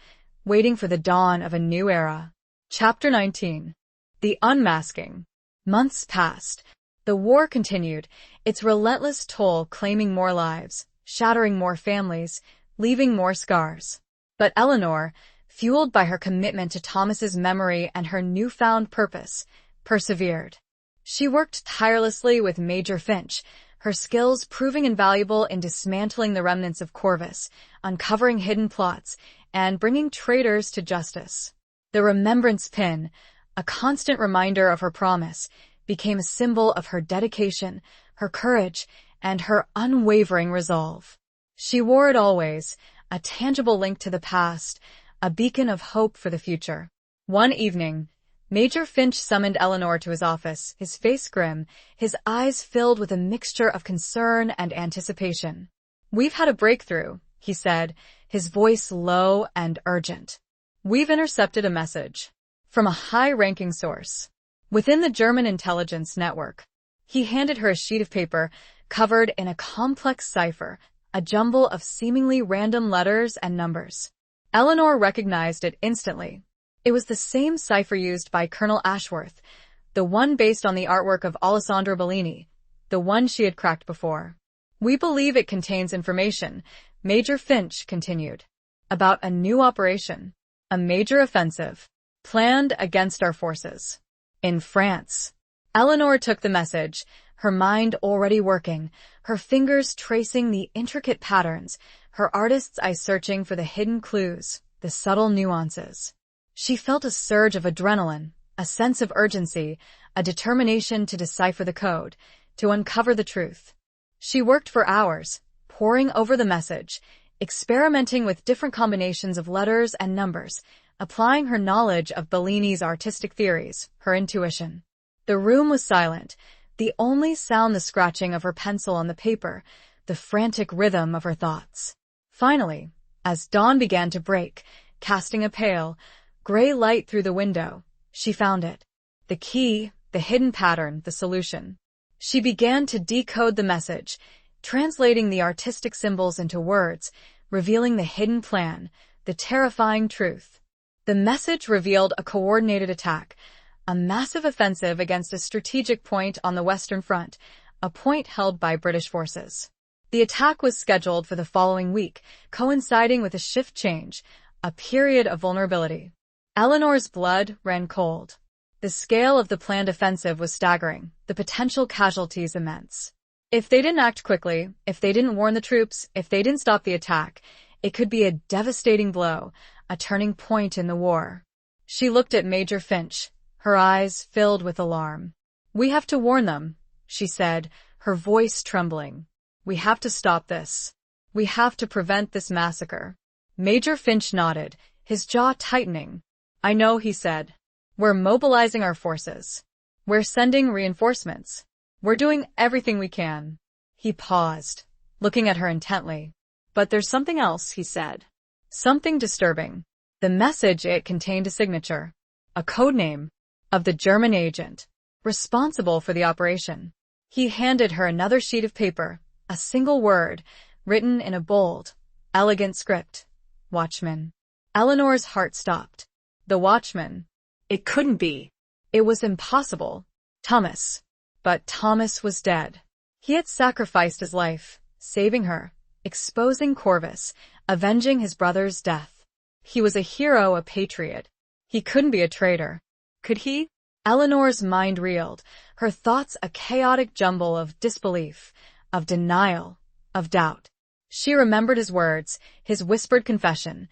waiting for the dawn of a new era. Chapter 19. The Unmasking. Months passed. The war continued, its relentless toll claiming more lives, shattering more families, leaving more scars. But Eleanor, fueled by her commitment to Thomas's memory and her newfound purpose, persevered. She worked tirelessly with Major Finch, her skills proving invaluable in dismantling the remnants of Corvus, uncovering hidden plots, and bringing traitors to justice. The remembrance pin, a constant reminder of her promise, became a symbol of her dedication, her courage, and her unwavering resolve. She wore it always, a tangible link to the past, a beacon of hope for the future. One evening, Major Finch summoned Eleanor to his office, his face grim, his eyes filled with a mixture of concern and anticipation. "We've had a breakthrough," he said, his voice low and urgent. "We've intercepted a message from a high-ranking source within the German intelligence network." He handed her a sheet of paper covered in a complex cipher, a jumble of seemingly random letters and numbers. Eleanor recognized it instantly. It was the same cipher used by Colonel Ashworth, the one based on the artwork of Alessandro Bellini, the one she had cracked before. "We believe it contains information," Major Finch continued, "about a new operation, a major offensive, planned against our forces in France." Eleanor took the message, her mind already working, her fingers tracing the intricate patterns, her artist's eye searching for the hidden clues, the subtle nuances. She felt a surge of adrenaline, a sense of urgency, a determination to decipher the code, to uncover the truth. She worked for hours, poring over the message, experimenting with different combinations of letters and numbers, applying her knowledge of Bellini's artistic theories, her intuition. The room was silent, the only sound the scratching of her pencil on the paper, the frantic rhythm of her thoughts. Finally, as dawn began to break, casting a pale, gray light through the window, she found it. The key, the hidden pattern, the solution. She began to decode the message, translating the artistic symbols into words, revealing the hidden plan, the terrifying truth. The message revealed a coordinated attack, a massive offensive against a strategic point on the Western Front, a point held by British forces. The attack was scheduled for the following week, coinciding with a shift change, a period of vulnerability. Eleanor's blood ran cold. The scale of the planned offensive was staggering, the potential casualties immense. If they didn't act quickly, if they didn't warn the troops, if they didn't stop the attack, it could be a devastating blow, a turning point in the war. She looked at Major Finch, her eyes filled with alarm. "We have to warn them," she said, her voice trembling. "We have to stop this. We have to prevent this massacre." Major Finch nodded, his jaw tightening. "I know," he said. "We're mobilizing our forces. We're sending reinforcements. We're doing everything we can." He paused, looking at her intently. "But there's something else," he said. Something disturbing. The message, it contained a signature, a code name, of the German agent, responsible for the operation. He handed her another sheet of paper, a single word, written in a bold, elegant script. "Watchman." Eleanor's heart stopped. The watchman. It couldn't be. It was impossible. Thomas. But Thomas was dead. He had sacrificed his life, saving her, exposing Corvus, avenging his brother's death. He was a hero, a patriot. He couldn't be a traitor. Could he? Eleanor's mind reeled, her thoughts a chaotic jumble of disbelief, of denial, of doubt. She remembered his words, his whispered confession.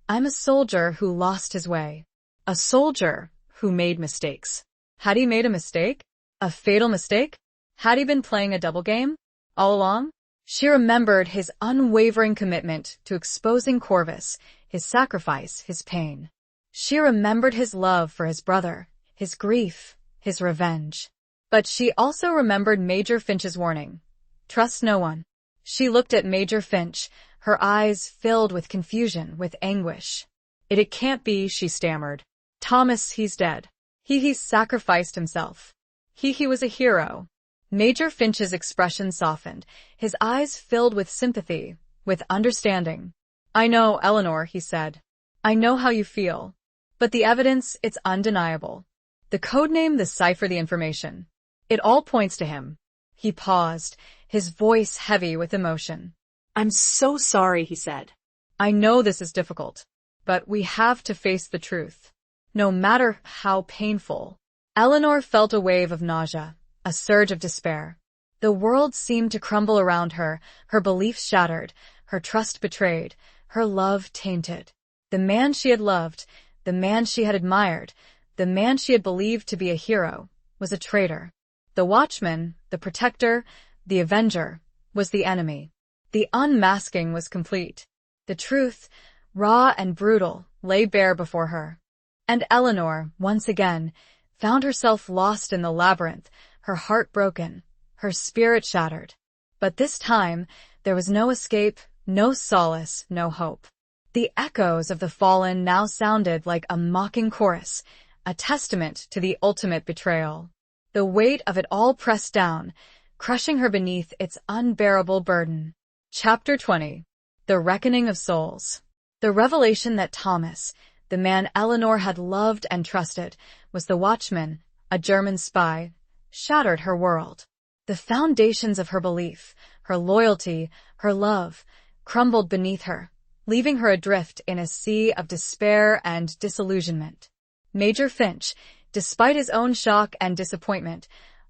"I'm a soldier who lost his way." A soldier who made mistakes. Had he made a mistake? A fatal mistake? Had he been playing a double game? All along? She remembered his unwavering commitment to exposing Corvus, his sacrifice, his pain. She remembered his love for his brother, his grief, his revenge. But she also remembered Major Finch's warning. Trust no one. She looked at Major Finch, her eyes filled with confusion, with anguish. It can't be," she stammered. "Thomas, he's dead. He sacrificed himself. He was a hero." Major Finch's expression softened, his eyes filled with sympathy, with understanding. "I know, Eleanor," he said. "I know how you feel. But the evidence, it's undeniable. The codename, the cipher, the information. It all points to him." He paused, his voice heavy with emotion. "I'm so sorry," he said. "I know this is difficult, but we have to face the truth, no matter how painful." Eleanor felt a wave of nausea, a surge of despair. The world seemed to crumble around her, her beliefs shattered, her trust betrayed, her love tainted. The man she had loved, the man she had admired, the man she had believed to be a hero, was a traitor. The watchman, the protector, the avenger, was the enemy. The unmasking was complete. The truth, raw and brutal, lay bare before her. And Eleanor, once again, found herself lost in the labyrinth, her heart broken, her spirit shattered. But this time, there was no escape, no solace, no hope. The echoes of the fallen now sounded like a mocking chorus, a testament to the ultimate betrayal. The weight of it all pressed down, crushing her beneath its unbearable burden. Chapter 20. The Reckoning of Souls. The revelation that Thomas, the man Eleanor had loved and trusted, was the watchman, a German spy, shattered her world. The foundations of her belief, her loyalty, her love, crumbled beneath her, leaving her adrift in a sea of despair and disillusionment. Major Finch, despite his own shock and disappointment,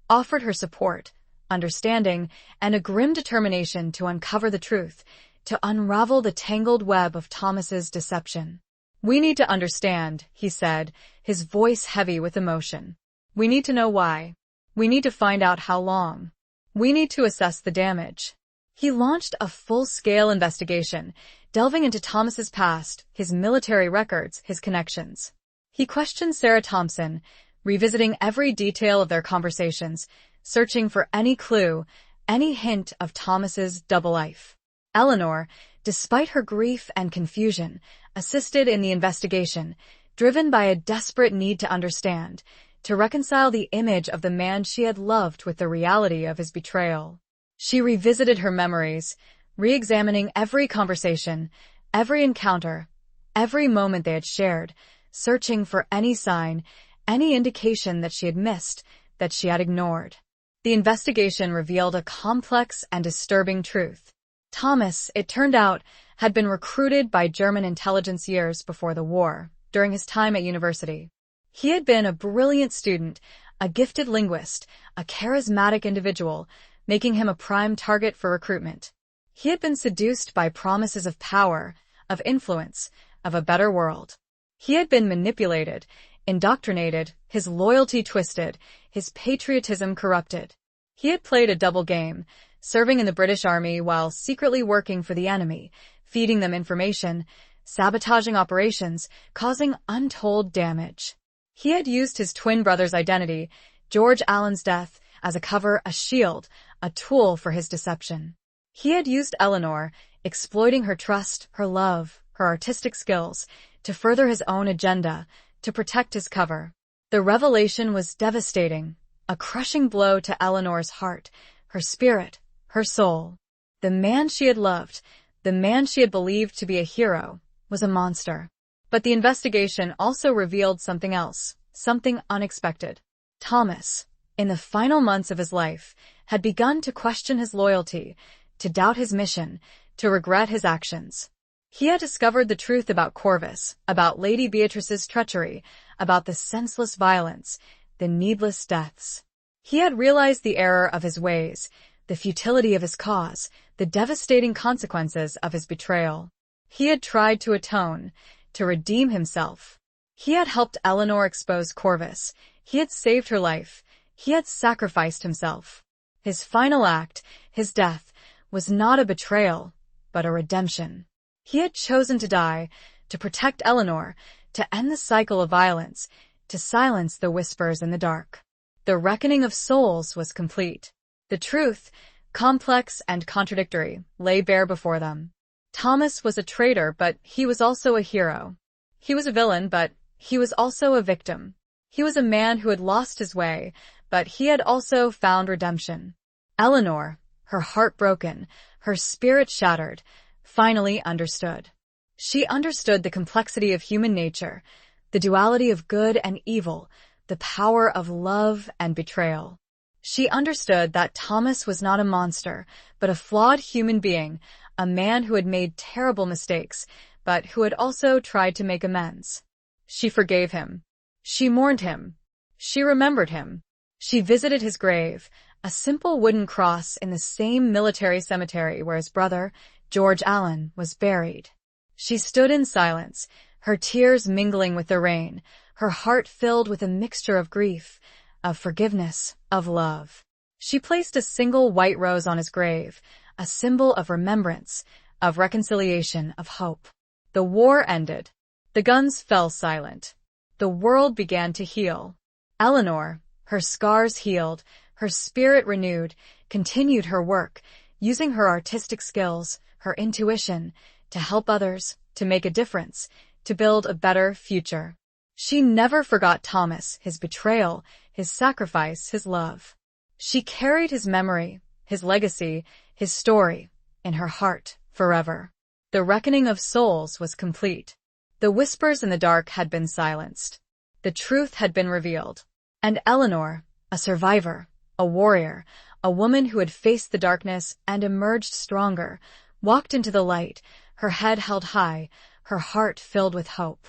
offered her support, understanding, and a grim determination to uncover the truth, to unravel the tangled web of Thomas's deception. "We need to understand," he said, his voice heavy with emotion. "We need to know why. We need to find out how long. We need to assess the damage. He launched a full-scale investigation, delving into Thomas's past, his military records, his connections. He questioned Sarah Thompson, revisiting every detail of their conversations, searching for any clue, any hint of Thomas's double life. Eleanor, despite her grief and confusion, assisted in the investigation, driven by a desperate need to understand, to reconcile the image of the man she had loved with the reality of his betrayal. She revisited her memories, re-examining every conversation, every encounter, every moment they had shared, searching for any sign, any indication that she had missed, that she had ignored. The investigation revealed a complex and disturbing truth. Thomas, it turned out, had been recruited by German intelligence years before the war, during his time at university. He had been a brilliant student, a gifted linguist, a charismatic individual, making him a prime target for recruitment. He had been seduced by promises of power, of influence, of a better world. He had been manipulated, indoctrinated, his loyalty twisted, his patriotism corrupted. He had played a double game, serving in the British Army while secretly working for the enemy, feeding them information, sabotaging operations, causing untold damage. He had used his twin brother's identity, George Allen's death, as a cover, a shield, a tool for his deception. He had used Eleanor, exploiting her trust, her love, her artistic skills, to further his own agenda, to protect his cover. The revelation was devastating, a crushing blow to Eleanor's heart, her spirit, her soul. The man she had loved, the man she had believed to be a hero, was a monster. But the investigation also revealed something else, something unexpected. Thomas, in the final months of his life, had begun to question his loyalty, to doubt his mission, to regret his actions. He had discovered the truth about Corvus, about Lady Beatrice's treachery, about the senseless violence, the needless deaths. He had realized the error of his ways, the futility of his cause, the devastating consequences of his betrayal. He had tried to atone, to redeem himself. He had helped Eleanor expose Corvus. He had saved her life. He had sacrificed himself. His final act, his death, was not a betrayal, but a redemption. He had chosen to die, to protect Eleanor, to end the cycle of violence, to silence the whispers in the dark. The reckoning of souls was complete. The truth, complex and contradictory, lay bare before them. Thomas was a traitor, but he was also a hero. He was a villain, but he was also a victim. He was a man who had lost his way, but he had also found redemption. Eleanor, her heart broken, her spirit shattered, finally understood. She understood the complexity of human nature, the duality of good and evil, the power of love and betrayal. She understood that Thomas was not a monster, but a flawed human being, a man who had made terrible mistakes, but who had also tried to make amends. She forgave him. She mourned him. She remembered him. She visited his grave, a simple wooden cross in the same military cemetery where his brother, George Allen, was buried. She stood in silence, her tears mingling with the rain, her heart filled with a mixture of grief, of forgiveness, of love. She placed a single white rose on his grave, a symbol of remembrance, of reconciliation, of hope. The war ended. The guns fell silent. The world began to heal. Eleanor, her scars healed, her spirit renewed, continued her work, using her artistic skills, her intuition, to help others, to make a difference, to build a better future. She never forgot Thomas, his betrayal, his sacrifice, his love. She carried his memory, his legacy, his story, in her heart forever. The reckoning of souls was complete. The whispers in the dark had been silenced. The truth had been revealed. And Eleanor, a survivor, a warrior, a woman who had faced the darkness and emerged stronger, walked into the light, her head held high, her heart filled with hope.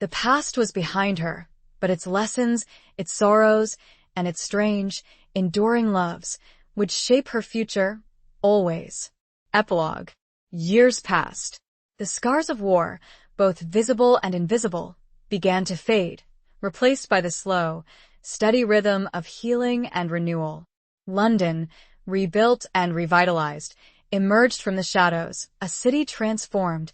The past was behind her, but its lessons, its sorrows, and its strange, enduring loves would shape her future, always. Epilogue. Years passed. The scars of war, both visible and invisible, began to fade, replaced by the slow, steady rhythm of healing and renewal. London, rebuilt and revitalized, emerged from the shadows, a city transformed,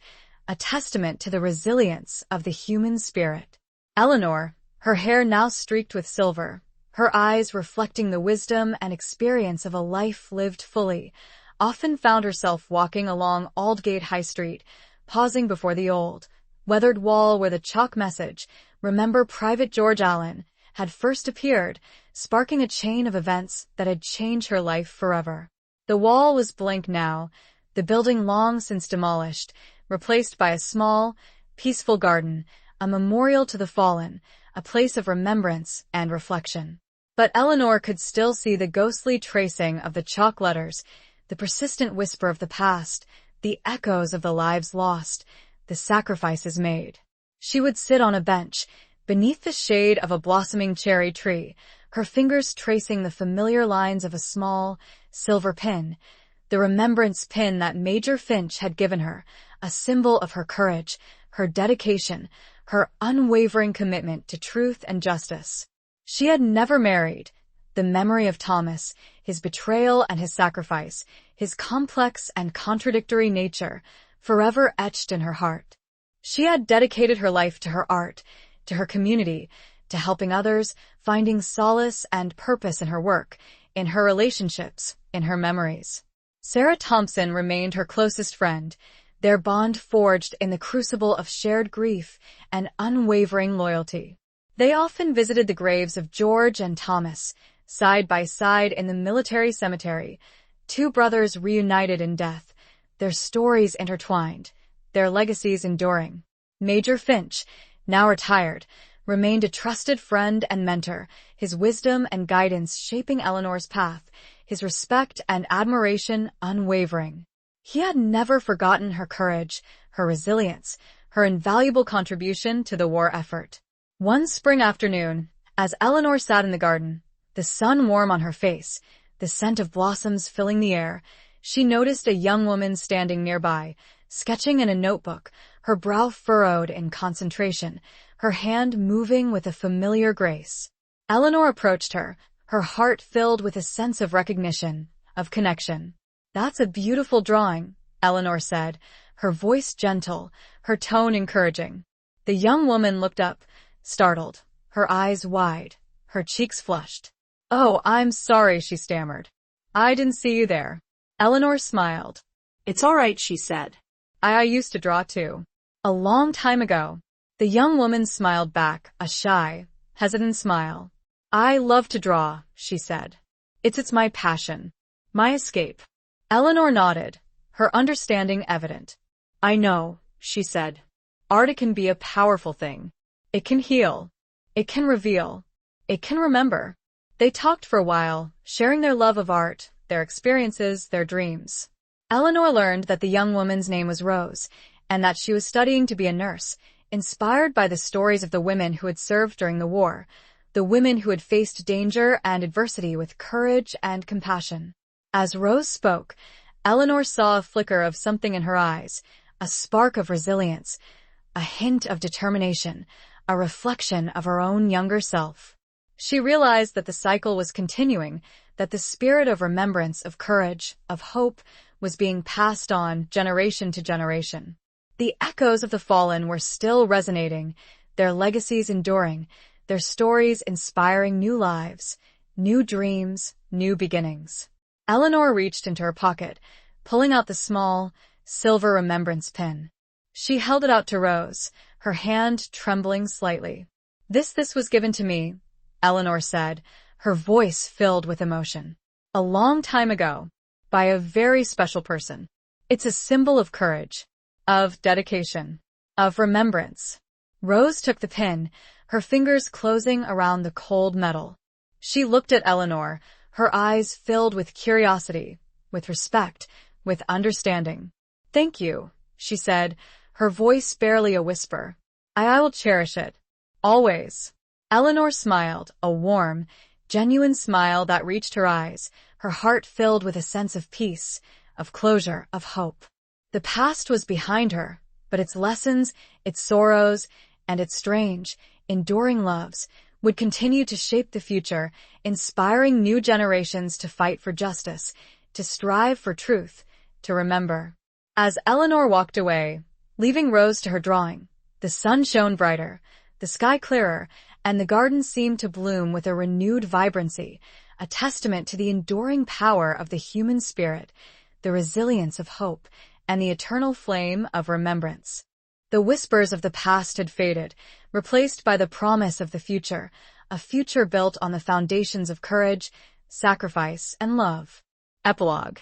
a testament to the resilience of the human spirit. Eleanor, her hair now streaked with silver, her eyes reflecting the wisdom and experience of a life lived fully, often found herself walking along Aldgate High Street, pausing before the old, weathered wall where the chalk message, "Remember Private George Allen," had first appeared, sparking a chain of events that had changed her life forever. The wall was blank now, the building long since demolished, replaced by a small, peaceful garden, a memorial to the fallen, a place of remembrance and reflection. But Eleanor could still see the ghostly tracing of the chalk letters, the persistent whisper of the past, the echoes of the lives lost, the sacrifices made. She would sit on a bench, beneath the shade of a blossoming cherry tree, her fingers tracing the familiar lines of a small, silver pin, the remembrance pin that Major Finch had given her, a symbol of her courage, her dedication, her unwavering commitment to truth and justice. She had never married. The memory of Thomas, his betrayal and his sacrifice, his complex and contradictory nature, forever etched in her heart. She had dedicated her life to her art, to her community, to helping others, finding solace and purpose in her work, in her relationships, in her memories. Sarah Thompson remained her closest friend, their bond forged in the crucible of shared grief and unwavering loyalty. They often visited the graves of George and Thomas, side by side in the military cemetery, two brothers reunited in death, their stories intertwined, their legacies enduring. Major Finch, now retired, remained a trusted friend and mentor, his wisdom and guidance shaping Eleanor's path, his respect and admiration unwavering. He had never forgotten her courage, her resilience, her invaluable contribution to the war effort. One spring afternoon, as Eleanor sat in the garden, the sun warm on her face, the scent of blossoms filling the air, she noticed a young woman standing nearby, sketching in a notebook, her brow furrowed in concentration, her hand moving with a familiar grace. Eleanor approached her, her heart filled with a sense of recognition, of connection. "That's a beautiful drawing," Eleanor said, her voice gentle, her tone encouraging. The young woman looked up, startled, her eyes wide, her cheeks flushed. "Oh, I'm sorry," she stammered. "I didn't see you there." Eleanor smiled. "It's all right," she said. I used to draw too. A long time ago." The young woman smiled back, a shy, hesitant smile. "I love to draw," she said. It's my passion. My escape." Eleanor nodded, her understanding evident. "I know," she said. "Art can be a powerful thing. It can heal. It can reveal. It can remember." They talked for a while, sharing their love of art, their experiences, their dreams. Eleanor learned that the young woman's name was Rose, and that she was studying to be a nurse, inspired by the stories of the women who had served during the war, the women who had faced danger and adversity with courage and compassion. As Rose spoke, Eleanor saw a flicker of something in her eyes, a spark of resilience, a hint of determination, a reflection of her own younger self. She realized that the cycle was continuing, that the spirit of remembrance, of courage, of hope, was being passed on generation to generation. The echoes of the fallen were still resonating, their legacies enduring, their stories inspiring new lives, new dreams, new beginnings. Eleanor reached into her pocket, pulling out the small, silver remembrance pin. She held it out to Rose, her hand trembling slightly. This was given to me," Eleanor said, her voice filled with emotion. "A long time ago, by a very special person. It's a symbol of courage, of dedication, of remembrance." Rose took the pin, her fingers closing around the cold metal. She looked at Eleanor, her eyes filled with curiosity, with respect, with understanding. "Thank you," she said, her voice barely a whisper. I will cherish it. Always." Eleanor smiled, a warm, genuine smile that reached her eyes, her heart filled with a sense of peace, of closure, of hope. The past was behind her, but its lessons, its sorrows, and its strange, enduring loves would continue to shape the future, inspiring new generations to fight for justice, to strive for truth, to remember. As Eleanor walked away, leaving Rose to her drawing, the sun shone brighter, the sky clearer, and the garden seemed to bloom with a renewed vibrancy, a testament to the enduring power of the human spirit, the resilience of hope, and the eternal flame of remembrance. The whispers of the past had faded, replaced by the promise of the future, a future built on the foundations of courage, sacrifice, and love. Epilogue.